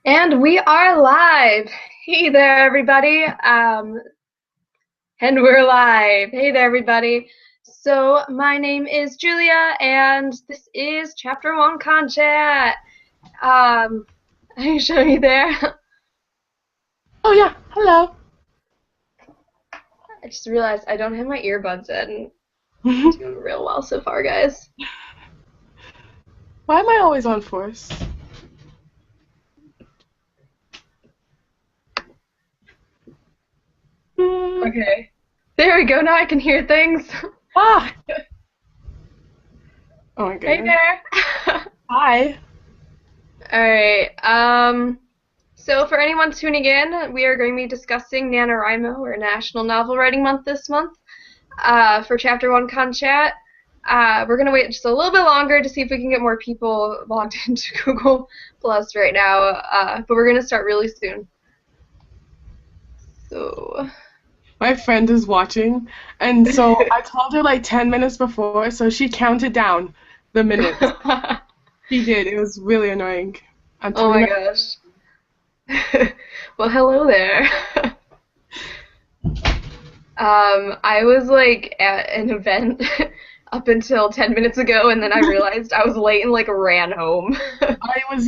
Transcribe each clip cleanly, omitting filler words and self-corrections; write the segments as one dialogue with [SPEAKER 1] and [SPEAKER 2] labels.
[SPEAKER 1] And we are live. Hey there, everybody. And we're live. Hey there, everybody. So my name is Julia, and this is Ch1Con Chat. I can show you there.
[SPEAKER 2] Oh yeah, hello.
[SPEAKER 1] I just realized I don't have my earbuds in. I'm doing real well so far, guys.
[SPEAKER 2] Why am I always on force?
[SPEAKER 1] Okay. There we go. Now I can hear things.
[SPEAKER 2] Ah! Oh my
[SPEAKER 1] Hey
[SPEAKER 2] goodness.
[SPEAKER 1] there.
[SPEAKER 2] Hi.
[SPEAKER 1] All right. So for anyone tuning in, we are going to be discussing NaNoWriMo, or National Novel Writing Month this month, for Ch1Con Chat. We're going to wait just a little bit longer to see if we can get more people logged into Google Plus right now, but we're going to start really soon. So...
[SPEAKER 2] My friend is watching, and so I told her like 10 minutes before, so she counted down the minutes. She did. It was really annoying.
[SPEAKER 1] Oh my gosh. Well, hello there. I was like at an event up until 10 minutes ago, and then I realized I was late and like ran home.
[SPEAKER 2] I was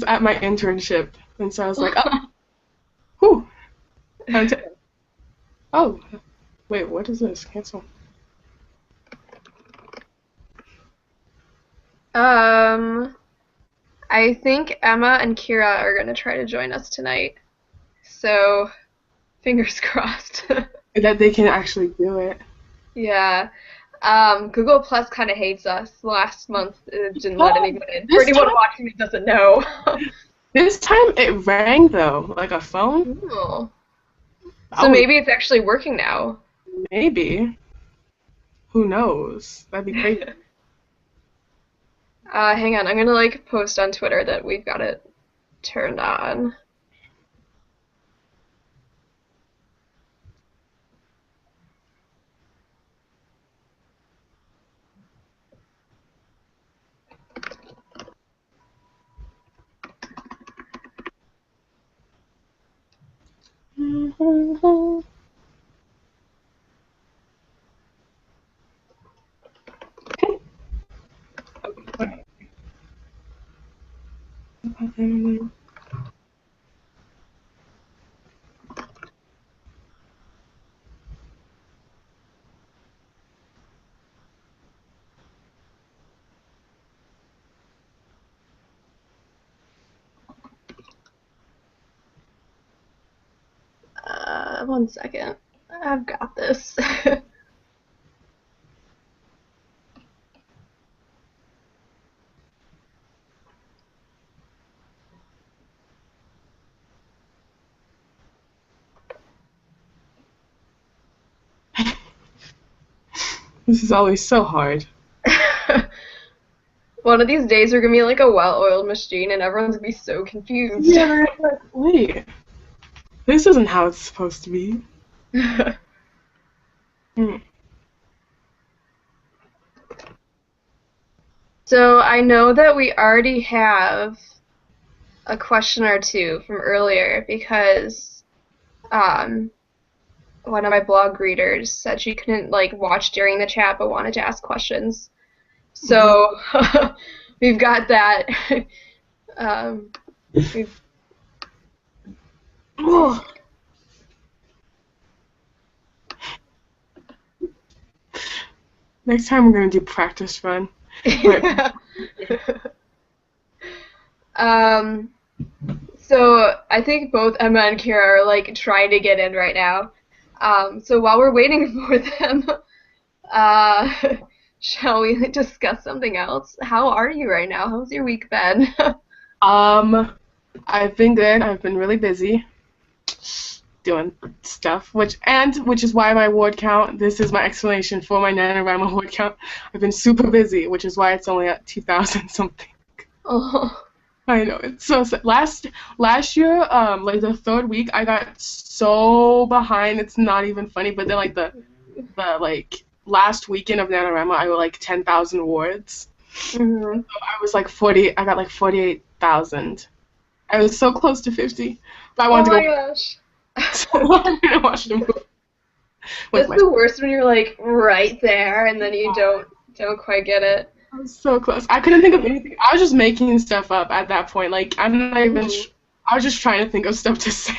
[SPEAKER 2] at my internship, and so I was like, oh, whew. Oh, wait, what is this? Cancel.
[SPEAKER 1] I think Emma and Kira are gonna try to join us tonight, so fingers crossed.
[SPEAKER 2] That they can actually do it.
[SPEAKER 1] Yeah. Google Plus kind of hates us. Last month it didn't let anyone in. For
[SPEAKER 2] This
[SPEAKER 1] anyone
[SPEAKER 2] time,
[SPEAKER 1] watching that doesn't know.
[SPEAKER 2] this time it rang though, like a phone.
[SPEAKER 1] Oh. So
[SPEAKER 2] Oh,
[SPEAKER 1] maybe it's actually working now.
[SPEAKER 2] maybe. Who knows? That'd be crazy.
[SPEAKER 1] Hang on, I'm gonna like post on Twitter that we've got it turned on. One second. I've got this.
[SPEAKER 2] This is always so hard.
[SPEAKER 1] One of these days we're gonna be like a well-oiled machine and everyone's gonna be so confused.
[SPEAKER 2] Yeah, like, wait. This isn't how it's supposed to be. Hmm.
[SPEAKER 1] So I know that we already have a question or two from earlier because one of my blog readers said she couldn't like watch during the chat but wanted to ask questions. So we've got that. We've
[SPEAKER 2] Oh. Next time we're gonna do practice run.
[SPEAKER 1] yeah. um, so I think both Emma and Kira are like trying to get in right now. So while we're waiting for them, uh, shall we discuss something else? How are you right now? How's your week been?
[SPEAKER 2] I've been good. I've been really busy doing stuff, which is why my word count. This is my explanation for my NaNoWriMo word count. I've been super busy, which is why it's only at 2,000 something.
[SPEAKER 1] Oh.
[SPEAKER 2] I know, it's so sad. Last year, like the third week, I got so behind. It's not even funny. But then like the like last weekend of NaNoWriMo, I got like 10,000 words.
[SPEAKER 1] Mm-hmm.
[SPEAKER 2] So I was like 40. I got like 48,000, I was so close to 50, but I
[SPEAKER 1] Oh
[SPEAKER 2] wanted
[SPEAKER 1] my
[SPEAKER 2] to
[SPEAKER 1] gosh.
[SPEAKER 2] go. So I'm gonna watch the movie with
[SPEAKER 1] That's
[SPEAKER 2] my.
[SPEAKER 1] the worst when you're like right there and then you don't quite get it.
[SPEAKER 2] I was so close. I couldn't think of anything. I was just making stuff up at that point. Like I'm not even. I was just trying to think of stuff to say.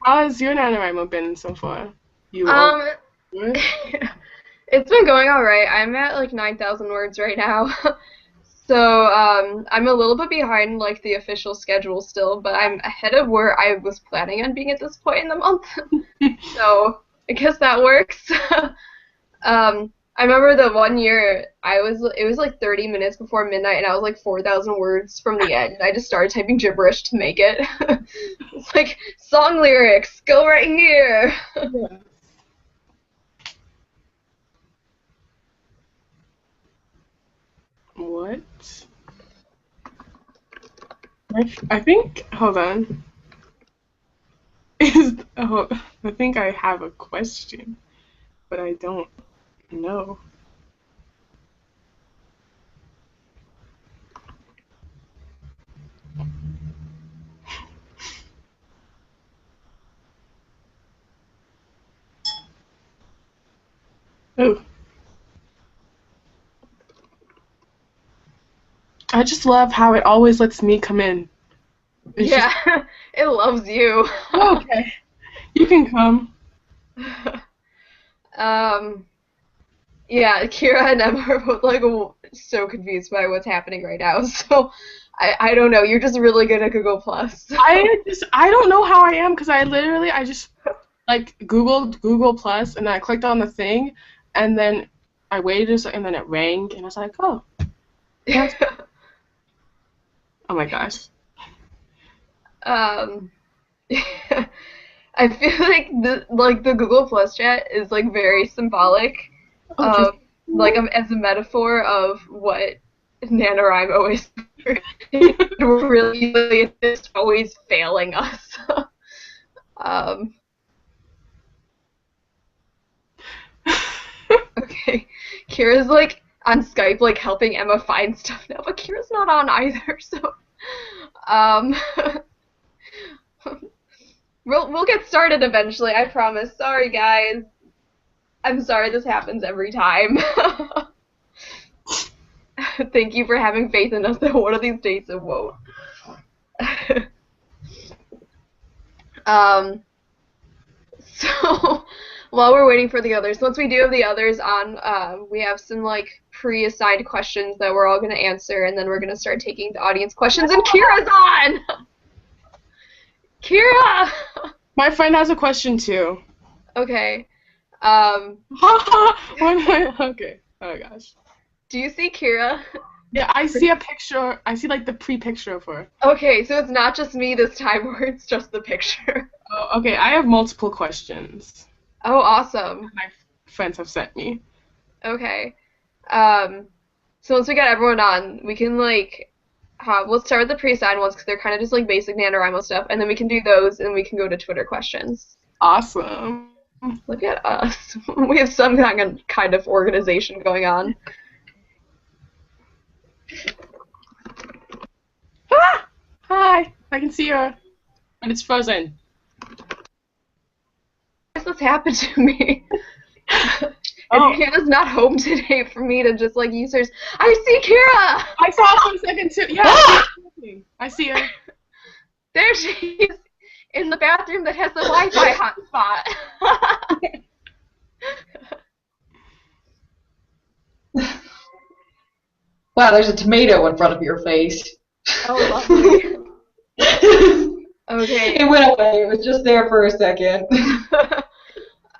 [SPEAKER 2] How has your NaNoWriMo been so far? You all
[SPEAKER 1] Um,
[SPEAKER 2] good?
[SPEAKER 1] it's been going all right. I'm at like 9,000 words right now. So, I'm a little bit behind like the official schedule still, but I'm ahead of where I was planning on being at this point in the month. So, I guess that works. I remember the one year it was like 30 minutes before midnight and I was like 4,000 words from the end. I just started typing gibberish to make it. It's like song lyrics, go right here.
[SPEAKER 2] Yeah. What? I think. Hold on. I think I have a question, but I don't know. Oh, I just love how it always lets me come in. It's just,
[SPEAKER 1] Yeah, it loves you.
[SPEAKER 2] okay, you can come.
[SPEAKER 1] Um, yeah, Kira and Emma are both like so confused by what's happening right now. So I don't know. You're just really good at Google Plus.
[SPEAKER 2] I don't know how I am because I just like Googled Google Plus and I clicked on the thing and then I waited a second and then it rang and I was like, oh, yes. Oh my gosh.
[SPEAKER 1] Um, I feel like the Google Plus chat is like very symbolic
[SPEAKER 2] Okay.
[SPEAKER 1] of as a metaphor of what NaNoWriMo is. We're really just always failing us. Um, okay, Kira's like on Skype like helping Emma find stuff now, but Kira's not on either. So um, we'll get started eventually. I promise. Sorry guys. I'm sorry this happens every time. Thank you for having faith in us that one of these days it won't. um, so while we're waiting for the others, once we do have the others on, we have some like pre-assigned questions that we're all going to answer, and then we're going to start taking the audience questions. And Kira's on. Kira.
[SPEAKER 2] My friend has a question too.
[SPEAKER 1] Okay.
[SPEAKER 2] Okay. Oh gosh.
[SPEAKER 1] Do you see Kira?
[SPEAKER 2] Yeah, I see a picture. I see like the pre-picture of her.
[SPEAKER 1] Okay, so it's not just me this time, where it's just the picture.
[SPEAKER 2] Oh, okay, I have multiple questions
[SPEAKER 1] Oh, awesome.
[SPEAKER 2] my friends have sent me.
[SPEAKER 1] Okay. So once we got everyone on, we can like let's start with the pre-assigned ones because they're kind of just like basic NaNoWriMo stuff, and then we can do those, and we can go to Twitter questions.
[SPEAKER 2] Awesome.
[SPEAKER 1] Look at us. We have some kind of organization going on.
[SPEAKER 2] Ah! Hi. I can see her, but it's frozen.
[SPEAKER 1] Why does this happen to me?
[SPEAKER 2] Oh.
[SPEAKER 1] Kira's not home today for me to just like use hers. I see Kira!
[SPEAKER 2] I saw her for a second too. Yeah. I see her.
[SPEAKER 1] There she is in the bathroom that has the Wi-Fi hotspot.
[SPEAKER 3] Wow, there's a tomato in front of your face.
[SPEAKER 1] Oh, lovely. Okay.
[SPEAKER 3] It went away. It was just there for a second.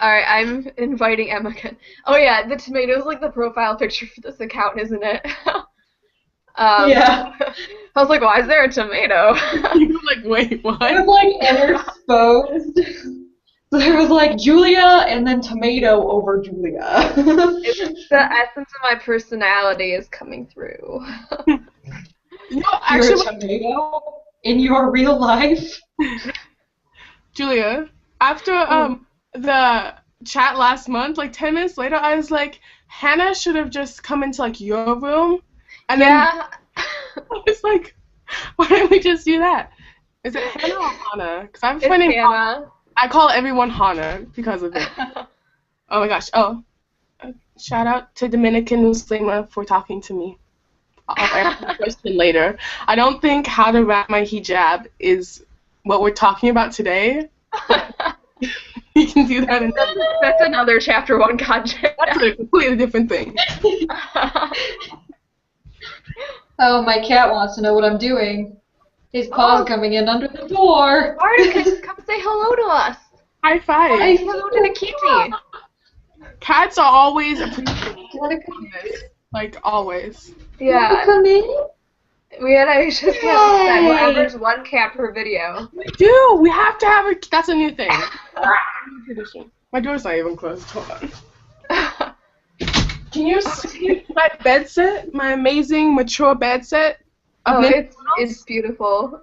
[SPEAKER 1] Alright, I'm inviting Emma again. Oh yeah, the tomato's like the profile picture for this account, isn't it?
[SPEAKER 3] Yeah.
[SPEAKER 1] I was like, why is there a tomato?
[SPEAKER 2] You were like, wait,
[SPEAKER 3] It
[SPEAKER 2] what?
[SPEAKER 3] was like intersposed. So there was like Julia and then tomato over Julia.
[SPEAKER 1] It's the essence of my personality is coming through.
[SPEAKER 2] No,
[SPEAKER 3] You're
[SPEAKER 2] actually,
[SPEAKER 3] a tomato in your real life?
[SPEAKER 2] Julia, after the chat last month, like 10 minutes later, I was like, Hannah should have just come into like your room, and
[SPEAKER 1] Yeah.
[SPEAKER 2] then I was like, Why don't we just do that? Is it Hannah or Hana? Because I have a friend
[SPEAKER 1] It's
[SPEAKER 2] named
[SPEAKER 1] Hannah.
[SPEAKER 2] I call everyone Hana because of it. Oh my gosh. Oh, shout out to Dominican Muslima for talking to me. I'll answer the question later. I don't think how to wrap my hijab is what we're talking about today. You can do that in
[SPEAKER 1] That's another Chapter 1 content.
[SPEAKER 2] That's a completely different thing.
[SPEAKER 3] Oh, my cat wants to know what I'm doing. His paw's coming in under the door.
[SPEAKER 1] Spartacus, come say hello to us.
[SPEAKER 2] High five.
[SPEAKER 1] Say hello to the kitty.
[SPEAKER 2] Cats are always appreciated. Like always.
[SPEAKER 1] Yeah.
[SPEAKER 3] Come in.
[SPEAKER 1] We had a just cat. Whoever's one cat per video.
[SPEAKER 2] We do. We have to have a. That's a new thing. Tradition. My door's not even closed. Hold on. Can you see my bed set? My amazing mature bed set.
[SPEAKER 1] Oh, it's beautiful.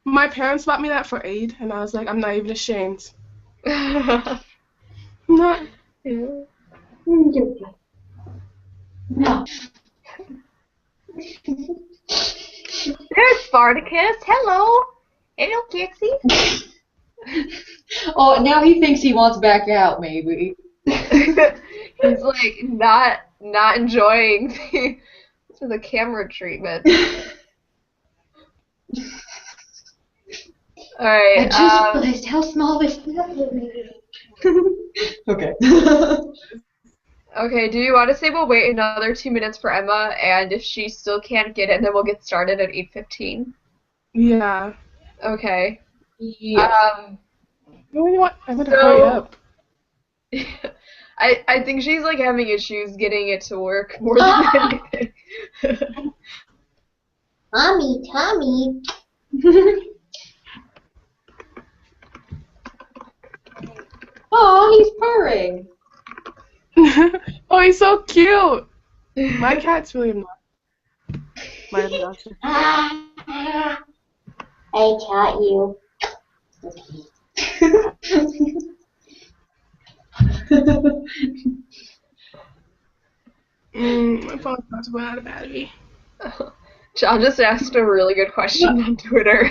[SPEAKER 2] My parents bought me that for Eid, and I was like, I'm not even ashamed. I'm not.
[SPEAKER 1] Yeah.
[SPEAKER 3] No.
[SPEAKER 1] There's Spartacus. Hello. Hello, Kixie.
[SPEAKER 3] Oh, now he thinks he wants back out, maybe.
[SPEAKER 1] He's like not enjoying the camera treatment. All right.
[SPEAKER 3] I just realized how small this is. Okay.
[SPEAKER 1] Okay. Do you want to say we'll wait another 2 minutes for Emma, and if she still can't get in, then we'll get started at 8:15?
[SPEAKER 2] Yeah.
[SPEAKER 1] Okay.
[SPEAKER 3] Yeah.
[SPEAKER 2] You know what? I'm gonna hurry up.
[SPEAKER 1] I think she's like having issues getting it to work more than anything.
[SPEAKER 3] Tommy. Oh, he's purring.
[SPEAKER 2] Oh, he's so cute. My cat's really obnoxious. My obnoxious.
[SPEAKER 3] I taught you.
[SPEAKER 2] My phone's about to run out of battery.
[SPEAKER 1] John just asked a really good question on Twitter.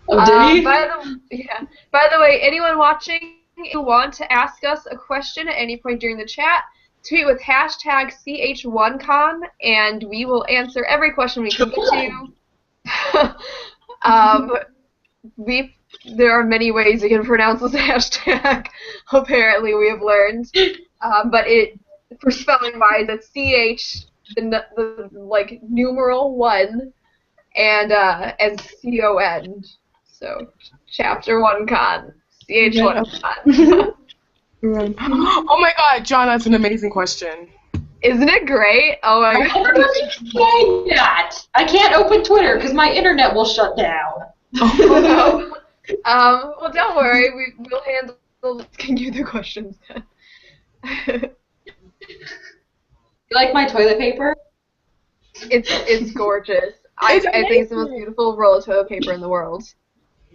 [SPEAKER 3] Oh, did he?
[SPEAKER 1] By the way, anyone watching, if you want to ask us a question at any point during the chat, tweet with hashtag Ch1Con, and we will answer every question we can get to. There are many ways you can pronounce this hashtag. Apparently, we have learned, but for spelling wise, it's CH, the like numeral 1, and CON. So, Chapter 1 Con. CH1 Con.
[SPEAKER 2] Oh my god, John, that's an amazing question.
[SPEAKER 1] Isn't it great? Oh my god.
[SPEAKER 3] I can't open Twitter because my internet will shut down.
[SPEAKER 1] Oh no. Well, don't worry. We'll handle you the questions then.
[SPEAKER 3] You like my toilet paper?
[SPEAKER 1] It's gorgeous. I think it's the most beautiful roll of toilet paper in the world.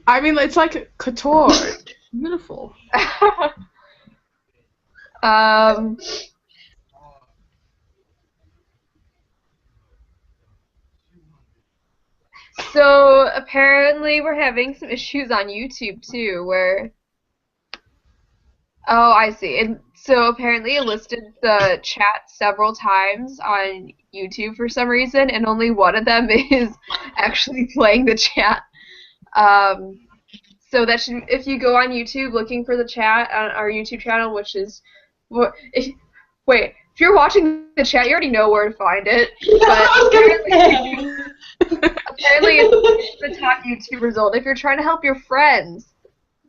[SPEAKER 2] I mean, it's like couture. It's beautiful.
[SPEAKER 1] So apparently we're having some issues on YouTube too, where oh, I see. And so apparently it listed the chat several times on YouTube for some reason, and only one of them is actually playing the chat. So that should, if you go on YouTube looking for the chat on our YouTube channel, which is, if you're watching the chat, you already know where to find it. But apparently it's the top YouTube result. If you're trying to help your friends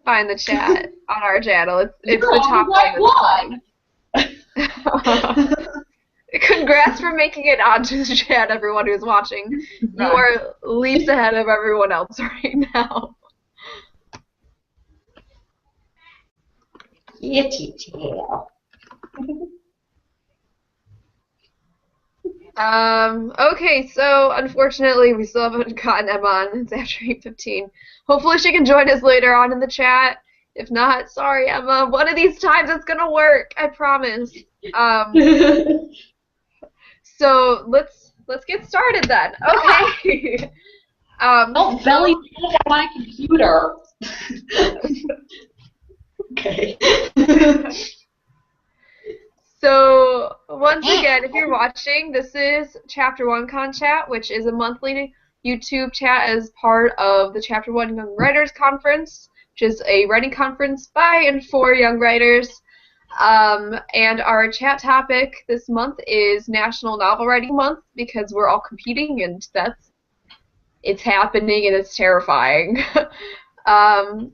[SPEAKER 1] find the chat on our channel, it's the top thing. Congrats for making it onto the chat, everyone who's watching. You are leaps ahead of everyone else right now.
[SPEAKER 3] Kitty tail.
[SPEAKER 1] Okay, so unfortunately we still haven't gotten Emma on. It's after 8:15. Hopefully she can join us later on in the chat. If not, sorry Emma. One of these times it's gonna work, I promise. So let's let's get started then. Okay.
[SPEAKER 3] Don't belly on my computer. Okay.
[SPEAKER 1] So, once again, if you're watching, this is Chapter 1Con Chat, which is a monthly YouTube chat as part of the Chapter 1 Young Writers Conference, which is a writing conference by and for young writers. And our chat topic this month is National Novel Writing Month, because we're all competing, and it's happening, and it's terrifying.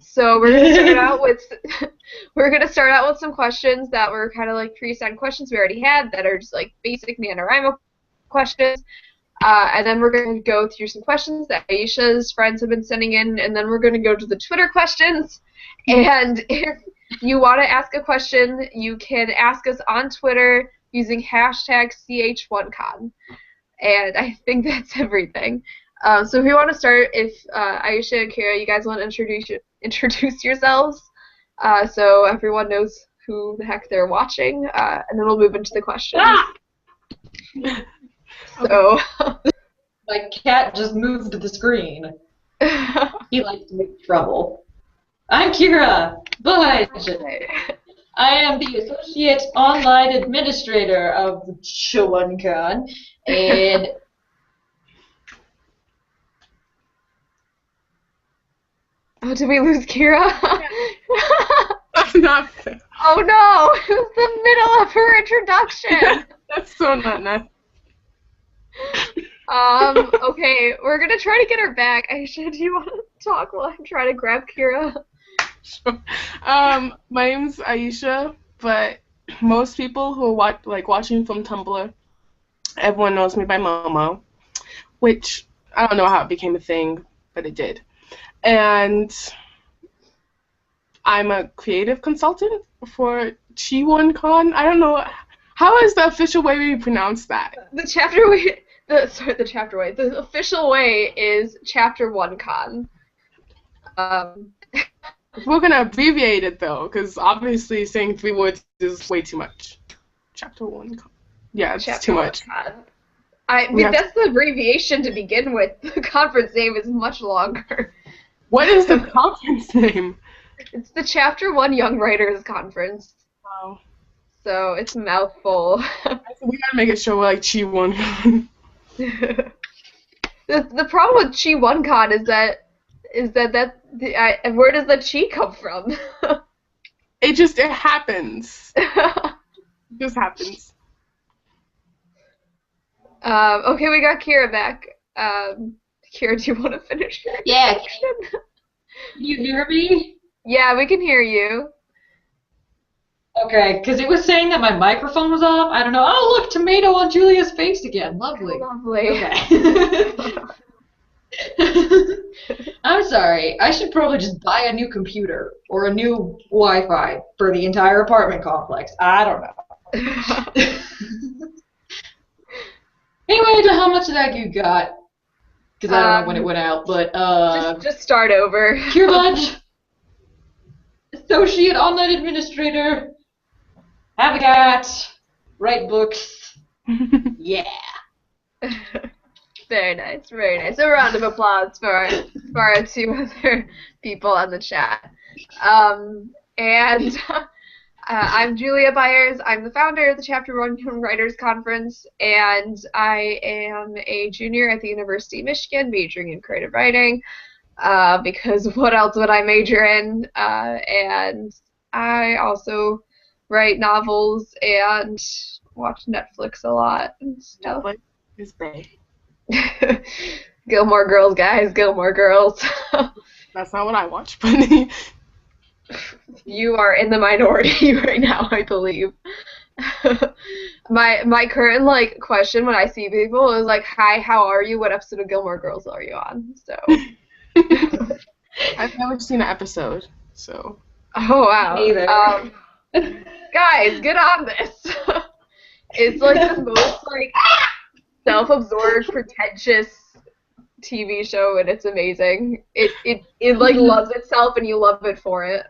[SPEAKER 1] So we're gonna start out with some questions that were kind of like pre-assigned questions we already had that are just like basic NaNoWriMo questions, and then we're gonna go through some questions that Aisha's friends have been sending in, and then we're gonna go to the Twitter questions. And if you want to ask a question, you can ask us on Twitter using hashtag #Ch1Con, and I think that's everything. So if you want to start, if Aisha and Kira, you guys want to introduce yourselves, so everyone knows who the heck they're watching, and then we'll move into the questions. So
[SPEAKER 3] My cat just moved the screen. He likes to make trouble. I'm Kira Budge. I am the Associate Online Administrator of the Ch1Con, and
[SPEAKER 1] oh, did we lose Kira?
[SPEAKER 2] That's not fair.
[SPEAKER 1] Oh no! It was the middle of her introduction.
[SPEAKER 2] That's so not nice.
[SPEAKER 1] Okay, we're gonna try to get her back. Aisha, do you want to talk while I'm trying to grab Kira?
[SPEAKER 2] Sure. My name's Aisha, but most people who are watching from Tumblr, everyone knows me by Momo, which I don't know how it became a thing, but it did. And I'm a creative consultant for Ch1Con. I don't know, how is the official way we pronounce that?
[SPEAKER 1] The official way is Chapter 1Con.
[SPEAKER 2] We're gonna abbreviate it though, because obviously saying 3 words is way too much. Chapter 1Con. Yeah, it's
[SPEAKER 1] Chapter
[SPEAKER 2] too much.
[SPEAKER 1] 1Con. That's the abbreviation to begin with. The conference name is much longer.
[SPEAKER 2] What is the conference name?
[SPEAKER 1] It's the Chapter 1 Young Writers Conference.
[SPEAKER 2] Wow.
[SPEAKER 1] So it's a mouthful.
[SPEAKER 2] We gotta make it show like Ch1Con.
[SPEAKER 1] The problem with Ch1Con is that where does the chi come from?
[SPEAKER 2] It happens. It just happens.
[SPEAKER 1] Okay, we got Kira back. Kira, do you want to finish your introduction?
[SPEAKER 3] Can you hear me?
[SPEAKER 1] Yeah, we can hear you.
[SPEAKER 3] Okay, because it was saying that my microphone was off. I don't know. Oh, look, tomato on Julia's face again. Lovely.
[SPEAKER 1] Lovely.
[SPEAKER 3] Okay. I'm sorry. I should probably just buy a new computer or a new Wi-Fi for the entire apartment complex. I don't know. Anyway, how much of that you got? Because I don't know when it went out, but
[SPEAKER 1] just start over.
[SPEAKER 3] Kira Budge, Associate Online Administrator, have a cat, write books. Yeah.
[SPEAKER 1] Very nice, very nice. A round of applause for our 2 other people on the chat. I'm Julia Byers. I'm the founder of the Chapter 1 Young Writers Conference, and I am a junior at the University of Michigan, majoring in creative writing, because what else would I major in? And I also write novels and watch Netflix a lot and stuff.
[SPEAKER 2] Netflix is big.
[SPEAKER 1] Gilmore Girls, guys, Gilmore Girls.
[SPEAKER 2] That's not what I watch, but
[SPEAKER 1] You are in the minority right now, I believe. My current question when I see people is like, "Hi, how are you? What episode of Gilmore Girls are you on?" So
[SPEAKER 2] I've never seen an episode, so.
[SPEAKER 1] Oh wow.
[SPEAKER 3] Neither.
[SPEAKER 1] Guys, get on this. It's like the most self-absorbed, pretentious TV show, and it's amazing. It loves itself, and you love it for it.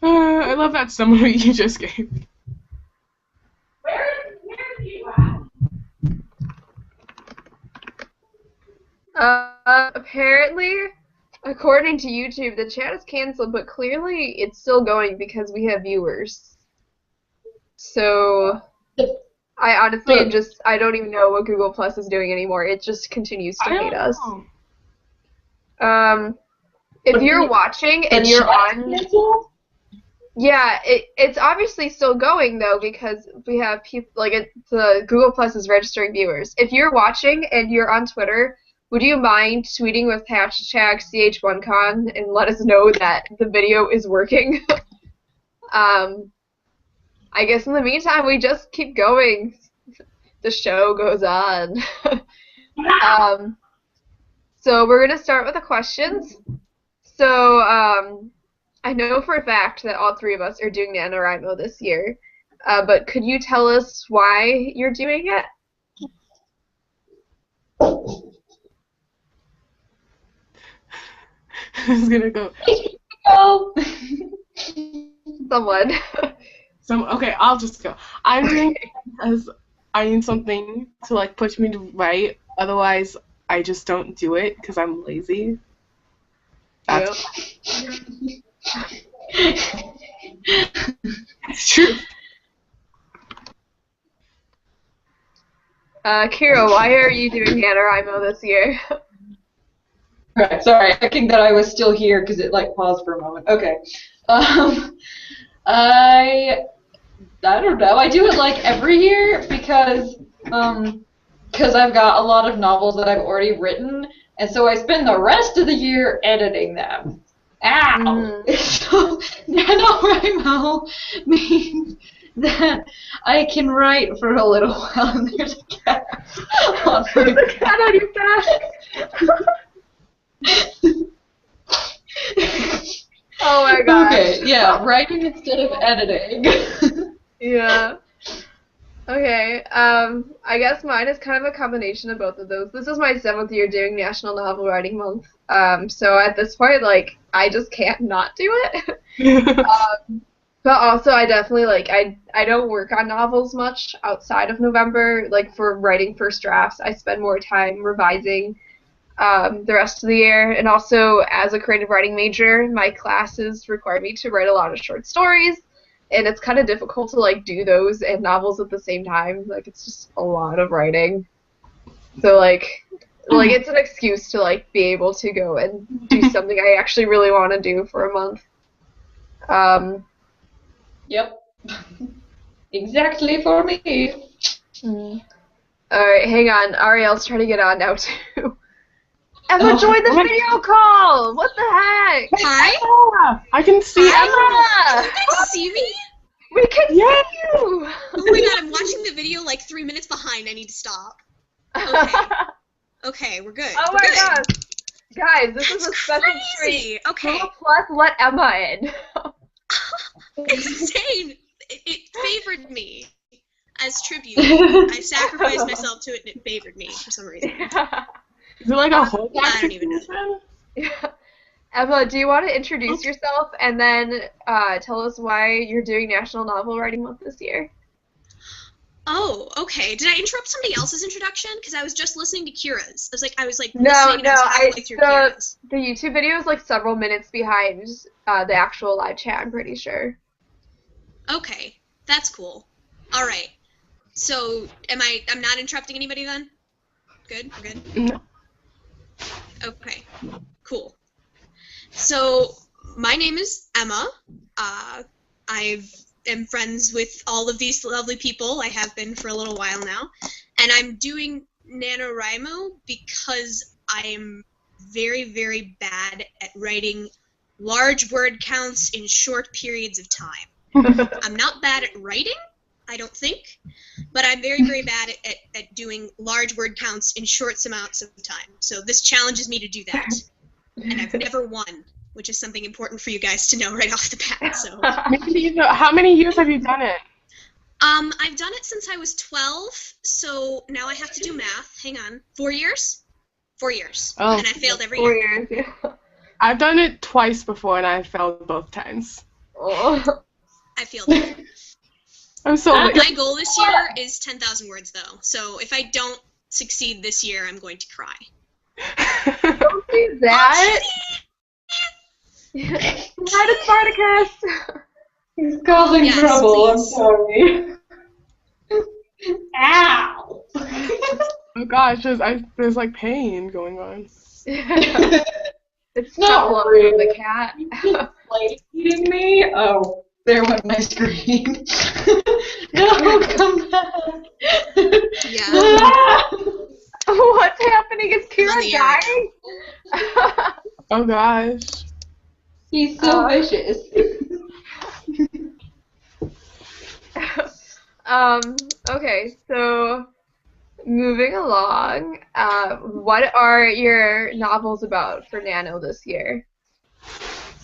[SPEAKER 2] I love that summary you just gave.
[SPEAKER 3] Where are you at?
[SPEAKER 1] Apparently, according to YouTube, the chat is canceled, but clearly it's still going because we have viewers. So, I honestly I don't even know what Google Plus is doing anymore. It just continues to hate us. If you're watching and you're on... Yeah, it's obviously still going, though, because we have people, like, the Google Plus is registering viewers. If you're watching and you're on Twitter, would you mind tweeting with hashtag Ch1Con and let us know that the video is working? I guess in the meantime, we just keep going. The show goes on. So we're going to start with the questions. So, I know for a fact that all three of us are doing NaNoWriMo this year, but could you tell us why you're doing it?
[SPEAKER 2] Who's gonna go?
[SPEAKER 3] Go.
[SPEAKER 1] Someone.
[SPEAKER 2] Okay, I'll just go. I'm doing it because I need something to like push me to write. Otherwise, I just don't do it because I'm lazy. That's it's true.
[SPEAKER 1] Kira, why are you doing NaNoWriMo this year?
[SPEAKER 3] Right, sorry, thinking that I was still here because it like paused for a moment. Okay. I don't know. I do it like every year because I've got a lot of novels that I've already written, and so I spend the rest of the year editing them. Ow! So NaNoWriMo means that I can write for a little while, and there's a cat on
[SPEAKER 1] There's a cat on your back! Oh my gosh.
[SPEAKER 3] Okay, yeah, writing instead of editing.
[SPEAKER 1] Yeah. Okay, I guess mine is kind of a combination of both of those. This is my 7th year doing National Novel Writing Month, so at this point, like, I just can't not do it. But also, I definitely, like, I don't work on novels much outside of November. Like, for writing first drafts, I spend more time revising the rest of the year. And also, as a creative writing major, my classes require me to write a lot of short stories. And it's kind of difficult to, like, do those and novels at the same time. Like, it's just a lot of writing. So, like it's an excuse to, like, be able to go and do something I actually really want to do for a month.
[SPEAKER 3] Yep. Exactly for me.
[SPEAKER 1] Alright, hang on. Ariel's trying to get on now, too. Emma, join the video call! What the heck?
[SPEAKER 4] Hi?
[SPEAKER 2] I can see
[SPEAKER 1] Emma!
[SPEAKER 4] You guys see me?
[SPEAKER 1] We can see you!
[SPEAKER 4] Oh my god, I'm watching the video like 3 minutes behind. I need to stop. Okay. Okay, we're good.
[SPEAKER 1] Oh
[SPEAKER 4] we're
[SPEAKER 1] my
[SPEAKER 4] good.
[SPEAKER 1] gosh. Guys, this
[SPEAKER 4] That's
[SPEAKER 1] is a special
[SPEAKER 4] crazy.
[SPEAKER 1] treat.
[SPEAKER 4] Okay.
[SPEAKER 1] Google Plus let Emma in.
[SPEAKER 4] Insane. It favored me as tribute. I sacrificed myself to it and it favored me for some reason.
[SPEAKER 2] Is it like a whole
[SPEAKER 4] I don't even know.
[SPEAKER 1] Yeah. Emma, do you want to introduce yourself and then tell us why you're doing National Novel Writing Month this year?
[SPEAKER 4] Oh, okay. Did I interrupt somebody else's introduction? Because I was just listening to Kira's. I was like
[SPEAKER 1] No,
[SPEAKER 4] listening and I was halfway through Kira's.
[SPEAKER 1] The YouTube video is like several minutes behind the actual live chat, I'm pretty sure.
[SPEAKER 4] Okay, that's cool. All right. So, I'm not interrupting anybody then? Good? We're good?
[SPEAKER 2] No.
[SPEAKER 4] Okay, cool. So, my name is Emma. I am friends with all of these lovely people. I have been for a little while now. And I'm doing NaNoWriMo because I'm very, very bad at writing large word counts in short periods of time. I'm not bad at writing, I don't think, but I'm very, very bad at doing large word counts in short amounts of time. So this challenges me to do that. And I've never won, which is something important for you guys to know right off the bat. So.
[SPEAKER 2] How many years have you done it?
[SPEAKER 4] I've done it since I was 12, so now I have to do math. Hang on. 4 years? 4 years.
[SPEAKER 2] Oh.
[SPEAKER 4] And I failed every
[SPEAKER 1] 4
[SPEAKER 4] year.
[SPEAKER 1] years, yeah.
[SPEAKER 2] I've done it twice before and I failed both times.
[SPEAKER 1] Oh.
[SPEAKER 4] I failed it.
[SPEAKER 2] I'm so
[SPEAKER 4] My goal this year is 10,000 words, though. So if I don't succeed this year, I'm going to cry.
[SPEAKER 1] Don't do that. Why did Spartacus?
[SPEAKER 3] He's causing
[SPEAKER 4] Yes,
[SPEAKER 3] trouble, I'm
[SPEAKER 4] please.
[SPEAKER 3] sorry. Ow!
[SPEAKER 2] Oh gosh, there's like pain going on.
[SPEAKER 1] It's
[SPEAKER 3] Not
[SPEAKER 1] trouble
[SPEAKER 3] really.
[SPEAKER 1] from the cat.
[SPEAKER 3] Like eating me? Oh, there went my screen. No, come back.
[SPEAKER 4] Yeah.
[SPEAKER 3] Ah!
[SPEAKER 1] What's happening? Is
[SPEAKER 4] On
[SPEAKER 1] Kira
[SPEAKER 4] the air
[SPEAKER 1] dying?
[SPEAKER 2] Oh gosh.
[SPEAKER 3] He's so
[SPEAKER 1] Uh.
[SPEAKER 3] vicious.
[SPEAKER 1] Okay, so moving along, what are your novels about for Nano this year?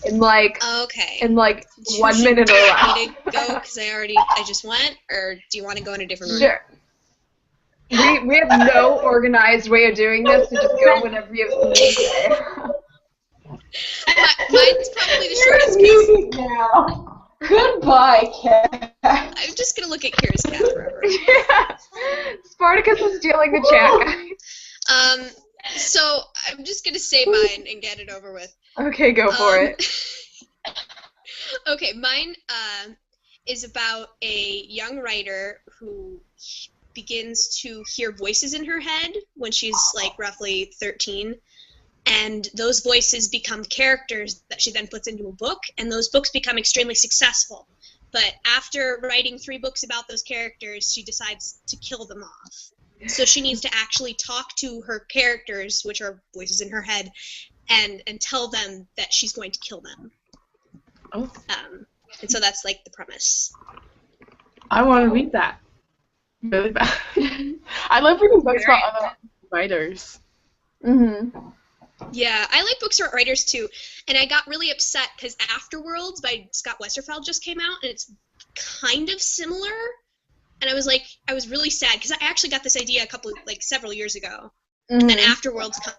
[SPEAKER 1] In like
[SPEAKER 4] Okay.
[SPEAKER 1] 1 minute or less.
[SPEAKER 4] Me to go because I just went, or do you want to go in a different order?
[SPEAKER 1] Sure. We have no organized way of doing this, so just go whenever you have something to say.
[SPEAKER 4] Mine's probably the shortest.
[SPEAKER 3] Music now. Goodbye, cat.
[SPEAKER 4] I'm just gonna look at Kira's cat forever.
[SPEAKER 1] Yeah. Spartacus is stealing the chat, guys.
[SPEAKER 4] So I'm just gonna say mine and get it over with.
[SPEAKER 1] Okay, go for it.
[SPEAKER 4] Okay, mine is about a young writer who begins to hear voices in her head when she's like roughly 13, and those voices become characters that she then puts into a book, and those books become extremely successful. But after writing 3 books about those characters, she decides to kill them off. So she needs to actually talk to her characters, which are voices in her head, and tell them that she's going to kill them.
[SPEAKER 2] Oh.
[SPEAKER 4] And so that's like the premise.
[SPEAKER 2] I want to read that. Really bad. I love reading books about other writers.
[SPEAKER 1] Mm-hmm.
[SPEAKER 4] Yeah, I like books about writers too, and I got really upset because Afterworlds by Scott Westerfeld just came out, and it's kind of similar, and I was really sad because I actually got this idea several years ago,
[SPEAKER 1] Mm-hmm.
[SPEAKER 4] and Afterworlds comes.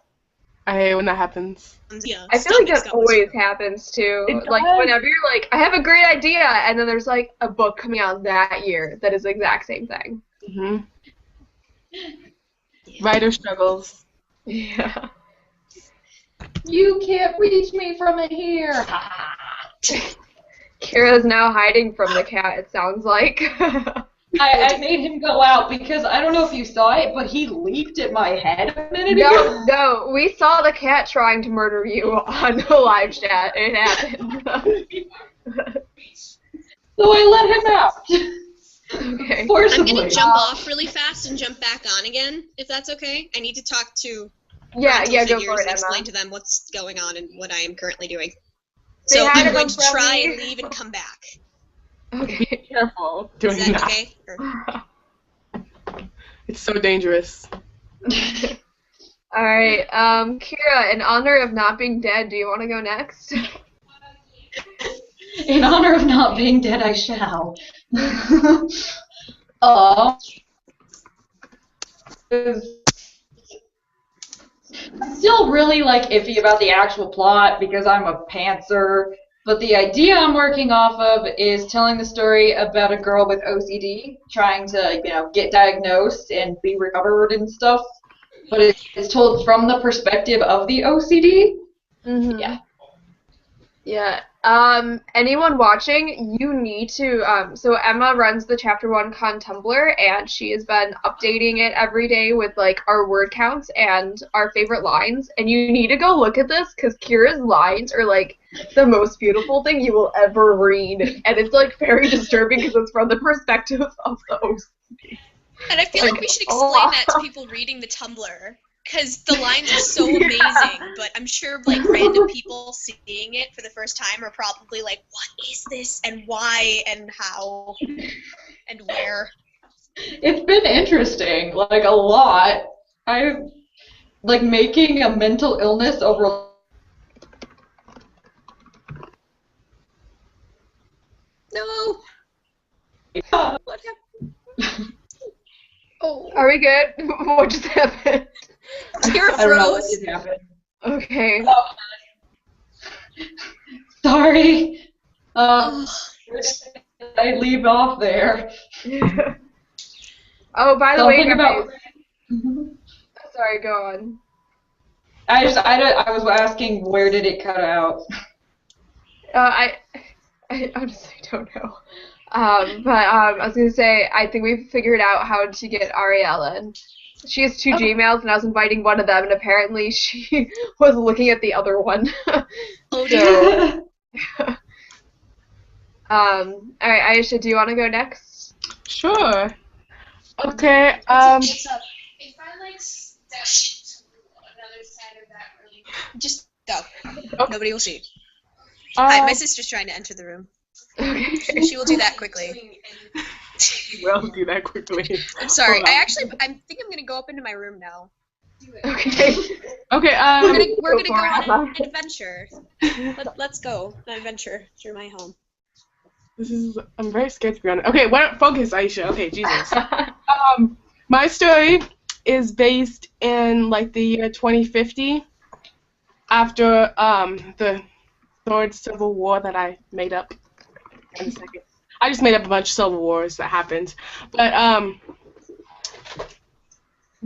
[SPEAKER 2] I hate when that happens.
[SPEAKER 4] Yeah,
[SPEAKER 1] I feel like that always happens too.
[SPEAKER 2] It
[SPEAKER 1] Like
[SPEAKER 2] does.
[SPEAKER 1] whenever you're like, I have a great idea, and then there's like a book coming out that year that is the exact same thing.
[SPEAKER 2] Mhm. Writer struggles.
[SPEAKER 1] Yeah.
[SPEAKER 3] You can't reach me from in here.
[SPEAKER 1] Kira's now hiding from the cat, it sounds like.
[SPEAKER 3] I made him go out because I don't know if you saw it, but he leaped at my head a minute ago.
[SPEAKER 1] No, we saw the cat trying to murder you on the live chat. It happened.
[SPEAKER 3] So I let him out.
[SPEAKER 1] Okay.
[SPEAKER 4] I'm
[SPEAKER 3] Forcibly.
[SPEAKER 4] gonna jump off really fast and jump back on again, if that's okay. I need to talk to
[SPEAKER 1] Yeah,
[SPEAKER 4] parental
[SPEAKER 1] go
[SPEAKER 4] figures
[SPEAKER 1] for it,
[SPEAKER 4] and explain
[SPEAKER 1] Emma.
[SPEAKER 4] to them what's going on and what I am currently doing.
[SPEAKER 1] Say
[SPEAKER 4] So
[SPEAKER 1] hi to
[SPEAKER 4] I'm going
[SPEAKER 1] them
[SPEAKER 4] to
[SPEAKER 1] for
[SPEAKER 4] try
[SPEAKER 1] me.
[SPEAKER 4] and leave and come back.
[SPEAKER 1] Okay.
[SPEAKER 2] Careful doing
[SPEAKER 4] Is that
[SPEAKER 2] that.
[SPEAKER 4] okay? Or-
[SPEAKER 2] It's so dangerous.
[SPEAKER 1] Alright, Kira, in honor of not being dead, do you want to go next?
[SPEAKER 3] In honor of not being dead, I shall. Still really like iffy about the actual plot because I'm a pantser, but the idea I'm working off of is telling the story about a girl with OCD trying to, get diagnosed and be recovered and stuff. But it's told from the perspective of the OCD.
[SPEAKER 1] Mm-hmm.
[SPEAKER 3] Yeah.
[SPEAKER 1] Yeah. Anyone watching, you need to, so Emma runs the Chapter1Con Tumblr, and she has been updating it every day with, like, our word counts and our favorite lines, and you need to go look at this, because Kira's lines are, like, the most beautiful thing you will ever read, and it's, like, very disturbing because it's from the perspective of the OCD.
[SPEAKER 4] And I feel like we should explain that to people reading the Tumblr, because the lines are so amazing, but I'm sure like random people seeing it for the first time are probably like, what is this, and why, and how, and where?
[SPEAKER 3] It's been interesting, like a lot. I'm like making a mental illness over.
[SPEAKER 4] No! What happened? Oh.
[SPEAKER 1] Are we good? What just happened?
[SPEAKER 4] Kira
[SPEAKER 3] I don't know what
[SPEAKER 4] froze.
[SPEAKER 3] just happened.
[SPEAKER 1] Okay.
[SPEAKER 3] Sorry.
[SPEAKER 4] Ugh.
[SPEAKER 3] I leave off there.
[SPEAKER 1] Oh, by the way,
[SPEAKER 3] Something
[SPEAKER 1] guys.
[SPEAKER 3] about.
[SPEAKER 1] Sorry, go on.
[SPEAKER 3] I was asking where did it cut out?
[SPEAKER 1] I honestly don't know. I was gonna say I think we figured out how to get Ariella in. She has two Gmails, and I was inviting one of them, and apparently she was looking at the other one.
[SPEAKER 4] Oh
[SPEAKER 1] dear. All right, Aisha, do you want to go next?
[SPEAKER 2] Sure. Okay.
[SPEAKER 4] If I step to another side of that room, just go.
[SPEAKER 2] Okay.
[SPEAKER 4] Nobody will see. Hi, my sister's trying to enter the room.
[SPEAKER 1] Okay.
[SPEAKER 4] She will do that quickly.
[SPEAKER 2] We'll do that quickly.
[SPEAKER 4] I'm sorry.
[SPEAKER 2] Hold on.
[SPEAKER 4] I think I'm gonna go up into my room now.
[SPEAKER 1] Okay.
[SPEAKER 2] Okay.
[SPEAKER 4] We're gonna
[SPEAKER 1] Go
[SPEAKER 4] go
[SPEAKER 1] for it,
[SPEAKER 4] on an adventure. Let's go an adventure through my home.
[SPEAKER 2] I'm very scared to be honest. Okay, focus, Aisha. Okay, Jesus. My story is based in like the year 2050, after the third civil war that I made up. In a second, I just made up a bunch of civil wars that happened, but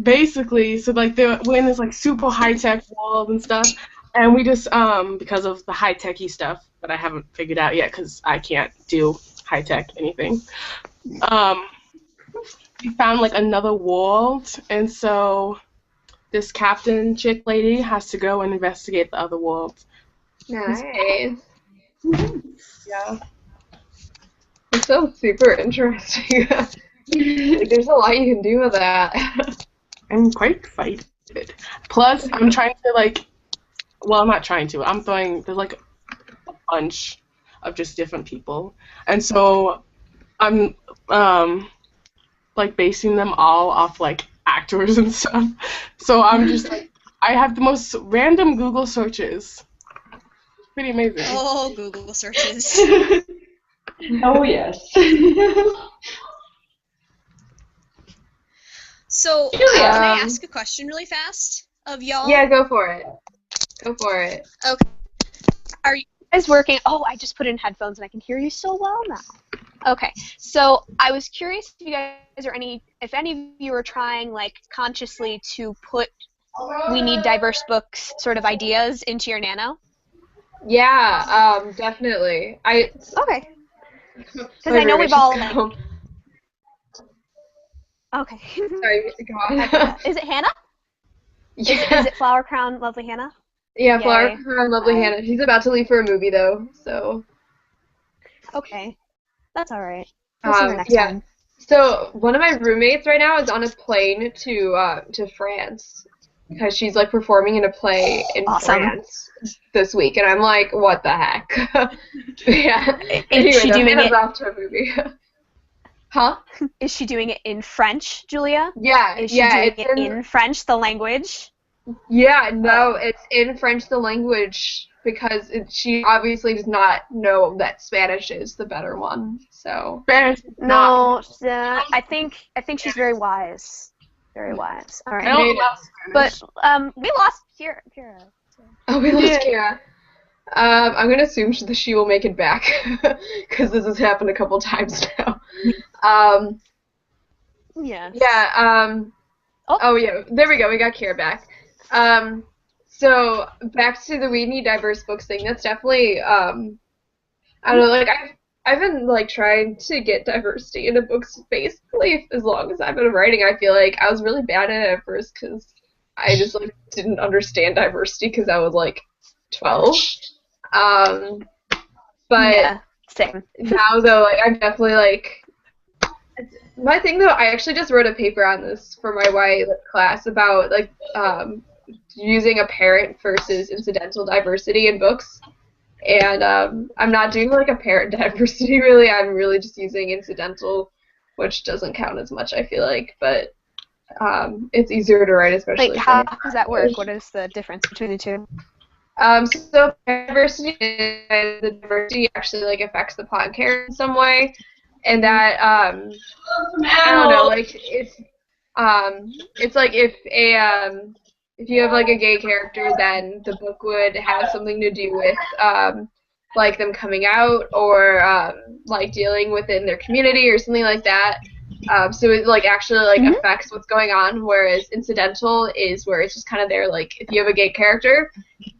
[SPEAKER 2] basically, so like we're in this like super high tech world and stuff, and we just because of the high techy stuff that I haven't figured out yet because I can't do high tech anything. We found like another world, and so this captain chick lady has to go and investigate the other world.
[SPEAKER 1] Nice.
[SPEAKER 2] Yeah.
[SPEAKER 1] It sounds super interesting. Like, there's a lot you can do with that.
[SPEAKER 2] I'm quite excited. Plus, I'm trying to like, well, I'm not trying to. There's like a bunch of just different people, and so I'm like basing them all off like actors and stuff. So I'm just like, I have the most random Google searches. Pretty amazing.
[SPEAKER 4] Oh, Google searches.
[SPEAKER 3] Oh yes.
[SPEAKER 4] So,
[SPEAKER 3] Julia.
[SPEAKER 4] can I ask a question really fast of y'all?
[SPEAKER 1] Yeah, go for it. Go for it.
[SPEAKER 4] Okay. Are you guys working? Oh, I just put in headphones and I can hear you so well now. Okay. So, I was curious if you guys if any of you are trying like consciously to put we need diverse books sort of ideas into your nano.
[SPEAKER 1] Yeah, definitely.
[SPEAKER 4] Okay. Because I know we've all like. Okay.
[SPEAKER 1] Sorry, go on.
[SPEAKER 4] Is it Hannah?
[SPEAKER 1] Yeah.
[SPEAKER 4] Is it Flower Crown Lovely Hannah?
[SPEAKER 1] Yeah,
[SPEAKER 4] Yay.
[SPEAKER 1] Flower Crown Lovely Hannah. She's about to leave for a movie though, so.
[SPEAKER 4] Okay. That's alright. We'll see her next
[SPEAKER 1] yeah.
[SPEAKER 4] time.
[SPEAKER 1] So one of my roommates right now is on a plane to France because she's like performing in a play in France this week, and I'm like, what the heck? Yeah.
[SPEAKER 4] Is she doing it
[SPEAKER 1] off to a movie? Huh?
[SPEAKER 4] Is she doing it in French, Julia?
[SPEAKER 1] Yeah.
[SPEAKER 4] Is she doing it in French, the language?
[SPEAKER 1] Yeah. No, it's in French, the language, because she obviously does not know that Spanish is the better one. So.
[SPEAKER 2] Spanish.
[SPEAKER 4] No, I think she's very wise. Very wise. All right.
[SPEAKER 2] I don't love Spanish.
[SPEAKER 4] But we lost Kira.
[SPEAKER 1] Oh, we lost Kira. I'm gonna assume that she will make it back because this has happened a couple times now.
[SPEAKER 4] Yes.
[SPEAKER 1] Yeah. Oh yeah. There we go. We got Kira back. So back to the we need diverse books thing. That's definitely I don't know. Like I've been like trying to get diversity into books basically as long as I've been writing. I feel like I was really bad at it at first because I just like didn't understand diversity because I was like 12. But
[SPEAKER 4] yeah, same.
[SPEAKER 1] now though, like I'm definitely like my thing though. I actually just wrote a paper on this for my YA class about like using apparent versus incidental diversity in books. And I'm not doing like apparent diversity really. I'm really just using incidental, which doesn't count as much. I feel like, but it's easier to write, especially.
[SPEAKER 4] Like, how does that work? What is the difference between the two?
[SPEAKER 1] So diversity and the diversity actually like affects the plot and character in some way, and that I don't know, like it's like if you have like a gay character, then the book would have something to do with like them coming out or like dealing within their community or something like that. So it like actually like
[SPEAKER 5] Mhm.
[SPEAKER 1] affects what's going on, whereas incidental is where it's just kind of there. Like if you have a gay character,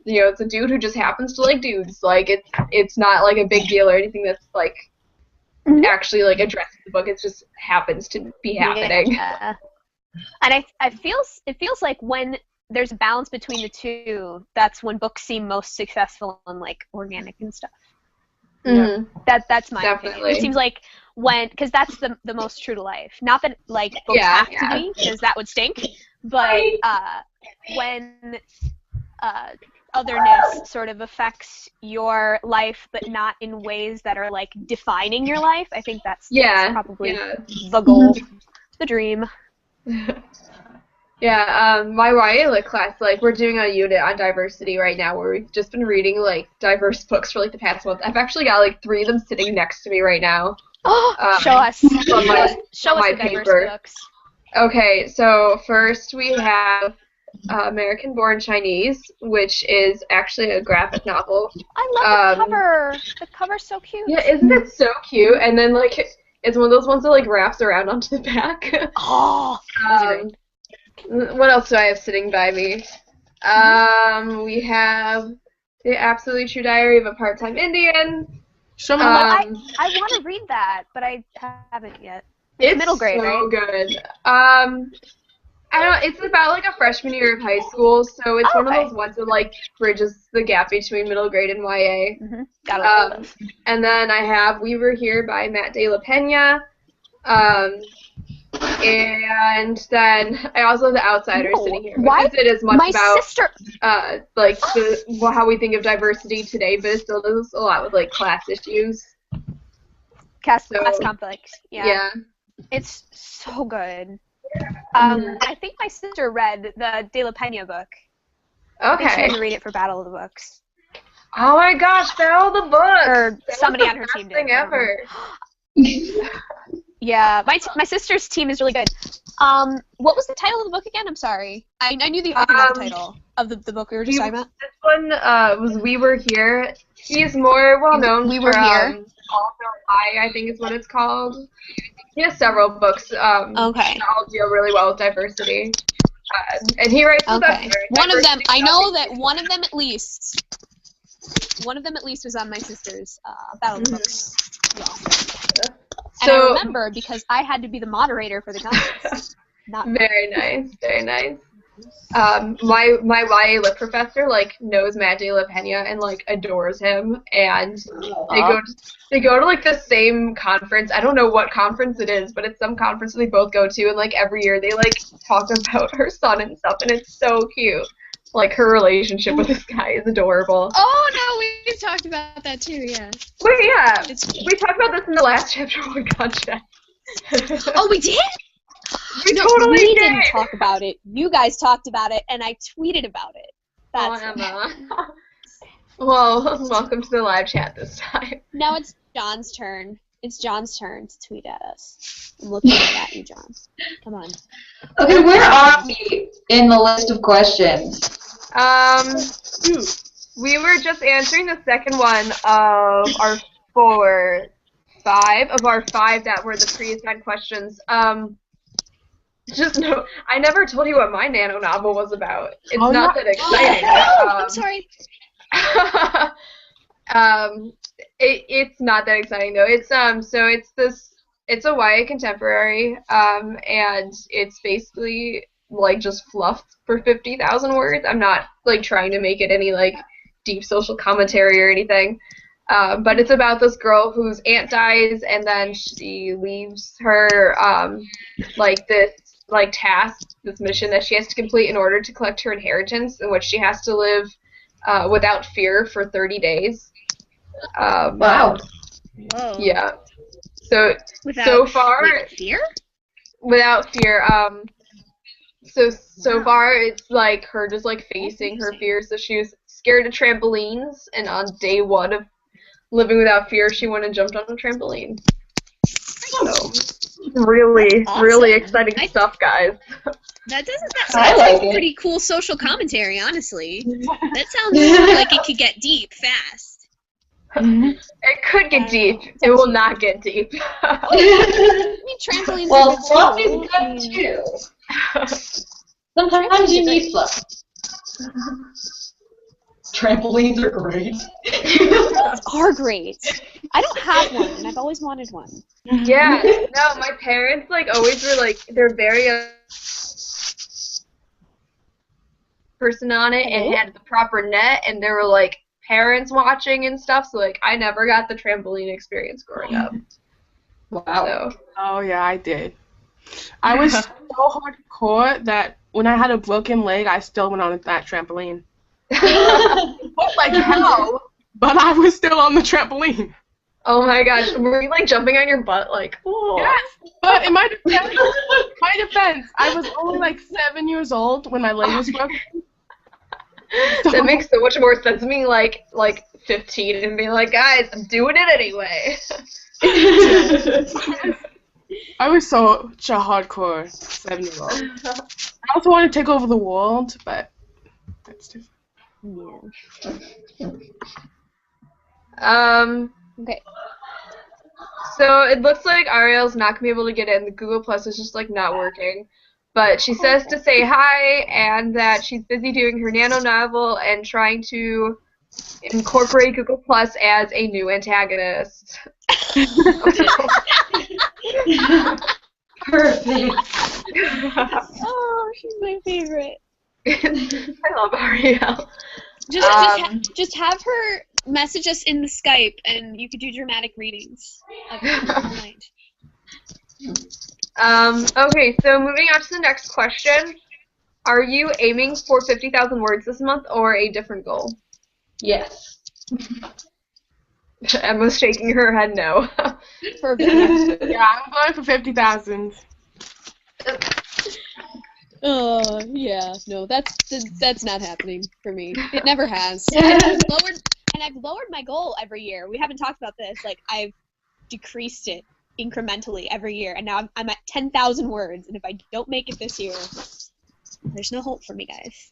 [SPEAKER 1] you know, it's a dude who just happens to like dudes. Like it's not like a big deal or anything that's like
[SPEAKER 5] Mhm.
[SPEAKER 1] actually like addressed in the book. It just happens to be happening.
[SPEAKER 5] Yeah. And it feels like when there's a balance between the two, that's when books seem most successful and like organic and stuff.
[SPEAKER 1] Mhm.
[SPEAKER 5] That's my
[SPEAKER 1] Definitely.
[SPEAKER 5] opinion. It seems like because that's the most true to life. Not that like books
[SPEAKER 1] Yeah,
[SPEAKER 5] have
[SPEAKER 1] yeah.
[SPEAKER 5] to be, because that would stink. But when otherness sort of affects your life, but not in ways that are like defining your life, I think that's probably the goal, the dream.
[SPEAKER 1] Yeah, my YA lit class, like, we're doing a unit on diversity right now where we've just been reading, like, diverse books for, like, the past month. I've actually got, like, 3 of them sitting next to me right now.
[SPEAKER 5] Show us. Show us
[SPEAKER 1] my
[SPEAKER 5] the diverse
[SPEAKER 1] paper.
[SPEAKER 5] books.
[SPEAKER 1] Okay, so first we have American-Born Chinese, which is actually a graphic novel.
[SPEAKER 5] I love the cover. The cover's so cute.
[SPEAKER 1] Yeah, isn't it so cute? And then, like, it's one of those ones that, like, wraps around onto the back.
[SPEAKER 5] Oh, those are great.
[SPEAKER 1] What else do I have sitting by me? We have The Absolutely True Diary of a Part-Time Indian.
[SPEAKER 2] Show me.
[SPEAKER 5] I want to read that, but I haven't yet. It's middle grade,
[SPEAKER 1] so
[SPEAKER 5] right?
[SPEAKER 1] Good. I don't know, it's about like a freshman year of high school, so it's one of those ones that like bridges the gap between middle grade and YA.
[SPEAKER 5] Mm-hmm. Got it.
[SPEAKER 1] And then I have We Were Here by Matt De La Pena. And then I also have The Outsiders sitting here. Because it is much about
[SPEAKER 5] sister
[SPEAKER 1] like how we think of diversity today, but it still does a lot with like class issues.
[SPEAKER 5] Class conflicts. Yeah. It's so good. I think my sister read the De La Pena book.
[SPEAKER 1] Okay.
[SPEAKER 5] I think she had to read it for Battle of the Books.
[SPEAKER 1] Oh my gosh, Battle of the Books!
[SPEAKER 5] Or somebody on her team did.
[SPEAKER 1] Thing ever.
[SPEAKER 5] Yeah, my sister's team is really good. What was the title of the book again? I'm sorry. I knew the author, not the title of the book we were just talking about.
[SPEAKER 1] This one was We Were Here. He's more well known
[SPEAKER 5] We Were Here.
[SPEAKER 1] Also I think is what it's called. He has several books.
[SPEAKER 5] Okay.
[SPEAKER 1] That all deal really well with diversity. And he writes the best.
[SPEAKER 5] One of them, I know that one of them at least was on my sister's Battle of the Books. And I remember because I had to be the moderator for the contest.
[SPEAKER 1] Very nice, very nice. My YA lit professor like knows Matt De La Pena and like adores him, and they go to like the same conference. I don't know what conference it is, but it's some conference that they both go to, and like every year they like talk about her son and stuff, and it's so cute. Like her relationship with this guy is adorable.
[SPEAKER 4] Oh no, we've talked about that too, yeah.
[SPEAKER 1] Wait, yeah, we talked about this in the last chapter of Ch1Con Chat.
[SPEAKER 5] Oh, we did?
[SPEAKER 1] We totally did.
[SPEAKER 5] Didn't talk about it. You guys talked about it, and I tweeted about it. That's
[SPEAKER 1] Emma. Well, welcome to the live chat this time.
[SPEAKER 5] Now it's John's turn. It's John's turn to tweet at us. I'm looking at you, John. Come on.
[SPEAKER 3] Okay, where are we in the list of questions?
[SPEAKER 1] We were just answering the second one of our five that were the pre-assigned questions. Just no, I never told you what my nano novel was about. It's not that exciting.
[SPEAKER 5] I'm sorry.
[SPEAKER 1] It's not that exciting though. It's so it's a YA contemporary, and it's basically like just fluff for 50,000 words. I'm not like trying to make it any like deep social commentary or anything. But it's about this girl whose aunt dies, and then she leaves her like this like task, this mission that she has to complete in order to collect her inheritance, in which she has to live without fear for 30 days.
[SPEAKER 3] Wow.
[SPEAKER 5] Whoa.
[SPEAKER 1] Yeah. So
[SPEAKER 5] fear?
[SPEAKER 1] Without fear. So far it's like her just like facing her fears. So she was scared of trampolines, and on day 1 of living without fear, she went and jumped on a trampoline. So really exciting stuff, guys.
[SPEAKER 4] That sounds like a pretty cool social commentary, honestly. That sounds like it could get deep fast.
[SPEAKER 1] It could get deep. It will not get deep.
[SPEAKER 5] I mean, trampolines
[SPEAKER 3] Well,
[SPEAKER 5] are
[SPEAKER 3] fluff
[SPEAKER 5] good
[SPEAKER 3] is
[SPEAKER 5] too. I
[SPEAKER 3] good
[SPEAKER 5] mean,
[SPEAKER 3] too. Sometimes you need fluff. Trampolines are great.
[SPEAKER 5] are great. I don't have one, and I've always wanted one.
[SPEAKER 1] Yeah, no, my parents like always were like they're very person on it and
[SPEAKER 5] Hello?
[SPEAKER 1] had the proper net, and there were like parents watching and stuff. So like I never got the trampoline experience growing up.
[SPEAKER 3] Wow.
[SPEAKER 1] So
[SPEAKER 2] Oh yeah, I did. I was so hardcore that when I had a broken leg, I still went on that trampoline. It was like hell, but I was still on the trampoline.
[SPEAKER 1] oh my gosh, were you like jumping on your butt like? Whoa.
[SPEAKER 2] Yes, but in my defense, I was only like 7 years old when my leg was broken.
[SPEAKER 1] That makes so much more sense to me, like 15 and being like, guys, I'm doing it anyway.
[SPEAKER 2] I was such a hardcore 7-year-old. I also want to take over the world, but that's different.
[SPEAKER 5] Yeah. Okay.
[SPEAKER 1] So it looks like Ariel's not gonna be able to get in. The Google Plus is just like not working. But she says to say hi and that she's busy doing her nano novel and trying to incorporate Google Plus as a new antagonist.
[SPEAKER 3] Perfect.
[SPEAKER 5] Oh, she's my favorite.
[SPEAKER 1] I love Ariel.
[SPEAKER 5] Just have her message us in the Skype, and you could do dramatic readings of her night.
[SPEAKER 1] Okay, so moving on to the next question. Are you aiming for 50,000 words this month or a different goal?
[SPEAKER 3] Yes.
[SPEAKER 1] Emma's shaking her head no.
[SPEAKER 2] Yeah, I'm going for 50,000.
[SPEAKER 5] Yeah, no, that's not happening for me. It never has. I've lowered my goal every year. We haven't talked about this. Like, I've decreased it incrementally every year, and now I'm at 10,000 words. And if I don't make it this year, there's no hope for me, guys.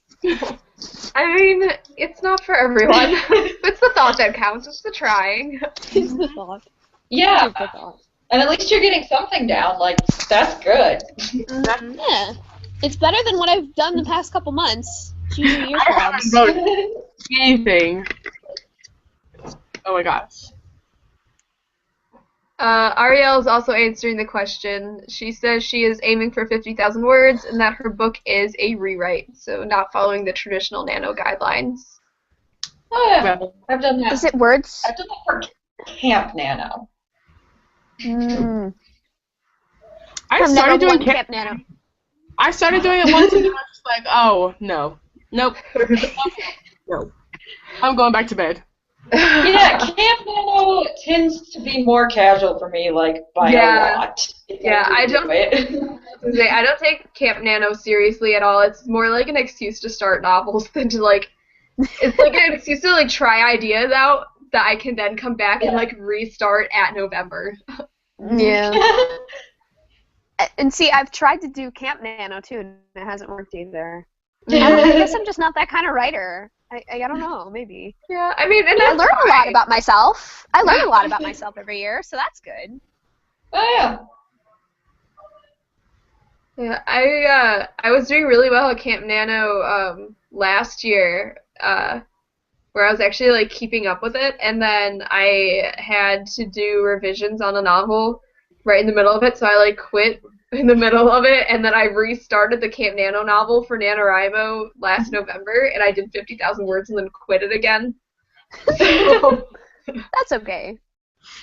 [SPEAKER 1] I mean, it's not for everyone. It's the thought that counts. It's the trying.
[SPEAKER 5] It's the thought.
[SPEAKER 3] Yeah.
[SPEAKER 5] It's the thought.
[SPEAKER 3] And at least you're getting something down. Like, that's good.
[SPEAKER 5] Yeah, it's better than what I've done the past couple months. Choosing your
[SPEAKER 2] I haven't
[SPEAKER 5] clubs.
[SPEAKER 2] voted anything. Oh my gosh.
[SPEAKER 1] Ariel is also answering the question. She says she is aiming for 50,000 words and that her book is a rewrite, so not following the traditional nano guidelines.
[SPEAKER 3] Oh, yeah. I've done that.
[SPEAKER 5] Is it words?
[SPEAKER 3] I've done that for Camp Nano.
[SPEAKER 2] I started doing
[SPEAKER 5] Camp Nano.
[SPEAKER 2] I started doing it once and I was just like, oh, no. Nope. No. I'm going back to bed.
[SPEAKER 3] Yeah, Camp Nano tends to be more casual for me, like, by a lot.
[SPEAKER 1] Yeah, I don't take Camp Nano seriously at all. It's more like an excuse to start novels than to, like, it's like an excuse to, like, try ideas out that I can then come back and, like, restart at November.
[SPEAKER 5] Yeah. And see, I've tried to do Camp Nano too, and it hasn't worked either. I guess I'm just not that kind of writer. I don't know, maybe.
[SPEAKER 1] Yeah, I mean, and
[SPEAKER 5] I
[SPEAKER 1] that's
[SPEAKER 5] learn a
[SPEAKER 1] fine.
[SPEAKER 5] lot about myself. I learn a lot about myself every year, so that's good.
[SPEAKER 3] Oh, yeah.
[SPEAKER 1] Yeah, I was doing really well at Camp Nano last year, where I was actually like keeping up with it, and then I had to do revisions on a novel right in the middle of it, so I like quit in the middle of it, and then I restarted the Camp Nano novel for NaNoWriMo last November, and I did 50,000 words and then quit it again. So,
[SPEAKER 5] That's okay.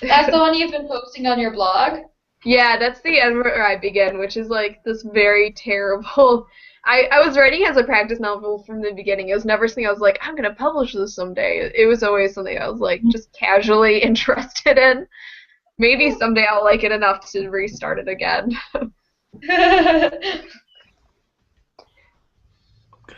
[SPEAKER 3] That's the one you've been posting on your blog?
[SPEAKER 1] yeah, that's the end where I begin, which is like this very terrible. I was writing as a practice novel from the beginning. It was never something I was like, I'm gonna publish this someday. It was always something I was like just casually interested in. Maybe someday I'll like it enough to restart it again.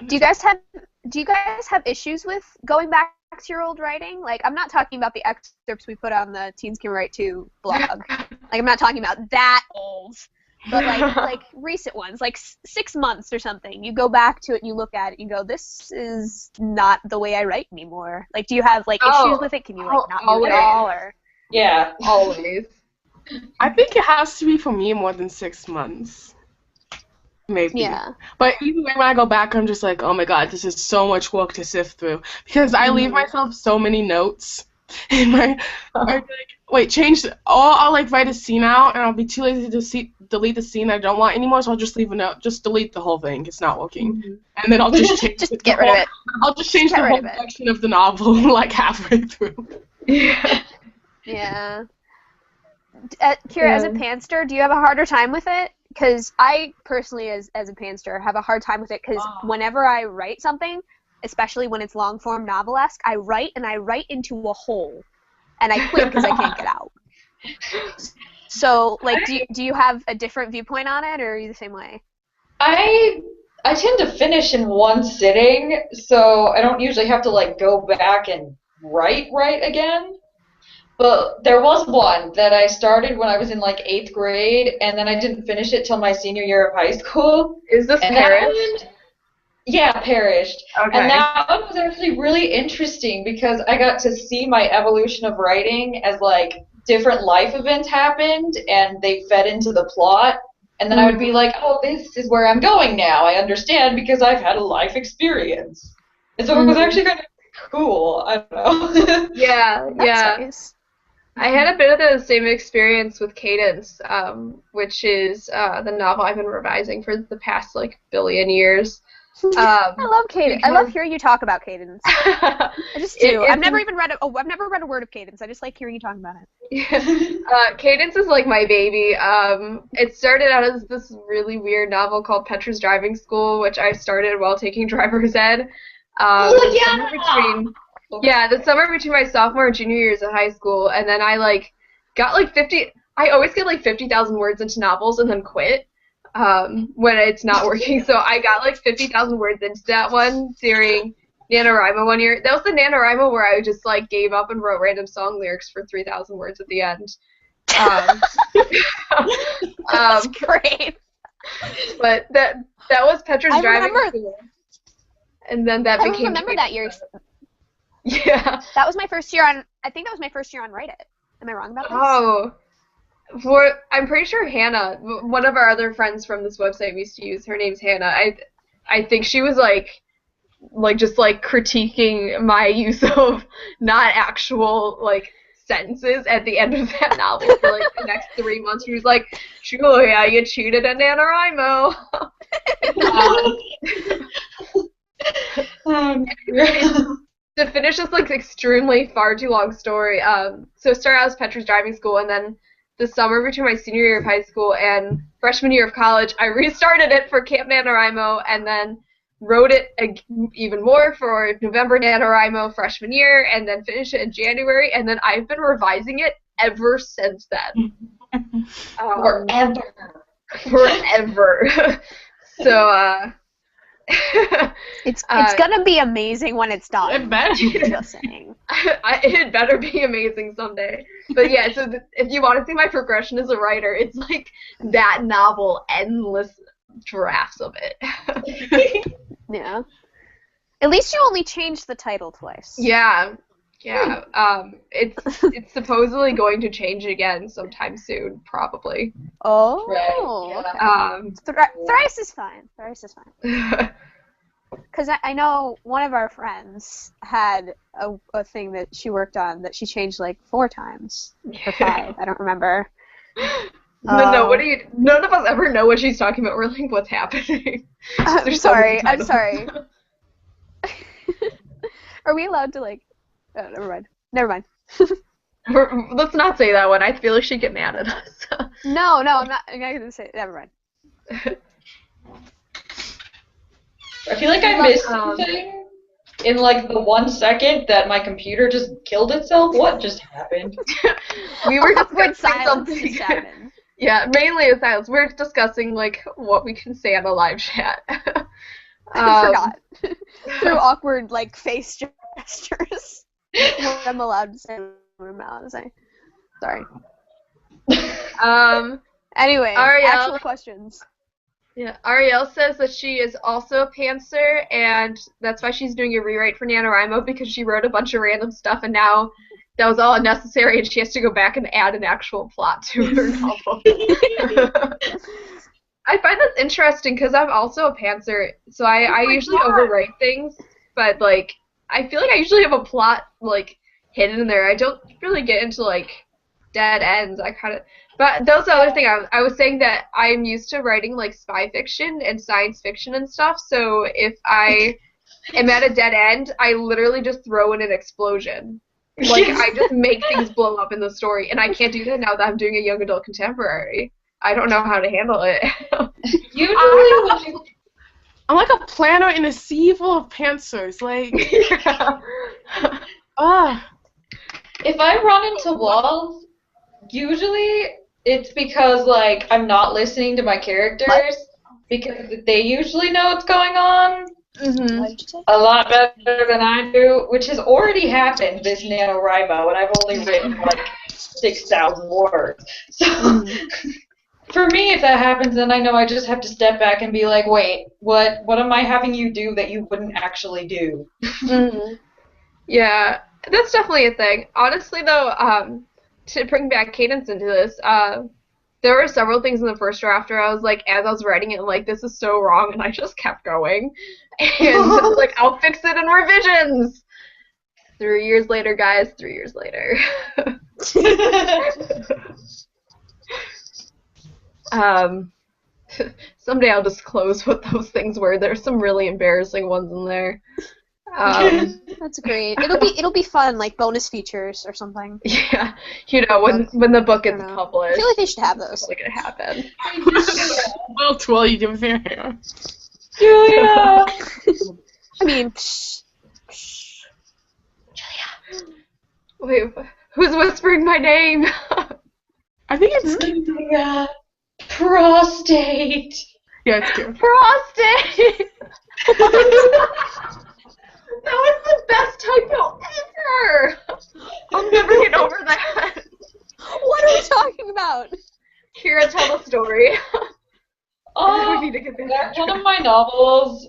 [SPEAKER 5] Do you guys have issues with going back to your old writing? Like, I'm not talking about the excerpts we put on the Teens Can Write 2 blog. Like, I'm not talking about that old. But like recent ones, like 6 months or something, you go back to it and you look at it and you go, this is not the way I write anymore. Like, do you have like issues with it? Can you like not do it at all, or?
[SPEAKER 3] Yeah.
[SPEAKER 1] Always.
[SPEAKER 2] I think it has to be for me more than 6 months. Maybe.
[SPEAKER 5] Yeah.
[SPEAKER 2] But either way, when I go back, I'm just like, oh my god, this is so much work to sift through. Because I leave myself so many notes in my. I'm like, wait, change. I'll like write a scene out, and I'll be too lazy to delete the scene I don't want anymore, so I'll just leave a note. Just delete the whole thing. It's not working. And then I'll just change
[SPEAKER 5] Just get rid of it.
[SPEAKER 2] I'll just change the whole section of the novel like halfway through.
[SPEAKER 1] Yeah.
[SPEAKER 5] Yeah. Kira, as a pantser, do you have a harder time with it? Because I personally, as a pantser, have a hard time with it because whenever I write something, especially when it's long-form novel-esque, I write into a hole, and I quit because I can't get out. So, like, do you have a different viewpoint on it, or are you the same way?
[SPEAKER 3] I tend to finish in one sitting, so I don't usually have to like go back and write again. But there was one that I started when I was in like 8th grade, and then I didn't finish it till my senior year of high school.
[SPEAKER 1] Is this Perished?
[SPEAKER 3] Yeah, Perished.
[SPEAKER 1] Okay.
[SPEAKER 3] And that one was actually really interesting because I got to see my evolution of writing as like different life events happened and they fed into the plot. And then I would be like, oh, this is where I'm going now. I understand because I've had a life experience. And so it was actually kind of cool. I don't know.
[SPEAKER 1] Yeah.
[SPEAKER 5] Nice.
[SPEAKER 1] I had a bit of the same experience with Cadence, which is the novel I've been revising for the past like billion years.
[SPEAKER 5] I love Cadence. I love hearing you talk about Cadence. I just do. I've never read a word of Cadence. I just like hearing you talk about it.
[SPEAKER 1] Cadence is like my baby. It started out as this really weird novel called Petra's Driving School, which I started while taking driver's ed. The summer between my sophomore and junior years of high school, and then I like got like 50. I always get like 50,000 words into novels and then quit when it's not working. So I got like 50,000 words into that one during NaNoWriMo one year. That was the NaNoWriMo where I just like gave up and wrote random song lyrics for 3,000 words at the end.
[SPEAKER 5] That's great.
[SPEAKER 1] But that was Petra's Driving School, and then that became.
[SPEAKER 5] I remember that year.
[SPEAKER 1] Yeah.
[SPEAKER 5] That was my first year on. I think that was my first year on Write It. Am I wrong about this?
[SPEAKER 1] Oh, I'm pretty sure Hannah, one of our other friends from this website we used to use. Her name's Hannah. I think she was like just like critiquing my use of not actual like sentences at the end of that novel for like the next 3 months. She was like, "Julia, you cheated at NaNoWriMo." To finish this like extremely far too long story, so it started out as Petra's Driving School, and then the summer between my senior year of high school and freshman year of college, I restarted it for Camp NaNoWriMo, and then wrote it even more for November NaNoWriMo freshman year, and then finished it in January, and then I've been revising it ever since then. Forever. So,
[SPEAKER 5] it's gonna be amazing when it's done.
[SPEAKER 2] It better.
[SPEAKER 5] Just saying.
[SPEAKER 1] It better be amazing someday. But yeah, so if you want to see my progression as a writer, it's like that novel, endless drafts of it.
[SPEAKER 5] Yeah. At least you only changed the title twice.
[SPEAKER 1] Yeah. It's supposedly going to change again sometime soon, probably.
[SPEAKER 5] Oh.
[SPEAKER 3] Right.
[SPEAKER 5] Okay. Thrice is fine. Because I know one of our friends had a thing that she worked on that she changed like 4 times or 5. I don't remember.
[SPEAKER 1] No, none of us ever know what she's talking about. We're like, what's happening?
[SPEAKER 5] I'm sorry. Are we allowed to like? Oh, never mind.
[SPEAKER 1] Let's not say that one. I feel like she'd get mad at us.
[SPEAKER 5] No, I'm not gonna say it. Never mind.
[SPEAKER 3] I feel like I missed something in like the 1 second that my computer just killed itself. What just happened?
[SPEAKER 1] We were
[SPEAKER 5] awkward
[SPEAKER 1] discussing something. Yeah, mainly a silence. We're discussing like what we can say on a live chat.
[SPEAKER 5] I forgot. Through awkward like face gestures. What I'm allowed to say. What I'm allowed to say. Sorry. Anyway,
[SPEAKER 1] Ariel.
[SPEAKER 5] actual questions.
[SPEAKER 1] Yeah, Ariel says that she is also a pantser, and that's why she's doing a rewrite for NaNoWriMo, because she wrote a bunch of random stuff, and now that was all unnecessary, and she has to go back and add an actual plot to her novel. I find this interesting because I'm also a pantser, so I usually overwrite things, but like I feel like I usually have a plot like hidden in there. I don't really get into like dead ends. But that's the other thing I was saying, that I'm used to writing like spy fiction and science fiction and stuff. So if I am at a dead end, I literally just throw in an explosion. Like I just make things blow up in the story, and I can't do that now that I'm doing a young adult contemporary. I don't know how to handle it.
[SPEAKER 3] Usually,
[SPEAKER 2] I'm like a planner in a sea full of pantsers. Like,
[SPEAKER 3] if I run into walls, usually it's because like I'm not listening to my characters, because they usually know what's going on a lot better than I do, which has already happened this NaNoWriMo, and I've only written like 6,000 words. So for me, if that happens, then I know I just have to step back and be like, wait, what am I having you do that you wouldn't actually do?
[SPEAKER 1] Yeah, that's definitely a thing. Honestly, though, to bring back cadence into this, there were several things in the first draft where I was like, as I was writing it, like, this is so wrong, and I just kept going. And like, I'll fix it in revisions. 3 years later, guys, 3 years later. Someday I'll disclose what those things were. There's some really embarrassing ones in there.
[SPEAKER 5] That's great. It'll be fun, like bonus features or something.
[SPEAKER 1] Yeah, you know, when the book gets published.
[SPEAKER 5] I feel like they should have those.
[SPEAKER 1] It's gonna happen.
[SPEAKER 2] well, twirl you do with your hair.
[SPEAKER 3] Julia!
[SPEAKER 5] I mean,
[SPEAKER 1] Wait, who's whispering my name?
[SPEAKER 2] I think it's
[SPEAKER 3] Julia. Prostate.
[SPEAKER 2] Yeah, it's cute.
[SPEAKER 1] Prostate! That was the best typo ever! I'll never get over that.
[SPEAKER 5] what are we talking about?
[SPEAKER 1] Kira, tell the story.
[SPEAKER 3] Oh,
[SPEAKER 1] We need to get back
[SPEAKER 3] one of my novels,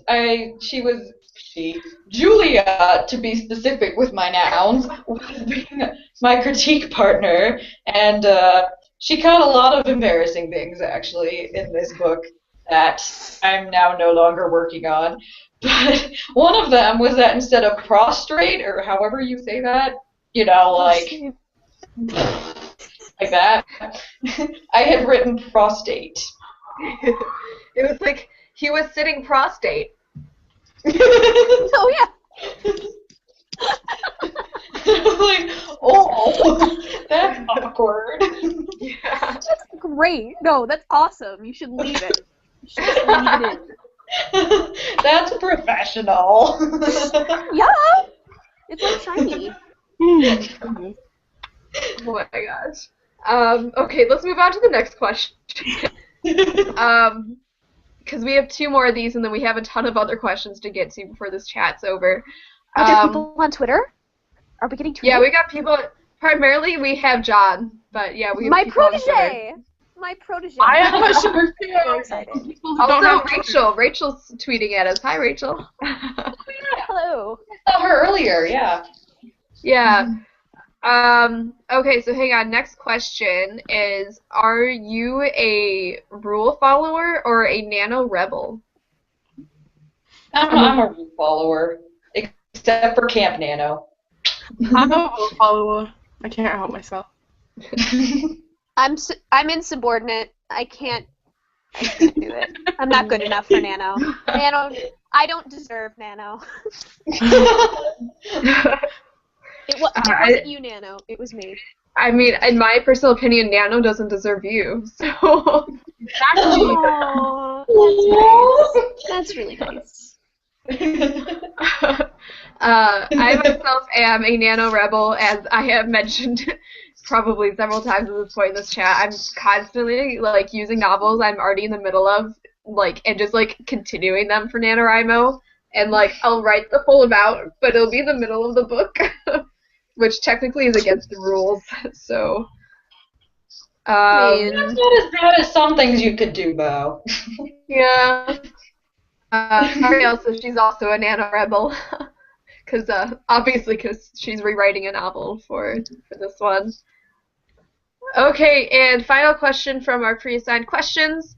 [SPEAKER 3] Julia, to be specific with my nouns, was being my critique partner, and she caught a lot of embarrassing things, actually, in this book that I'm now no longer working on. But one of them was that instead of prostrate, or however you say that, you know, like that, I had written prostate.
[SPEAKER 1] It was like he was sitting prostate.
[SPEAKER 5] Oh yeah.
[SPEAKER 3] I was like, oh, that's awkward.
[SPEAKER 1] Yeah.
[SPEAKER 5] That's great. No, that's awesome. You should leave it. You should just leave it in.
[SPEAKER 3] That's professional.
[SPEAKER 5] Yeah. It's like shiny.
[SPEAKER 1] Oh my gosh. Okay, let's move on to the next question. Because we have 2 more of these, and then we have a ton of other questions to get to before this chat's over.
[SPEAKER 5] Are there people on Twitter? Are we getting tweeted?
[SPEAKER 1] Yeah, we got people. Primarily, we have John, but yeah, we have
[SPEAKER 5] My
[SPEAKER 1] people on
[SPEAKER 5] protege. My protege.
[SPEAKER 2] I have questions
[SPEAKER 5] Very
[SPEAKER 2] too.
[SPEAKER 5] excited.
[SPEAKER 1] Also, Rachel's tweeting at us. Hi, Rachel.
[SPEAKER 5] Hello.
[SPEAKER 3] I saw her earlier, yeah.
[SPEAKER 1] Yeah. Okay, so hang on. Next question is, are you a rule follower or a nano rebel?
[SPEAKER 3] I'm a rule follower, except for Camp Nano.
[SPEAKER 2] I'm a rule follower. I can't help myself.
[SPEAKER 5] I'm insubordinate. I can't do it. I'm not good enough for Nano. I don't deserve Nano. It wasn't you, Nano. It was me.
[SPEAKER 1] I mean, in my personal opinion, Nano doesn't deserve you. So.
[SPEAKER 2] Exactly.
[SPEAKER 5] Aww, that's really nice.
[SPEAKER 1] I myself am a nano rebel, as I have mentioned probably several times at this point in this chat. I'm constantly like using novels I'm already in the middle of, like, and just like continuing them for NaNoWriMo, and like I'll write the full amount, but it'll be in the middle of the book, which technically is against the rules. So
[SPEAKER 3] That's not as bad as some things you could do, though.
[SPEAKER 1] Yeah. Ariel says she's also a Nano Rebel. Obviously, because she's rewriting a novel for this one. Okay, and final question from our pre-assigned questions.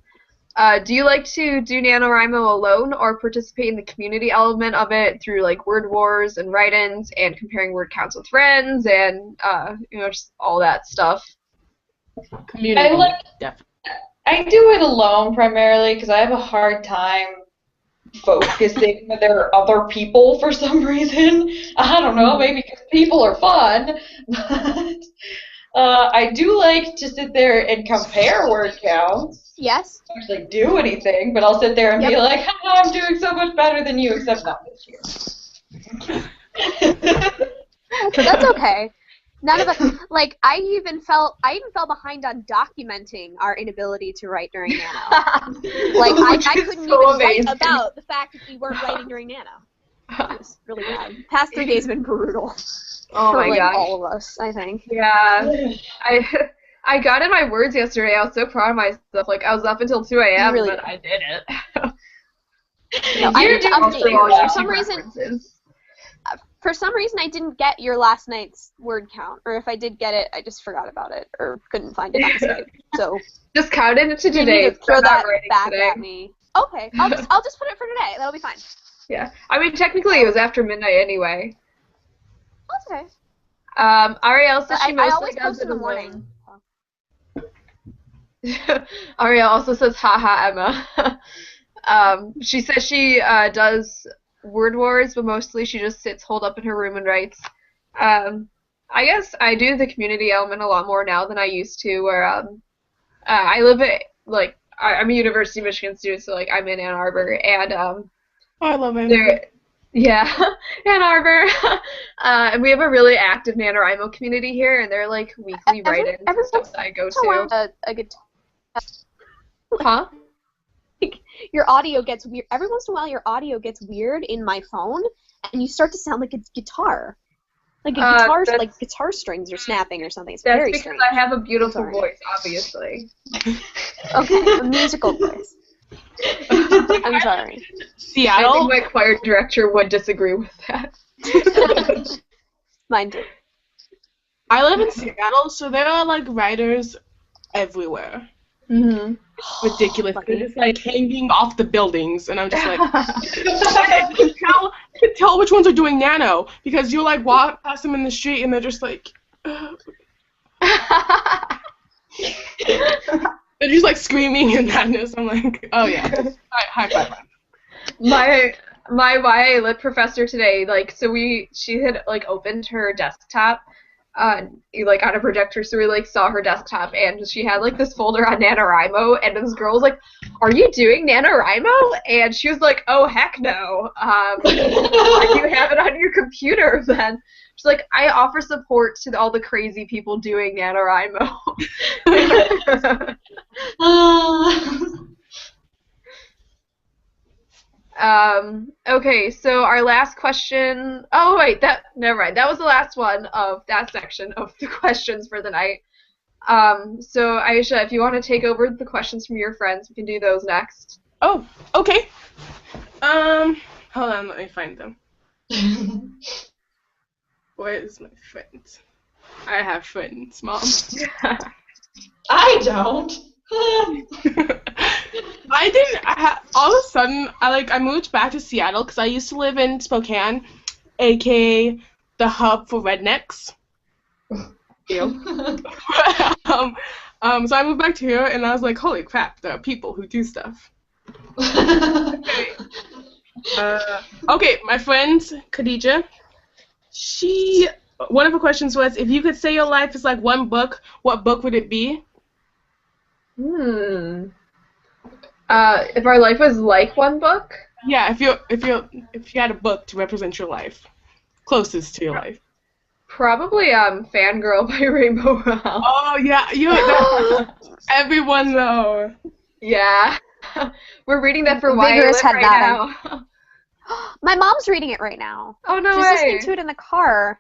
[SPEAKER 1] Do you like to do NaNoWriMo alone or participate in the community element of it through like word wars and write-ins and comparing word counts with friends and just all that stuff?
[SPEAKER 2] Community.
[SPEAKER 3] I do it alone primarily because I have a hard time focusing when there are other people for some reason. I don't know, maybe because people are fun, but I do like to sit there and compare word counts.
[SPEAKER 5] Yes.
[SPEAKER 3] I don't actually do anything, but I'll sit there and be like, haha, I'm doing so much better than you, except not this year.
[SPEAKER 5] That's okay. None of us, like, I even fell behind on documenting our inability to write during Nano. Like, I couldn't even write about the fact that we weren't writing during Nano. It was really bad. The past 3 days have been brutal.
[SPEAKER 1] Oh
[SPEAKER 5] for,
[SPEAKER 1] my
[SPEAKER 5] like,
[SPEAKER 1] gosh.
[SPEAKER 5] all of us, I think.
[SPEAKER 1] Yeah. I got in my words yesterday. I was so proud of myself. Like, I was up until 2 a.m.,
[SPEAKER 5] really
[SPEAKER 1] but I did it.
[SPEAKER 5] No, I need to update you. For some reason, I didn't get your last night's word count, or if I did get it, I just forgot about it, or couldn't find it on Skype. So
[SPEAKER 1] just count it to
[SPEAKER 5] you
[SPEAKER 1] today.
[SPEAKER 5] need to throw that back
[SPEAKER 1] today.
[SPEAKER 5] at me. Okay, I'll just put it for today. That'll be fine.
[SPEAKER 1] Yeah, I mean technically it was after midnight anyway.
[SPEAKER 5] That's okay.
[SPEAKER 1] Ariel says she
[SPEAKER 5] I
[SPEAKER 1] mostly
[SPEAKER 5] always
[SPEAKER 1] does
[SPEAKER 5] post
[SPEAKER 1] it
[SPEAKER 5] in the
[SPEAKER 1] alone.
[SPEAKER 5] morning.
[SPEAKER 1] Ariel also says, haha, Emma. She says she does word wars, but mostly she just sits holed up in her room and writes. I guess I do the community element a lot more now than I used to, where I live at, like, I'm a University of Michigan student, so, like, I'm in Ann Arbor, and,
[SPEAKER 2] I love Ann Arbor.
[SPEAKER 1] Yeah, Ann Arbor. And we have a really active NaNoWriMo community here, and they're, like, weekly write-ins and stuff that I go to.
[SPEAKER 5] A guitar.
[SPEAKER 1] Huh?
[SPEAKER 5] Your audio gets weird. Every once in a while, your audio gets weird in my phone, and you start to sound like a guitar. Like a guitar, like guitar strings are snapping or something. It's very strange.
[SPEAKER 1] That's because I have a beautiful voice, obviously.
[SPEAKER 5] Okay, a musical voice. I'm sorry.
[SPEAKER 1] Seattle? I think my choir director would disagree with that.
[SPEAKER 5] Mine too.
[SPEAKER 2] I live in Seattle, so there are, like, writers everywhere.
[SPEAKER 1] Mm-hmm.
[SPEAKER 2] It's ridiculous. They're just, like, hanging off the buildings, and I'm just like, I can tell which ones are doing Nano, because you, like, walk past them in the street, and they're just like, they're just, like, screaming in madness. I'm like, oh, yeah. High five.
[SPEAKER 1] My YA Lit professor today, like, so she had, like, opened her desktop, like, on a projector, so we, like, saw her desktop, and she had, like, this folder on NaNoWriMo, and this girl was like, are you doing NaNoWriMo? And she was like, oh, heck no. Why do you have it on your computer, then? She's like, I offer support to all the crazy people doing NaNoWriMo. Okay, so our last question. Oh wait, never mind. That was the last one of that section of the questions for the night. So Aisha, if you want to take over the questions from your friends, we can do those next.
[SPEAKER 2] Oh, okay. Hold on, let me find them. Where is my friend? I have friends, Mom.
[SPEAKER 3] I don't.
[SPEAKER 2] I didn't. All of a sudden, I moved back to Seattle because I used to live in Spokane, aka the hub for rednecks. So I moved back to here, and I was like, holy crap, there are people who do stuff. Okay, my friend Khadija, one of her questions was, if you could say your life is like one book, what book would it be?
[SPEAKER 1] If our life was like one book?
[SPEAKER 2] Yeah, if you had a book to represent your life, closest to your life.
[SPEAKER 1] Probably Fangirl by Rainbow Rowell.
[SPEAKER 2] Oh yeah, everyone though.
[SPEAKER 1] Yeah, we're reading that for YA Lit right now.
[SPEAKER 5] My mom's reading it right now.
[SPEAKER 1] Oh no
[SPEAKER 5] She's
[SPEAKER 1] way!
[SPEAKER 5] Listening to it in the car.